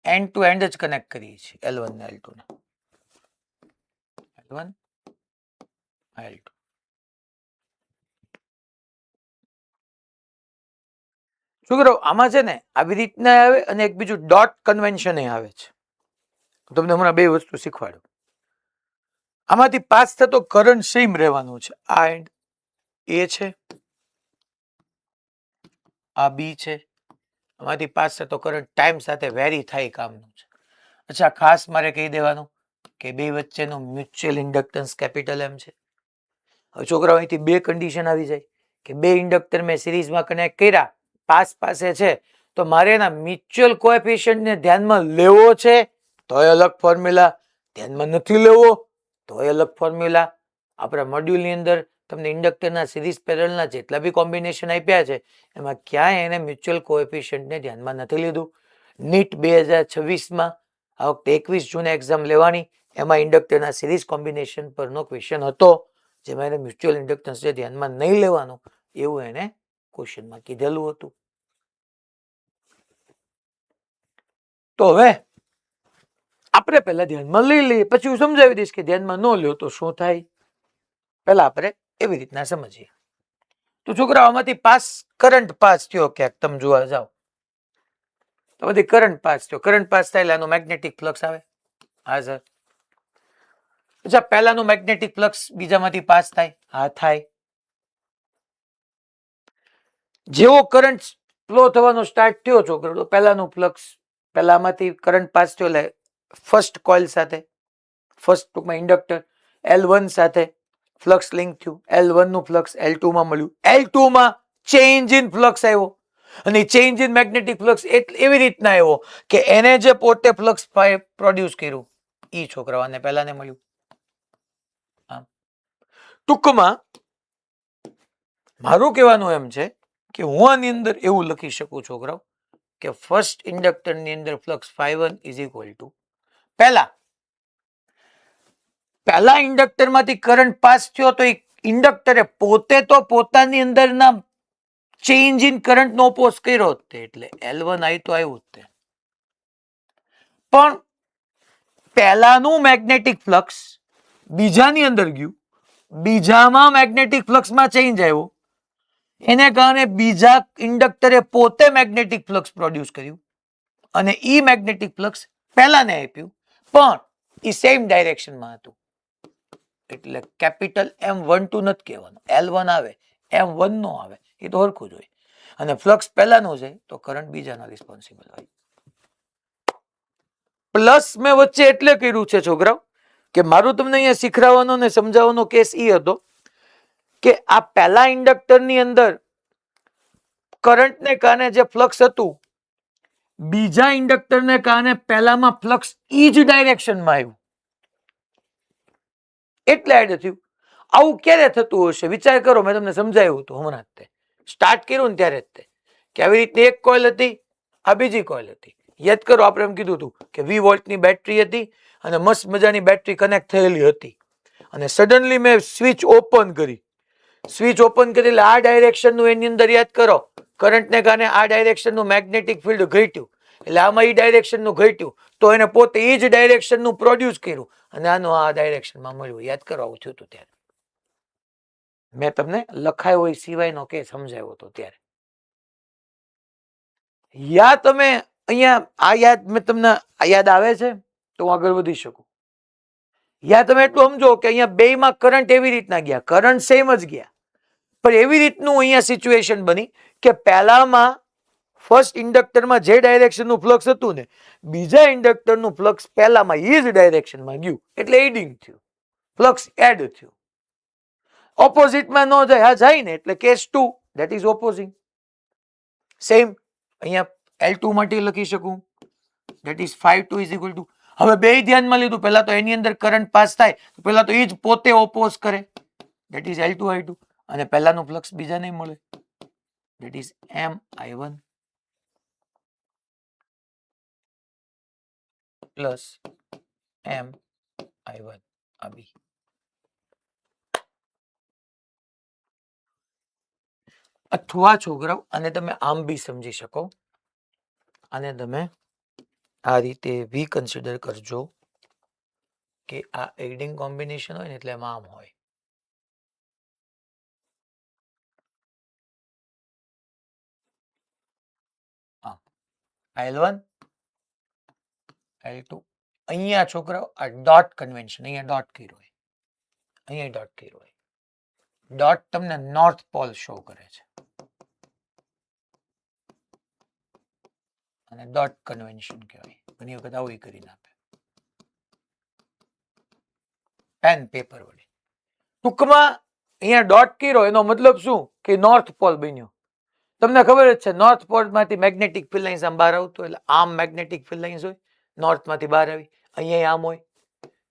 એન્ડ ટુ એન્ડ જ કનેક્ટ કરીએ છીએ. L1 ને L2 ને. L1 L2. છોકરો આમાં છે ને આવી રીતના આવે અને એક બીજું ડોટ કન્વેન્શન આવે છે. તમને હમણાં બે વસ્તુ શીખવાડું. આમાંથી પાસ થતો કરંટ સેમ રહેવાનો છે. આ એન્ડ એ છે, આ બી છે. આમાંથી પાસ થતો કરંટ ટાઈમ સાથે વેરી થાય કામનું છે. અચ્છા, ખાસ મારે કહી દેવાનું કે બે વચ્ચેનું મ્યુચ્યુઅલ ઇન્ડક્ટન્સ કેપિટલ M છે. હવે છોકરાઓ અહીંથી બે કન્ડિશન આવી જાય કે બે ઇન્ડક્ટર મેં સિરીઝમાં કનેક્ટ કર્યા, પાસ પાસે છે, તો મારે એના મ્યુચ્યુઅલ કોએફિશિયન્ટને ધ્યાનમાં લેવો છે તો અલગ ફોર્મ્યુલા, ધ્યાનમાં નથી લેવો તો અલગ ફોર્મ્યુલા. આપણા મોડ્યુલની અંદર તમને ઇન્ડક્ટરના સિરીઝ પેરેલલના જેટલા બી કોમ્બિનેશન આપ્યા છે એમાં ક્યાંય એને મ્યુચ્યુઅલ કોએફિશિયન્ટને ધ્યાનમાં નથી લીધું. નીટ 2026માં આ વખતે 21 જૂને એક્ઝામ લેવાની, એમાં ઇન્ડક્ટરના સિરીઝ કોમ્બિનેશન પરનો ક્વેશ્ચન હતો જેમાં એને મ્યુચ્યુઅલ ઇન્ડક્ટન્સને ધ્યાનમાં નહીં લેવાનું એવું એને ક્વેશ્ચનમાં કીધેલું હતું. તો હવે આપણે પહેલા ધ્યાનમાં લઈ લઈએ, પછી હું સમજાવી દઈશ કે ધ્યાનમાં ન લ્યો તો શું થાય. પહેલા આપણે એવી રીતના સમજીએ. તો છોકરાઓ આમાંથી પાસ કરંટ પાસ થયો ક્યાંક, તમે જોવા જાઓ તો બધી કરંટ પાસ થયો. કરંટ પાસ થાય એટલે આનું મેગ્નેટિક ફ્લક્સ આવે. હા સર. અચ્છા, પહેલાનું મેગ્નેટિક ફ્લક્સ બીજામાંથી પાસ થાય? હા થાય. જેવો કરંટ ફ્લો થવાનો સ્ટાર્ટ થયો છોકરો તો પહેલાનું ફ્લક્સ, પહેલામાંથી કરંટ પાસ થયો એટલે ફર્સ્ટ કોઇલ સાથે, ફર્સ્ટ ટૂંકમાં ઇન્ડક્ટર L1 સાથે ફ્લક્સ લિંક થયું. L1 નું ફ્લક્સ L2 માં મળ્યું. L2 માં ચેન્જ ઇન ફ્લક્સ આવ્યો અને ચેન્જ ઇન મેગ્નેટિક ફ્લક્સ એવી રીતના આવ્યો કે એને જે પોતે ફ્લક્સ પ્રોડ્યુસ કર્યું ઈ છોકરાઓને પહેલાને મળ્યું. ટૂંકમાં મારું કહેવાનું એમ છે કે હું આની અંદર એવું લખી શકું છોકરાઓ કે ફર્સ્ટ ઇન્ડક્ટર ની અંદર ફ્લક્સ ∅1 ઇઝ ઇક્વલ ટુ પહેલા ઇન્ડક્ટર માંથી કરંટ પાસ થયો તો ઇન્ડક્ટરે પોતે તો પોતાની અંદરના ચેન્જ ઇન કરંટ નો ઓપોઝ કર્યો એટલે L1 આવી તો આવ્યું જ. પણ પહેલાનું મેગ્નેટિક ફ્લક્સ બીજાની અંદર ગયું, બીજામાં મેગ્નેટિક ફ્લક્સમાં ચેન્જ આવ્યો, એને કારણે બીજા ઇન્ડક્ટરે પોતે મેગ્નેટિક ફ્લક્સ પ્રોડ્યુસ કર્યું અને ઈ મેગ્નેટિક ફ્લક્સ પહેલાને આપ્યું, પણ ઈ સેમ ડાયરેક્શનમાં હતું. એટલે કેપિટલ M12 નથી કહેવાનું, L1 આવે, M1 નો આવે, એ તો હરખું જ હોય. અને ફ્લક્સ પહેલાનું છે તો કરંટ બીજાનો રિસ્પોન્સિબલ હોય. પ્લસ મેં વચ્ચે એટલે કર્યું છે છોકરાઓ કે મારું તમને અહીંયા શીખવાડવાનો ને સમજાવવાનો કેસ એ હતો કે આ પહેલા ઇન્ડક્ટરની અંદર કરંટને કારણે જે ફ્લક્સ હતું, બીજા ઇન્ડક્ટરને કારણે પહેલામાં ફ્લક્સ ઈ જ ડાયરેક્શનમાં આવ્યું એટલે એડ થયું. આવું ક્યારે થતું હશે વિચાર કરો. મેં તમને સમજાવ્યું હતું હમણાં જ, સ્ટાર્ટ કર્યું ને ત્યારે જ કે આવી રીતે એક કોઇલ હતી, આ બીજી કોઇલ હતી. યાદ કરો, આપણે એમ કીધું હતું કે 20 વોલ્ટની બેટરી હતી અને મસ્ત મજાની બેટરી કનેક્ટ થયેલી હતી અને સડનલી મેં સ્વિચ ઓપન કરી. સ્વિચ ઓપન કરી એટલે આ ડાયરેક્શનનું એની અંદર યાદ કરો કરંટને કારણે આ ડાયરેક્શનનું મેગ્નેટિક ફિલ્ડ ઘટ્યું એટલે આમાં ઈ ડાયરેક્શનનું ઘટ્યું તો એને પોતે એ જ ડાયરેક્શનનું પ્રોડ્યુસ કર્યું અને આનું આ ડાયરેક્શનમાં મળ્યું. યાદ કરો, આવું થયું હતું ત્યારે. મેં તમને લખાયો હોય સિવાયનો કે સમજાવ્યો હતો ત્યારે. યા તમે અહીંયા આ યાદ મેં તમને આ યાદ આવે છે તો હું આગળ વધી શકું. યા તમે એટલું સમજો કે અહીંયા બેયમાં કરંટ એવી રીતના ગયા, કરંટ સેમ જ ગયા, પણ એવી રીતનું અહીંયા સિચ્યુએશન બની કે પહેલામાં ફર્સ્ટ ઇન્ડક્ટરમાં જે ડાયરેક્શનનું ફ્લક્સ હતું ને બીજા ઇન્ડક્ટરનું ફ્લક્સ પહેલામાં એ જ ડાયરેક્શનમાં ગયું એટલે એડિંગ થયું, ફ્લક્સ એડ થયું. ઓપોઝિટમાં ન જાય, હા જાય ને એટલે કેસ 2 ધેટ ઇઝ ઓપોઝિંગ. સેમ અહીંયા L2 માટે લખી શકું, that is 5 2 is equal to, હવે બે ધ્યાનમાં લીધું, પહેલા તો એની અંદર કરંટ પાસ થાય તો પહેલા તો એ જ પોતે ઓપોઝ કરે, that is L2 I2, અને પહેલાનું ફ્લક્સ બીજાને મળે, that is M I1 plus M I1 આ બી. અથવા છોકરાઓ આને તમે આમ બી સમજી શકો, આને તમે આ રીતે બી કન્સિડર કરજો કે આ એડિંગ કોમ્બિનેશન હોય ને એટલે એમાં આમ હોય. L1 L2 અહીંયા છોકરાઓ આ ડોટ કન્વેન્શન, અહીંયા ડોટ કર્યો હોય, અહીંયા ડોટ કર્યો હોય, ડોટ તમને નોર્થ પોલ શો કરે છે અને ડોટ કન્વેન્શન કહેવાય. ઘણી વખત આવું કરીને આપે પેન પેપર વડે. ટૂંકમાં અહીંયા ડોટ કર્યો એનો મતલબ શું કે નોર્થ પોલ બન્યો. તમને ખબર જ છે નોર્થ પોલ માંથી મેગ્નેટિક ફિલ્ડ લાઇન્સ આમ બહાર આવતો, એટલે આમ મેગ્નેટિક ફિલ્ડ લાઇન્સ હોય, નોર્થ માંથી બહાર આવી, અહીંયા આમ હોય,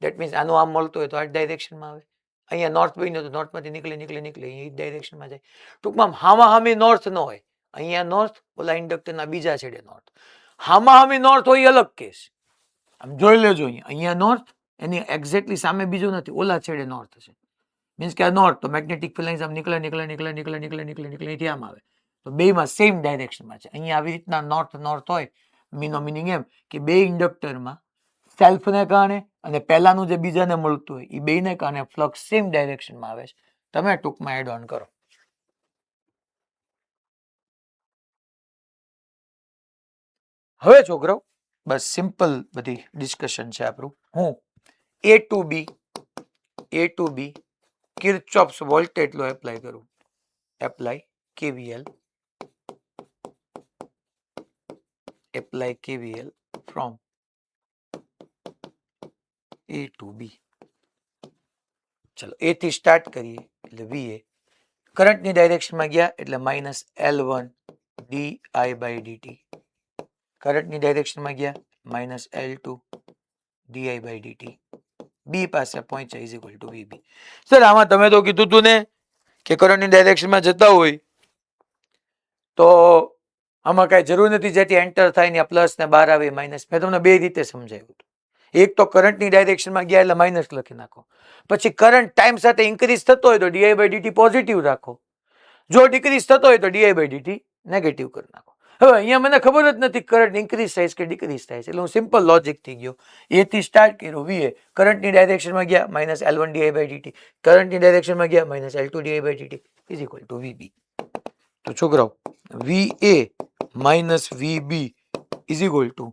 દેટ મીન્સ આનું આમ મળતું હોય તો આ ડાયરેક્શનમાં આવે, અહીંયા નોર્થ બન્યો તો નોર્થ માંથી નીકળી નીકળી નીકળી એ ડાયરેક્શનમાં જાય. ટૂંકમાં હામા હામી નોર્થ ન હોય, અહીંયા નોર્થ, ઓલા ઇન્ડક્ટરના બીજા છેડે નોર્થ. હામા હામી નોર્થ હોય અલગ કેસ, આમ જોઈ લેજો, અહીંયા નોર્થ એની એક્ઝેક્ટલી સામે બીજું નથી, ઓલા છેડે નોર્થ છે, મીન્સ કે આ નોર્થ તો મેગ્નેટિક ફિલ્ડ લાઇન્સ આમ નીકળે નીકળે નીકળે નીકળે નીકળે નીકળે નીકળે અહીંથી આમ આવે, તો બેમાં સેમ ડાયરેક્શનમાં છે. અહીંયા આવી રીતના નોર્થ નોર્થ હોય, મીનો મિનિંગ એમ કે બે ઇન્ડક્ટરમાં સેલ્ફને કારણે અને પહેલાનું જે બીજાને મળતું હોય એ બેને કારણે ફ્લક્સ સેમ ડાયરેક્શનમાં આવે છે. તમે ટૂંકમાં એડ ઓન કરો. હવે છોકરાઓ બસ સિમ્પલ બધી ડિસ્કશન છે આપણું. હું A to B Kirchhoff's voltage law apply કરું, apply KVL, apply KVL from A to B. ચલો A થી સ્ટાર્ટ કરીએ એટલે VA કરંટની ડાયરેક્શનમાં ગયા એટલે માઇનસ L1 di/dt, કરંટની ડાયરેક્શનમાં ગયા માઇનસ L2 di/dt, બી પાસે પહોંચ્યા is equal to VB. Sir આમાં તમે તો કીધું તું ને કે કરંટની ડાયરેક્શનમાં જતા હોય તો આમાં કઈ જરૂર નથી, જેથી એન્ટર થાય ને પ્લસ ને બહાર આવે માઇનસ. મેં તમને બે રીતે સમજાવ્યું હતું. એક તો કરંટની ડાયરેક્શનમાં ગયા એટલે માઇનસ લખી નાખો, પછી કરંટ ટાઈમ સાથે ઇન્ક્રીઝ થતો હોય તો di/dt પોઝિટિવ રાખો, જો ડિક્રીઝ થતો હોય તો di/dt નેગેટિવ કરી નાખો. હવે અહીંયા મને ખબર જ નથી કરંટ ઇન્ક્રીઝ થાય કે ડિક્રીઝ થાય છે, એટલે હું સિમ્પલ લોજિક થઈ ગયો. એ થી સ્ટાર્ટ કર્યો VA, કરંટની ડાયરેક્શનમાં ગયા માઇનસ L1 di/dt, કરંટની ડાયરેક્શનમાં ગયા minus L2 di/dt is equal to VB. તો છોકરાઓ VA minus VB is equal two,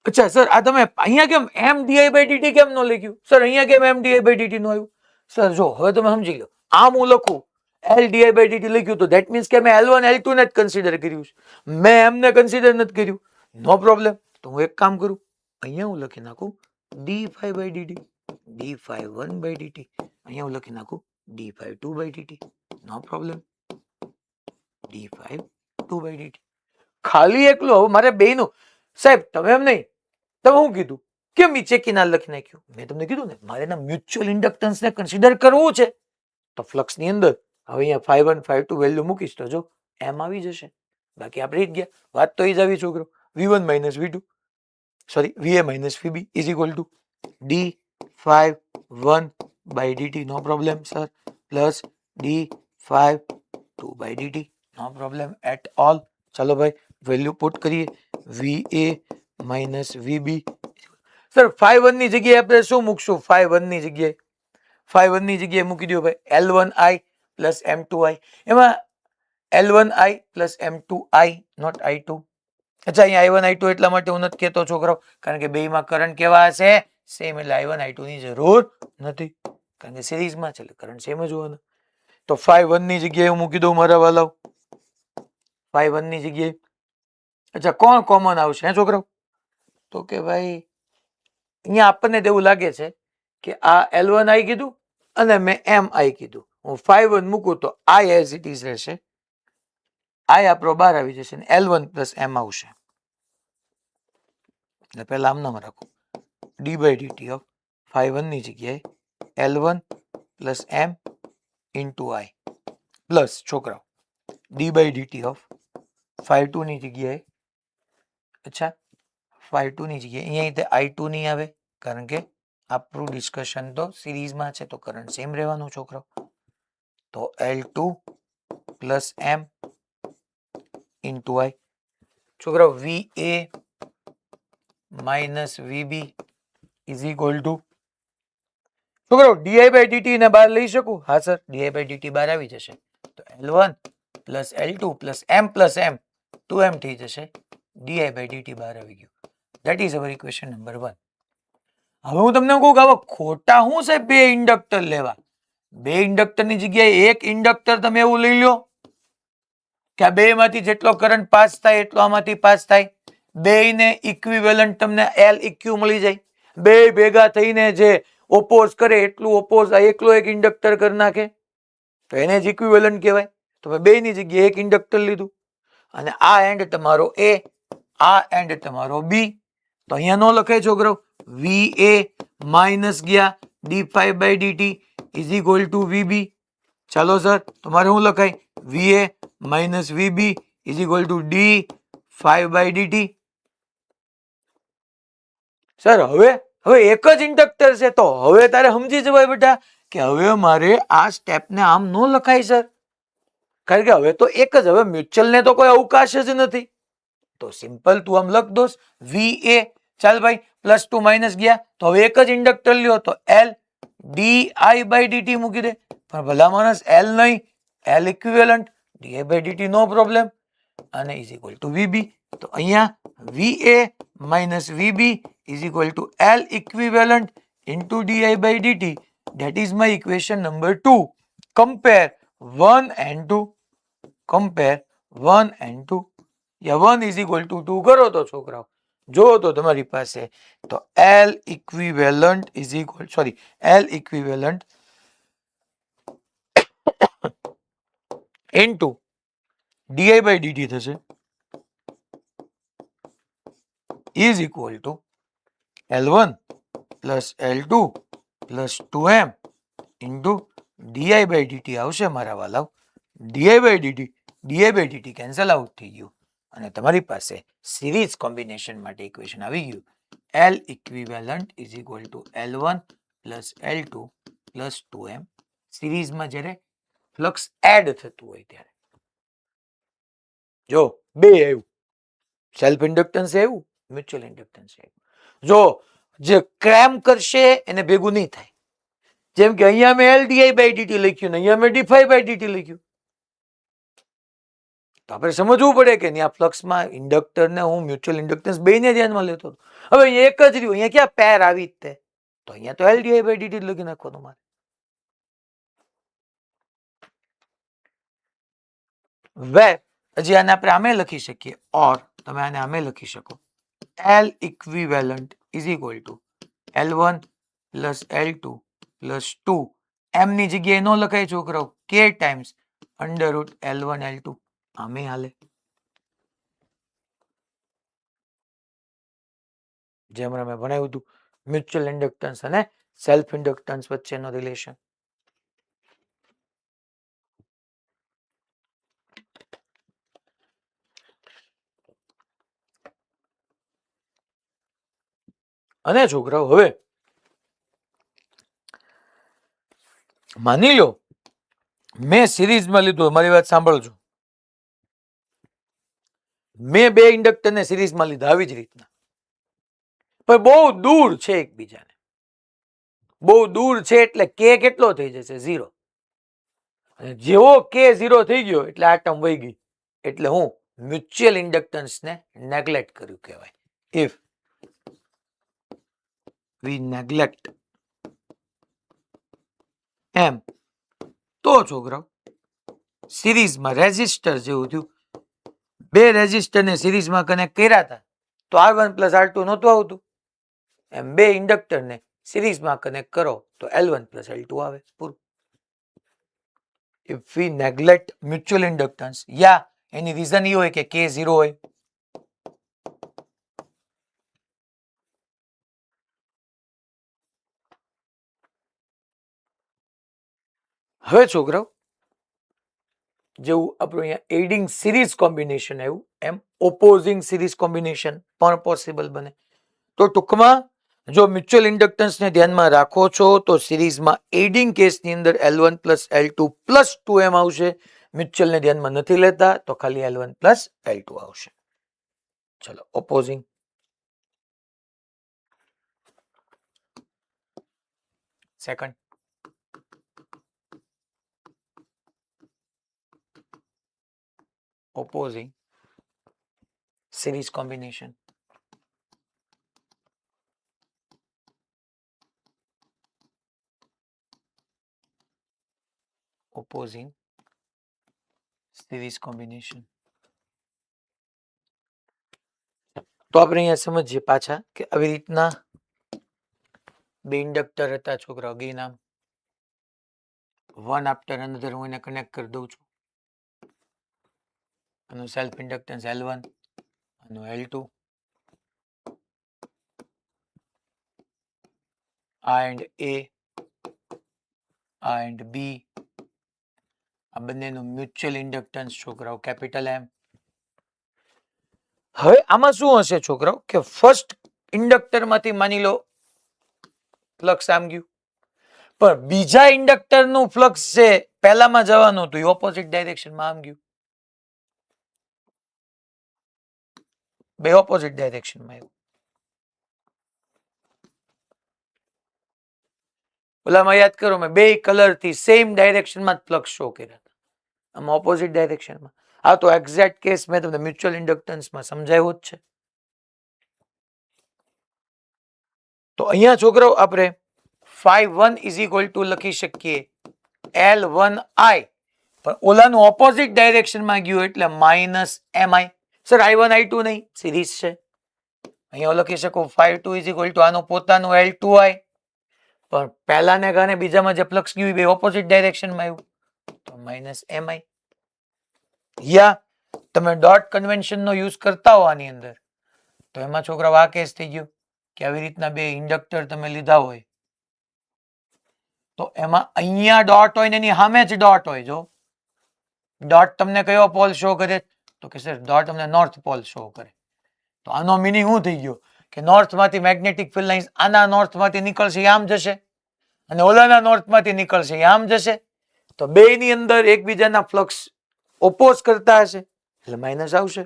અચ્છા સર આ તમે અહીંયા કેમ M di/dt કેમ ન લખ્યું? સર અહીંયા કેમ M di/dt નો આવ્યું? સર જો હવે તમે સમજી લો, આમ હું લખું L di/dt લખ્યું તો ધેટ મીન્સ કે મેં L1 L2 ને જ કન્સિડર કર્યું છે, મેં M ને કન્સિડર નથી કર્યું. નો પ્રોબ્લેમ, તો હું એક કામ કરું, અહીંયા હું લખી નાખું d5/dt, d5/1/dt, અહીંયા હું લખી નાખું d5/2/dt, નો પ્રોબ્લેમ, d5/2/dt. ખાલી એકલું હવે મારે બેયનું સાહેબ તમે એમ નહીં, તમે શું કીધું કેમ ચેકીના લખી નાખ્યું? મેં તમને કીધું ને મારે એના મ્યુચ્યુઅલ ઇન્ડક્ટન્સ ને કન્સિડર કરવું છે તો ફ્લક્સ ની અંદર હવે અહીંયા 5 1 5 2 વેલ્યુ મૂકીશ તો જો એમ આવી જશે, બાકી આપણે જ ગયા. વાત તો એ જ આવી છોકરો, V1 minus V2 sorry VA minus VB is equal to d5/1/dt, no problem sir, plus d5/2/dt, no problem at all. ચલો ભાઈ વેલ્યુ પુટ કરીએ, VA minus VB. સર 5 1 ની જગ્યાએ આપણે શું મૂકશું? 5 1 ની જગ્યાએ 5 1 ની જગ્યાએ મૂકી દો ભાઈ L1I plus M2I, એમાં L1I plus M2I not I2. અચ્છા અહીંયા I1 I2 એટલા માટે હું નથી કહેતો છોકરાઓ કારણ કે બેયમાં કરંટ કેવા હશે સેમ, એટલે I1 I2 ની જરૂર નથી કારણ કે સિરીઝમાં છે એટલે કરંટ સેમ જ હોવાના. તો 5 1 ની જગ્યાએ હું મૂકી દઉં મારા વાલાઓ, 5 1 ની જગ્યાએ. અચ્છા કોણ કોમન આવશે હે છોકરાઓ? તો કે ભાઈ અહીંયા આપણને એવું લાગે છે કે આ L1I કીધું અને મેં MI કીધું, હું 5 1 મૂકું તો I as it is રહેશે, આઈ આપણો બહાર આવી જશે ને L1 પ્લસ એમ આવશે. એટલે પહેલા આમ નામ રાખો D by DT of phi1 ની જગ્યાએ L1 plus M into I plus છોકરાઓ D by DT of phi2 ની જગ્યાએ અચ્છા phi2 ની જગ્યાએ અહીંયા I2 નહીં આવે કારણ કે આપણું ડિસ્કશન તો સિરીઝમાં છે તો કરંટ સેમ રહેવાનું છોકરાઓ. તો L2 પ્લસ એમ ઇન્ટુ આઈ છોકરાઓ VA minus VB is equal two છોકરાઓ ડીઆઈ બાય ડીટી ને બહાર લઈ શકું? હા સર, ડીઆઈ બાય ડીટી બહાર આવી જશે તો L1 plus L2 plus M 2m થઈ જશે. ડીઆઈ બાય ડીટી બહાર આવી ગયું. That is our equation number 1. હવે હું તમને કહું કે આવા ખોટા શું છે બે ઇન્ડક્ટર લેવા? બે ઇન્ડક્ટર ની જગ્યાએ એક ઇન્ડક્ટર તમે એવું લઈ લો કે આ બે માંથી જેટલો કરંટ પાસ થાય એટલો આમાંથી પાસ થાય. બે ને ઇક્વિવેલન્ટ તમને L ઇક્યુ મળી જાય. બે ભેગા થઈને જે ઓપોઝ કરે એટલું ઓપોઝ આ એકલો એક ઇન્ડક્ટર કરી નાખે તો એને જ ઇક્વિવેલન્ટ કહેવાય. તો બે ની જગ્યાએ એક ઇન્ડક્ટર લીધું અને આ એન્ડ તમારો A, આ એન્ડ તમારો B. તો અહીંયા નો લખાય છોકરો VA માઇનસ ગયા D phi by DT is equal to VB. ચાલો સર, તમારે શું લખાય? VA minus VB is equal to D phi by DT. Sir હવે એક જ ઇન્ડક્ટર છે તો હવે તારે સમજી જવાય બેટા કે હવે મારે આ સ્ટેપને આમ ન લખાય સર, કારણ કે હવે તો એક જ, હવે મ્યુચ્યુઅલ ને તો કોઈ અવકાશ જ નથી. તો સિમ્પલ તું આમ લખ દોસ VA. ચાલ ભાઈ +2 માઇનસ ગયા તો હવે એક જ ઇન્ડક્ટર લ્યો તો L ડી બાય ડીટી મૂકી દે. પણ ભલા માણસ L નહીં, L equivalent D by DT no problem અને ઇઝ ઇક્વલ ટુ VB. તો અહીંયા VA minus VB is equal to L equivalent into D by DT. That is my equation number 2. Compare 1 and 2. Compare 1 and 2. યા 1 is equal to 2 કરો તો છોકરાઓ જો તો તમારી પાસે તો L equivalent is equal L equivalent into D by DT થશે is equal to L1 plus L2 plus 2m into D by DT આવશે મારા વાલાઓ. ડી બાય ડીટી કેન્સલ આઉટ થઈ ગયું અને તમારી પાસે સિરીઝ કોમ્બિનેશન માટે ઇક્વેશન આવી ગયું. L equivalent is equal to L1 plus L2 plus 2m. સિરીઝમાં જ્યારે ફ્લક્સ એડ થતું હોય ત્યારે જો બે આવ્યું, સેલ્ફ ઇન્ડક્ટન્સ આવ્યું, મ્યુચ્યુઅલ ઇન્ડક્ટન્સ આવ્યું. જો જે ક્રેમ કરશે એને ભેગું નહીં થાય. જેમ કે અહીંયા મેં L ડી બાય ડીટી લખ્યું ને અહીંયા મેં ડી ફાઈ બાય ડીટી લખ્યું. તો આપણે સમજવું પડે કે આ ફ્લક્સમાં ઇન્ડક્ટર ને હું મ્યુચ્યુઅલ ઇન્ડક્ટન્સ બેને ધ્યાનમાં લેતો હતો. હવે અહીંયા એક જ રહ્યું, અહીંયા ક્યાં પેર આવી જ તે, તો અહીંયા તો L ડી બાય ડીટી લખી નાખવાનું મારે. વેર હજી આને આપણે આમે લખી શકીએ ઓર તમે આને આમે લખી શકો L equivalent is equal to L1 plus L2 plus 2 m ની જગ્યાએ નો લખાય છોકરાઓ k times under route L1 L2. આમે હાલે જેમ મેં ભણાવ્યું હતું મ્યુચ્યુઅલ ઇન્ડક્ટન્સ અને સેલ્ફ ઇન્ડક્ટન્સ વચ્ચેનો રિલેશન. અને છોકરાઓ હવે માની લો મેં સિરીઝમાં લીધું, મારી વાત સાંભળજો, મેં બે ઇન્ડક્ટરને સિરીઝમાં લીધા આવી જ રીતના, પણ બહુ દૂર છે એકબીજાને, બહુ દૂર છે એટલે કે કેટલો થઈ જશે 0. અને જેવો કે 0 થઈ ગયો એટલે આ ટર્મ વહી ગઈ, એટલે હું મ્યુચ્યુઅલ ઇન્ડક્ટન્સને નેગ્લેક્ટ કર્યું કહેવાય. ઇફ we neglect M તો છોકરાઓ સિરીઝમાં રેઝિસ્ટર જેવું થયું. બે રેઝિસ્ટરને સિરીઝમાં કનેક્ટ કર્યા હતા તો R1 પ્લસ R2 નહોતું આવતું, એમ બે ઇન્ડક્ટરને સિરીઝમાં કનેક્ટ કરો તો L1 પ્લસ L2 આવે પૂરું. If we neglect mutual inductance, yeah, એની રીઝન એ હોય કે કે 0 હોય. હવે છોકરાઓ જેવું આપણું અહીંયા એડિંગ સિરીઝ કોમ્બિનેશન આવ્યું એમ ઓપોઝિંગ સિરીઝ કોમ્બિનેશન પણ પોસિબલ બને. તો ટૂંકમાં જો મ્યુચ્યુઅલ ઇન્ડક્ટન્સને ધ્યાનમાં રાખો છો તો સિરીઝમાં એડિંગ કેસની અંદર L1 plus L2 plus 2M આવશે. મ્યુચ્યુઅલને ધ્યાનમાં નથી લેતા તો ખાલી L1 પ્લસ L2 આવશે. ચલો opposing. Second opposing series combination. Opposing series combination. તો આપણે અહીંયા સમજીએ પાછા કે આવી રીતના બે ઇન્ડક્ટર હતા છોકરાઓ ગઈ નામ વન આફ્ટર અનધર હું એને કનેક્ટ કરી દઉં છું. આનું સેલ્ફ ઇન્ડક્ટન્સ L1 આનું L2 આ એન્ડ A આ એન્ડ B આ બંનેનું મ્યુચ્યુઅલ ઇન્ડક્ટન્સ છોકરાઓ કેપિટલ M. હવે આમાં શું હશે છોકરાઓ કે ફર્સ્ટ ઇન્ડક્ટરમાંથી માની લો ફ્લક્સ આમ ગયું પણ બીજા ઇન્ડક્ટરનું ફ્લક્સ છે પહેલામાં જવાનું હતું એ ઓપોઝિટ ડાયરેક્શનમાં આમ ગયું. બે ઓપોઝિટ ડાયરેક્શનમાં આવ્યું. ઓલામાં યાદ કરો મેં બે કલરથી સેમ ડાયરેક્શનમાં ફ્લક્સ શો કર્યા હતા. આમાં ઓપોઝિટ ડાયરેક્શનમાં. આ તો એક્ઝેક્ટ કેસ મેં તમને મ્યુચ્યુઅલ ઇન્ડક્ટન્સમાં સમજાવ્યો જ છે. તો અહીંયા છોકરાઓ આપણે phi1 ઇઝ ઇક્વલ ટુ લખી શકીએ L1I પણ ઓલાનું ઓપોઝિટ ડાયરેક્શનમાં ગયું એટલે minus MI. Sir I1 I2 નહીં સિરીઝ છે. અહીંયા લખી શકો phi2 ઇઝ ઇક્વલ ટુ આનું પોતાનું L2I પણ પહેલાને કારણે બીજામાં જે ફ્લક્સ ગયું એ ઓપોઝિટ ડાયરેક્શનમાં આવ્યું તો માઇનસ MI. યા તમે ડોટ કન્વેન્શનનો યુઝ કરતા હો આની અંદર તો એમાં છોકરા આ કેસ થઈ ગયો કે આવી રીતના બે ઇન્ડક્ટર તમે લીધા હોય તો એમાં અહીંયા ડોટ હોય ને એની સામે જ ડોટ હોય. જો ડોટ તમને કયો પોલ શો કરે તો કે સર ડોટ તમને નોર્થ પોલ શો કરે. તો આનો મિનિંગ શું થઈ ગયો કે નોર્થમાંથી મેગ્નેટિક ફિલ્ડ લાઇન્સ આના નોર્થમાંથી નીકળશે આમ જશે અને ઓલાના નોર્થમાંથી નીકળશે આમ જશે તો બેની અંદર એકબીજાના ફ્લક્સ ઓપોઝ કરતા હશે એટલે માઇનસ આવશે.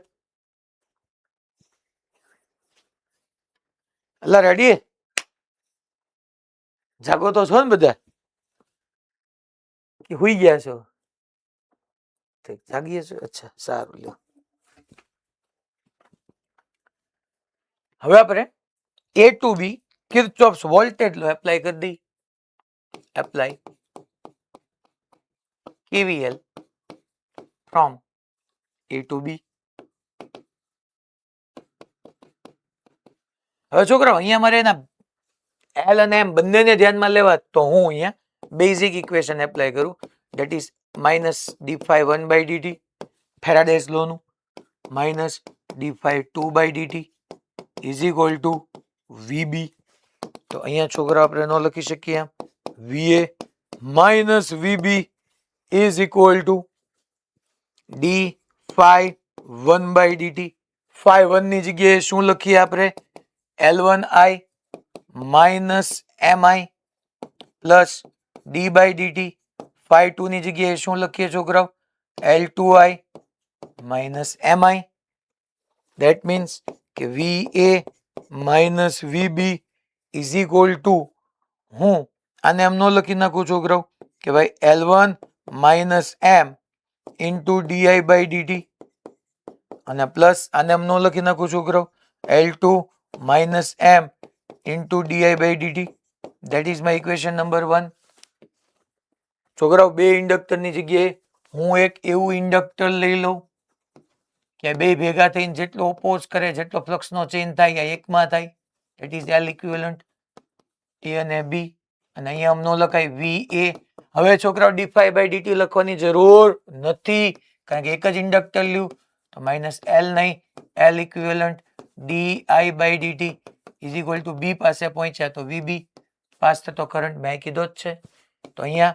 એટલે રેડી જાગો તો છો ને બધા કે હુઈ ગયા છો? જાગીએ છો? અચ્છા સારું લ્યો. હવે આપણે A to B Kirchhoff's voltage law apply કરી દઈ. Apply KVL from A to B. હવે છોકરાઓ અહીંયા મારે એના L અને M બંનેને ધ્યાનમાં લેવા તો હું અહીંયા બેઝિક ઇક્વેશન એપ્લાય કરું that is minus d∅1 by dt Faraday's લોનું minus d∅2 by dt is equal to VB. તો અહીંયા છોકરા આપણે ન લખી શકીએ VA minus VB is equal to d∅1 by dt. phi1 ની જગ્યાએ શું લખીએ આપણે L1I minus MI plus d by dt. phi2 ની જગ્યાએ શું લખીએ છોકરાઓ L2I minus MI. That means કે VA minus VB is equal to હું આને એમ ન લખી નાખું છોકરાઓ કે ભાઈ L1 minus M into DI by dt અને પ્લસ આને એમ ન લખી નાખું છોકરાઓ L2 minus M into di by dt. That is my equation number 1. છોકરાઓ બે ઇન્ડક્ટરની જગ્યાએ હું એક એવું ઇન્ડક્ટર લઈ લઉં કે બે ભેગા થઈને જેટલો ઓપોઝ કરે જેટલો ફ્લક્સનો ચેન્જ થાય એકમાં થાય that is L equivalent A અને B અને અહીંયા આમ ન લખાય VA. હવે છોકરાઓ d∅ by dt લખવાની જરૂર નથી કારણ કે એક જ ઇન્ડક્ટર લ્યું તો માઇનસ એલ નહીં, L equivalent D I by DT is equal to B પાસે પહોંચ્યા તો વીબી પાસ થતો કરંટ મેં કીધો જ છે. તો અહીંયા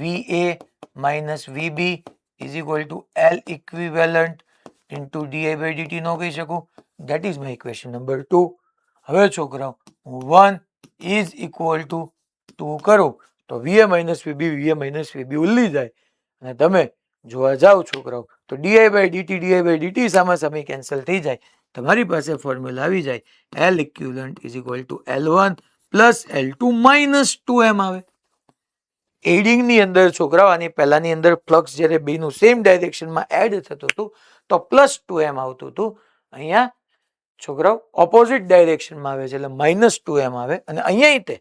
VA minus VB is equal to L equivalent into DI by DT ન કહી શકું. That is my equation number 2. હવે છોકરાઓ હું 1 ઇઝ ઇક્વલ ટુ 2 કરું તો વીએ માઇનસ વીબી ઉલ્લી જાય અને તમે જોવા જાઓ છોકરાઓ તો ડીઆઈ બાય ડીટી સામા સામે કેન્સલ થઈ જાય. તમારી પાસે ફોર્મ્યુલા આવી જાય L equivalent is equal to L1 plus L2 minus 2m આવે. એડિંગ ની અંદર છોકરાઓ આની પહેલાની અંદર ફ્લક્સ જ્યારે બેનું સેમ ડાયરેક્શનમાં એડ થતું હતું તો પ્લસ 2m આવતું હતું. અહીંયા છોકરાઓ ઓપોઝિટ ડાયરેક્શનમાં આવે છે એટલે માઇનસ 2m આવે. અને અહીંયા તે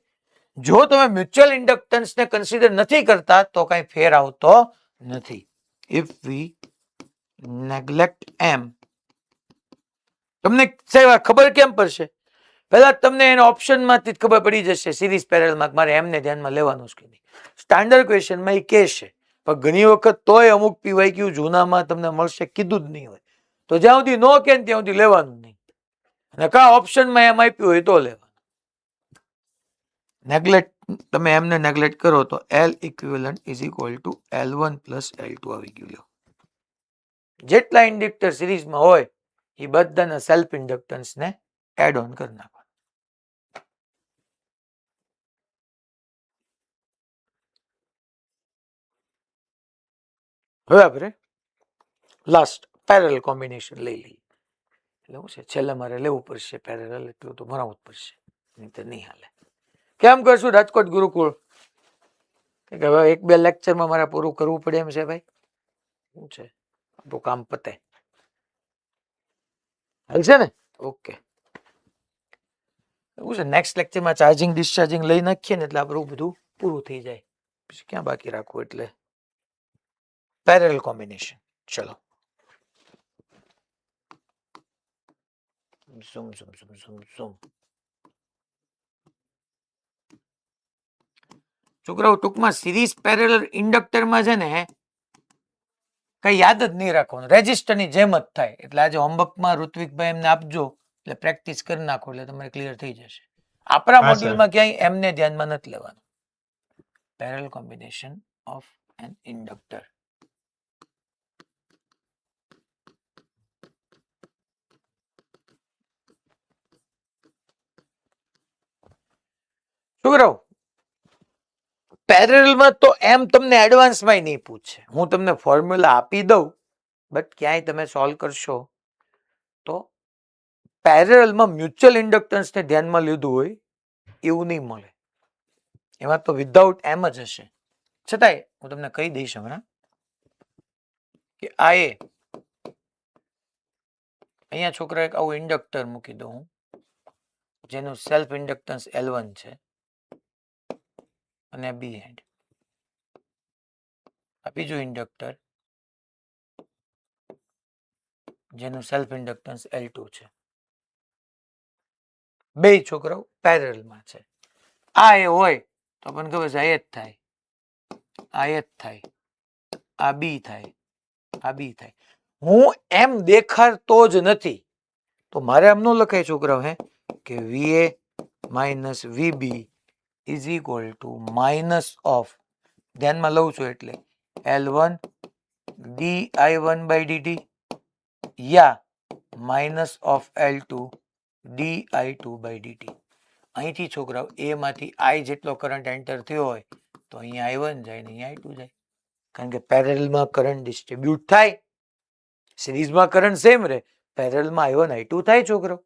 જો તમે મ્યુચ્યુઅલ ઇન્ડક્ટન્સને કન્સિડર નથી કરતા તો કઈ ફેર આવતો નથી. ઇફ વી નેગ્લેક્ટ m, તમને ખબર કેમ પડશે? પહેલા તમને એના ઓપ્શનમાંથી જ ખબર પડી જશે સિરીઝ પેરેલલમાં મારે એમને ધ્યાનમાં લેવાનું છે કે નહીં. સ્ટાન્ડર્ડ ક્વેશ્ચનમાં એ કહેશે પણ ઘણી વખત તોય અમુક પીવાયક્યુ જૂનામાં તમને મળશે કીધું જ નહીં હોય તો જ્યાં સુધી નો કે ત્યાં સુધી લેવાનું નહીં અને કા ઓપ્શનમાં એમ આપ્યું હોય તો લેવાનું. નેગ્લેક્ટ તમે એમને નેગ્લેક્ટ કરો તો L equivalent is equal to L1 plus L2 આવી ગયું. જેટલા ઇન્ડક્ટર સિરીઝમાં હોય એ બધાના સેલ્ફ ઇન્ડક્ટન્સને એડ ઓન કરી નાખો. હવે આપણે લાસ્ટ પેરેલલ કોમ્બિનેશન લઈ લઈએ. એટલે શું છે છેલ્લે મારે લેવું પડશે પેરેલલ, એટલું તો ભણાવવું જ પડશે નહીં તો નહીં હાલે. કેમ કરશું રાજકોટ ગુરુકુળ? કે હવે 1-2 લેક્ચરમાં મારે પૂરું કરવું પડે એમ છે ભાઈ. શું છે આપણું કામ પતે હાલશે ને? ઓકે. એવું છે નેક્સ્ટ લેક્ચરમાં ચાર્જિંગ ડિસ્ચાર્જિંગ લઈ નાખીએ ને એટલે આપણું બધું પૂરું થઈ જાય. પછી ક્યાં બાકી રાખવું? એટલે પેરેલલ કોમ્બિનેશન. ચલો ઝૂમ. છોકરાઓ ટૂંકમાં સિરીઝ પેરેલલ ઇન્ડક્ટરમાં છે ને કઈ યાદ જ નહીં રાખવાનું, રેજિસ્ટરની જેમ જ થાય. એટલે આજે હોમવર્કમાં ઋત્વિકભાઈ એમને આપજો એટલે પ્રેક્ટિસ કરી નાખો એટલે તમારે ક્લિયર થઈ જશે. આપણા મોડ્યુલમાં ક્યાંય એમને ધ્યાનમાં નથી લેવાનું. Parallel combination of N inductor. છોકરાઓ પેરેલલમાં તો એમ તમને એડવાન્સમાં નહીં પૂછે. હું તમને ફોર્મ્યુલા આપી દઉં બટ ક્યાંય તમે સોલ્વ કરશો તો પેરેલલમાં મ્યુચ્યુઅલ ઇન્ડક્ટન્સને ધ્યાનમાં લીધું હોય એવું નહીં મળે. એમાં તો વિધાઉટ એમ જ હશે. છતાંય હું તમને કહી દઈશ હમણાં કે આ અહીંયા છોકરા એક આવું ઇન્ડક્ટર મૂકી દઉં જેનું સેલ્ફ ઇન્ડક્ટન્સ L1 છે અને બી હેન્ડ આ બીજું ઇન્ડક્ટર જેનું સેલ્ફ ઇન્ડક્ટન્સ L2 છે. બે છોકરાઓ પેરેલલમાં છે. આ એ હોય તો આપણને ખબર છે આ એ જ થાય, આ એ જ થાય, આ બી થાય, આ બી થાય. હું એમ દેખાડતો જ નથી તો મારે આમ ન લખાય છોકરાઓ હે કે VA minus VB is equal to minus of, ધ્યાનમાં લઉં છું એટલે L1 dI1 બાય ડીટી યા minus of L2 dI2 by DT. અહીંથી છોકરાઓ એ માંથી I જેટલો કરંટ એન્ટર થયો હોય તો અહીંયા I1 જાય ને અહીંયા I2 જાય. કારણ કે પેરેલલમાં કરંટ ડિસ્ટ્રીબ્યુટ થાય, સિરીઝમાં કરંટ સેમ રહે, પેરેલલમાં I1 I2 થાય છોકરો.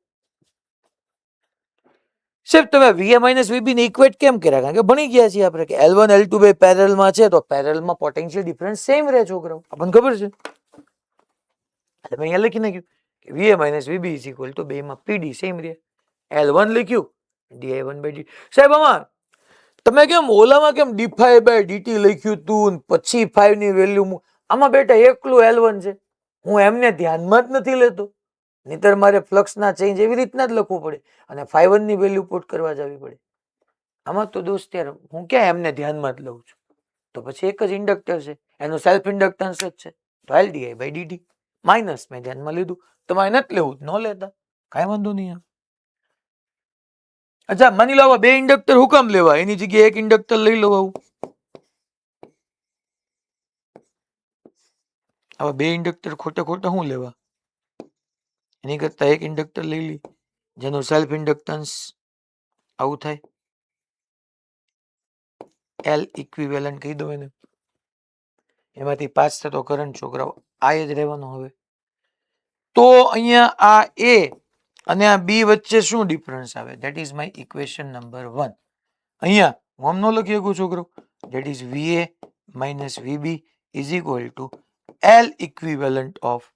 સાહેબ તમે વીએ માઇનસ વીબી ને ઇક્વેટ કેમ કર્યા? કારણ કે ભણી ગયા છીએ આપણે કે L1 L2 બે પેરેલલમાં છે તો પેરેલલમાં પોટેન્શિયલ ડિફરન્સ સેમ રહે છોકરો, આપણને ખબર છે. તમે અહીંયા લખી નાખ્યું કે VA minus VB is equal to બેમાં પીડી સેમ રહે. L1 લખ્યું dI1 બાય ડીટી. સાહેબ આમાં તમે કેમ ઓલામાં કેમ ડી5 બાય ડીટી લખ્યું તું પછી 5 ની વેલ્યુ? આમાં બેટા એકલું L1 છે, હું એમને ધ્યાનમાં જ નથી લેતો. નહીતર મારે ફ્લક્સના ચેન્જ એવી રીતના જ લખવું પડે અને 5 ની વેલ્યુ પુટ કરવા જવી પડે. આમાં તો દોસ્ત યાર હું ક્યાં એમને ધ્યાનમાં જ લઉં છું. તો પછી એક જ ઇન્ડક્ટર છે, એનું સેલ્ફ ઇન્ડક્ટન્સ જ છે. તો L DI by DT minus મેં ધ્યાનમાં લીધું, તમારે નથી લેવું ન લેતા, કાંઈ વાંધો નહીં. અચ્છા માની લો બે ઇન્ડક્ટર હું કામ લેવા, એની જગ્યાએ એક ઇન્ડક્ટર લઈ લો. આવા બે ઇન્ડક્ટર ખોટા ખોટા શું લેવા, એની કરતા એક ઇન્ડક્ટર લઈ લી જેનું સેલ્ફ ઇન્ડક્ટન્સ આવું થાય, એલ ઇક્વિવેલન્ટ કહી દો એને. એમાંથી પાસ થતો કરંટ છોકરાઓ આ જ રહેવાનો. હવે તો અહીંયા આ એ અને આ બી વચ્ચે શું ડિફરન્સ આવે, that is my equation number 1. અહીંયા હું આમ ન લખી શકું છોકરો, that is VA minus VB is equal to L equivalent of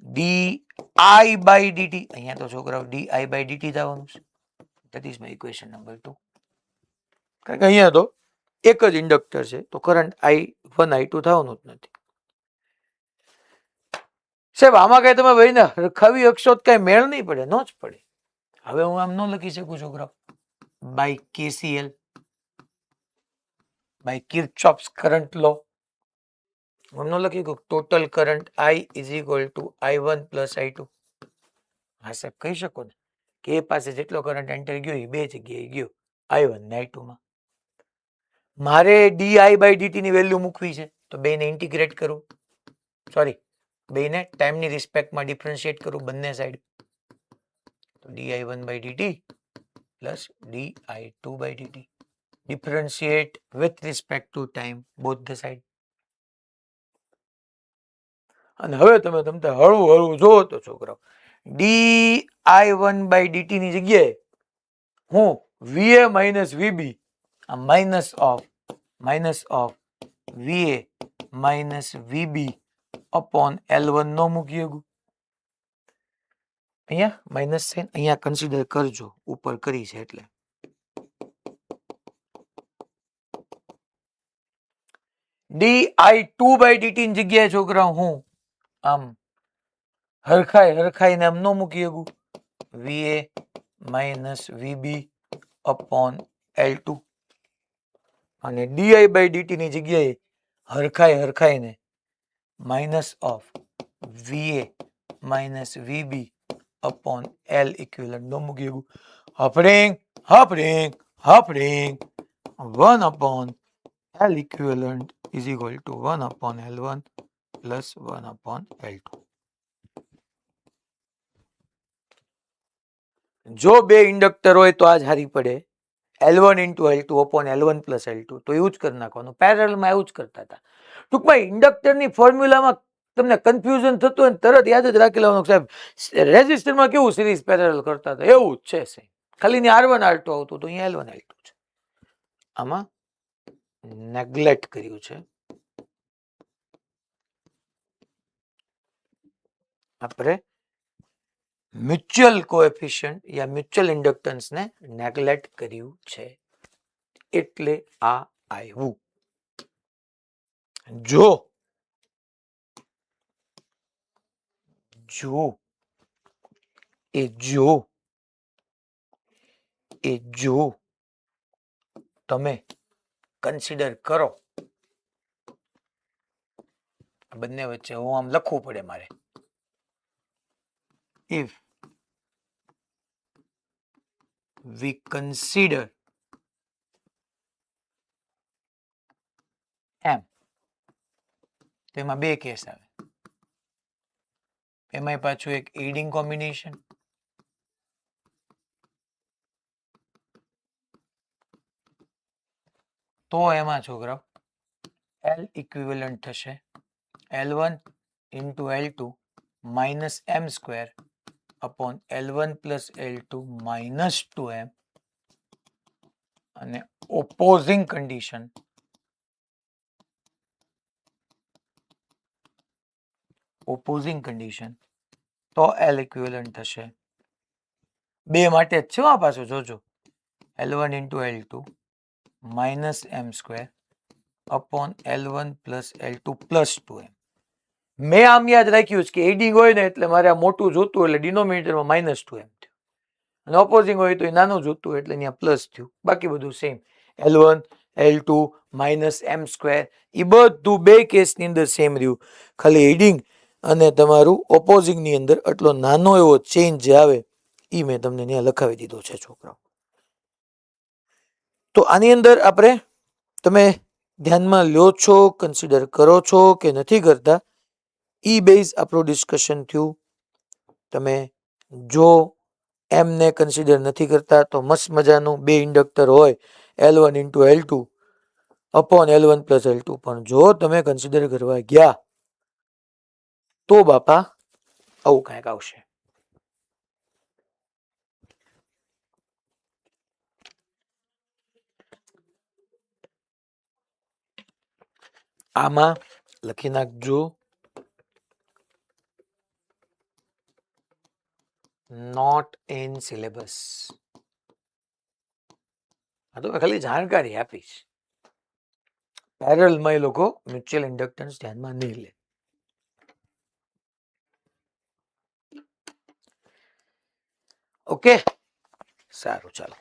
D I by DT. અહીંયા તો છોકરાઓ ડી આઈ બાય ડીટી થવાનું છે. That is my equation number 2. કારણ કે અહીંયા તો એક જ ઇન્ડક્ટર છે તો કરંટ i1 i2 થવાનું જ નથી. સાહેબ આમાં કઈ તમે ભાઈ ને રખાવી અક્ષો કઈ મેળ નહીં પડે, ન જ પડે. હવે હું આમ ન લખી શકું છોકરાઓ બાય KCL, બાય કિર્ચોફ્સ કરંટ લો. હું ન લખી શકું total current I is equal two i1 plus i2. હા સાહેબ કહી શકો ને કે એ પાસે જેટલો કરંટ એન્ટર ગયો એ બે જગ્યાએ ગયો, i1 ને i2 માં. મારે ડીઆઈ બાય ડીટી ની વેલ્યુ મૂકવી છે તો બેને ઇન્ટિગ્રેટ કરું, સોરી બેને ટાઈમની રિસ્પેક્ટમાં ડિફરન્શિએટ કરું બંને સાઈડ. તો ડી1 બાય ડીટી પ્લસ ડી2 by DT, differentiate with respect to time both the side. અને હવે તમે તમને હળવું હળવું જોવો તો છોકરાઓ ડી1 બાય ડીટી ની જગ્યાએ હું વીએ માઇનસ વીબી આ minus of VA minus VB upon L1 નો મૂકી શકું. અહીંયા માઇનસ સાઇન અહીંયા કન્સિડર કરજો, ઉપર કરી છે એટલે. ડી2 બાય ડીટી ની જગ્યાએ છોકરા હું આમ હરખાઈને આમ નો મૂકી શકું, વીએ માઇનસ વીબી અપોન L2. અને ડીઆઈ બાય ડીટી ની જગ્યાએ હરખાઈને minus of VA minus VB upon L equivalent નો મૂકી શકું. હફડિંગ 1 upon L equivalent is equal to 1 upon L1 plus 1 upon L2. જો બે ઇન્ડક્ટર હોય તો આ જ હારી પડે, L1 into L2 upon L1 plus L2 તો એવું જ કરી નાખવાનું. પેરેલલમાં એવું જ કરતા હતા. ટૂંકમાં ઇન્ડક્ટરની ફોર્મ્યુલામાં તમને કન્ફ્યુઝન થતું હોય તરત યાદ જ રાખી લેવાનું સાહેબ રેઝિસ્ટરમાં કેવું સિરીઝ પેરેલલ કરતા હતા એવું જ છે સાહેબ, ખાલી ની R1 R2 આવતું તો અહીંયા L1 L2 છે. આમાં નેગ્લેક્ટ કર્યું છે આપણે, મ્યુચ્યુઅલ કોએફિશિયન્ટ યા મ્યુચ્યુઅલ ઇન્ડક્ટન્સ ને નેગ્લેક્ટ કર્યું છે એટલે આ આવ્યું. જો તમે કન્સિડર કરો બંને વચ્ચે હું આમ લખવું પડે મારે, if we consider M તો એમાં બે કેસ આવે, એમાંય પાછું એક એડિંગ કોમ્બિનેશન તો એમાં છોકરાઓ L ઇક્વિવેલન્ટ થશે L1 into L2 minus M square upon L1 plus L2 minus 2M અને opposing condition તો L equivalent થશે બે માટે જ છે આ પાછું જોજો L1 into L2 minus M square upon L1 plus L2 plus 2M. મેં આમ યાદ રાખ્યું છે કે એડિંગ હોય ને એટલે મારે આ મોટું જોતું એટલે ડિનોમિનેટરમાં -2M થયું અને ઓપોઝિંગ હોય તો એ નાનું જોતું એટલે અહીંયા પ્લસ થયું, બાકી બધું same L1 L2 minus M square, એ બધું બે કેસની અંદર સેમ રહ્યું, ખાલી હેડિંગ અને તમારું ઓપોઝિંગની અંદર આટલો નાનો એવો ચેન્જ જે આવે એ મેં તમને ત્યાં લખાવી દીધો છે છોકરાઓ. તો આની અંદર આપણે તમે ધ્યાનમાં લ્યો છો, કન્સિડર કરો છો કે નથી કરતા, ઈ બેઝ આપણું ડિસ્કશન થયું. તમે જો એમને કન્સિડર નથી કરતા તો મસ્ત મજાનું બે ઇન્ડક્ટર હોય L1 into L2 upon L1 plus L2, પણ જો તમે કન્સિડર કરવા ગયા તો બાપા આવું કાંઈક આવશે. આમાં લખી નાખજો નોટ ઇન સિલેબસ. આ તો ખાલી જાણકારી આપીશ. પેરેલલમાં એ લોકો મ્યુચ્યુઅલ ઇન્ડક્ટન્સ ધ્યાનમાં નહીં લે. ઓકે, સારું, ચાલો.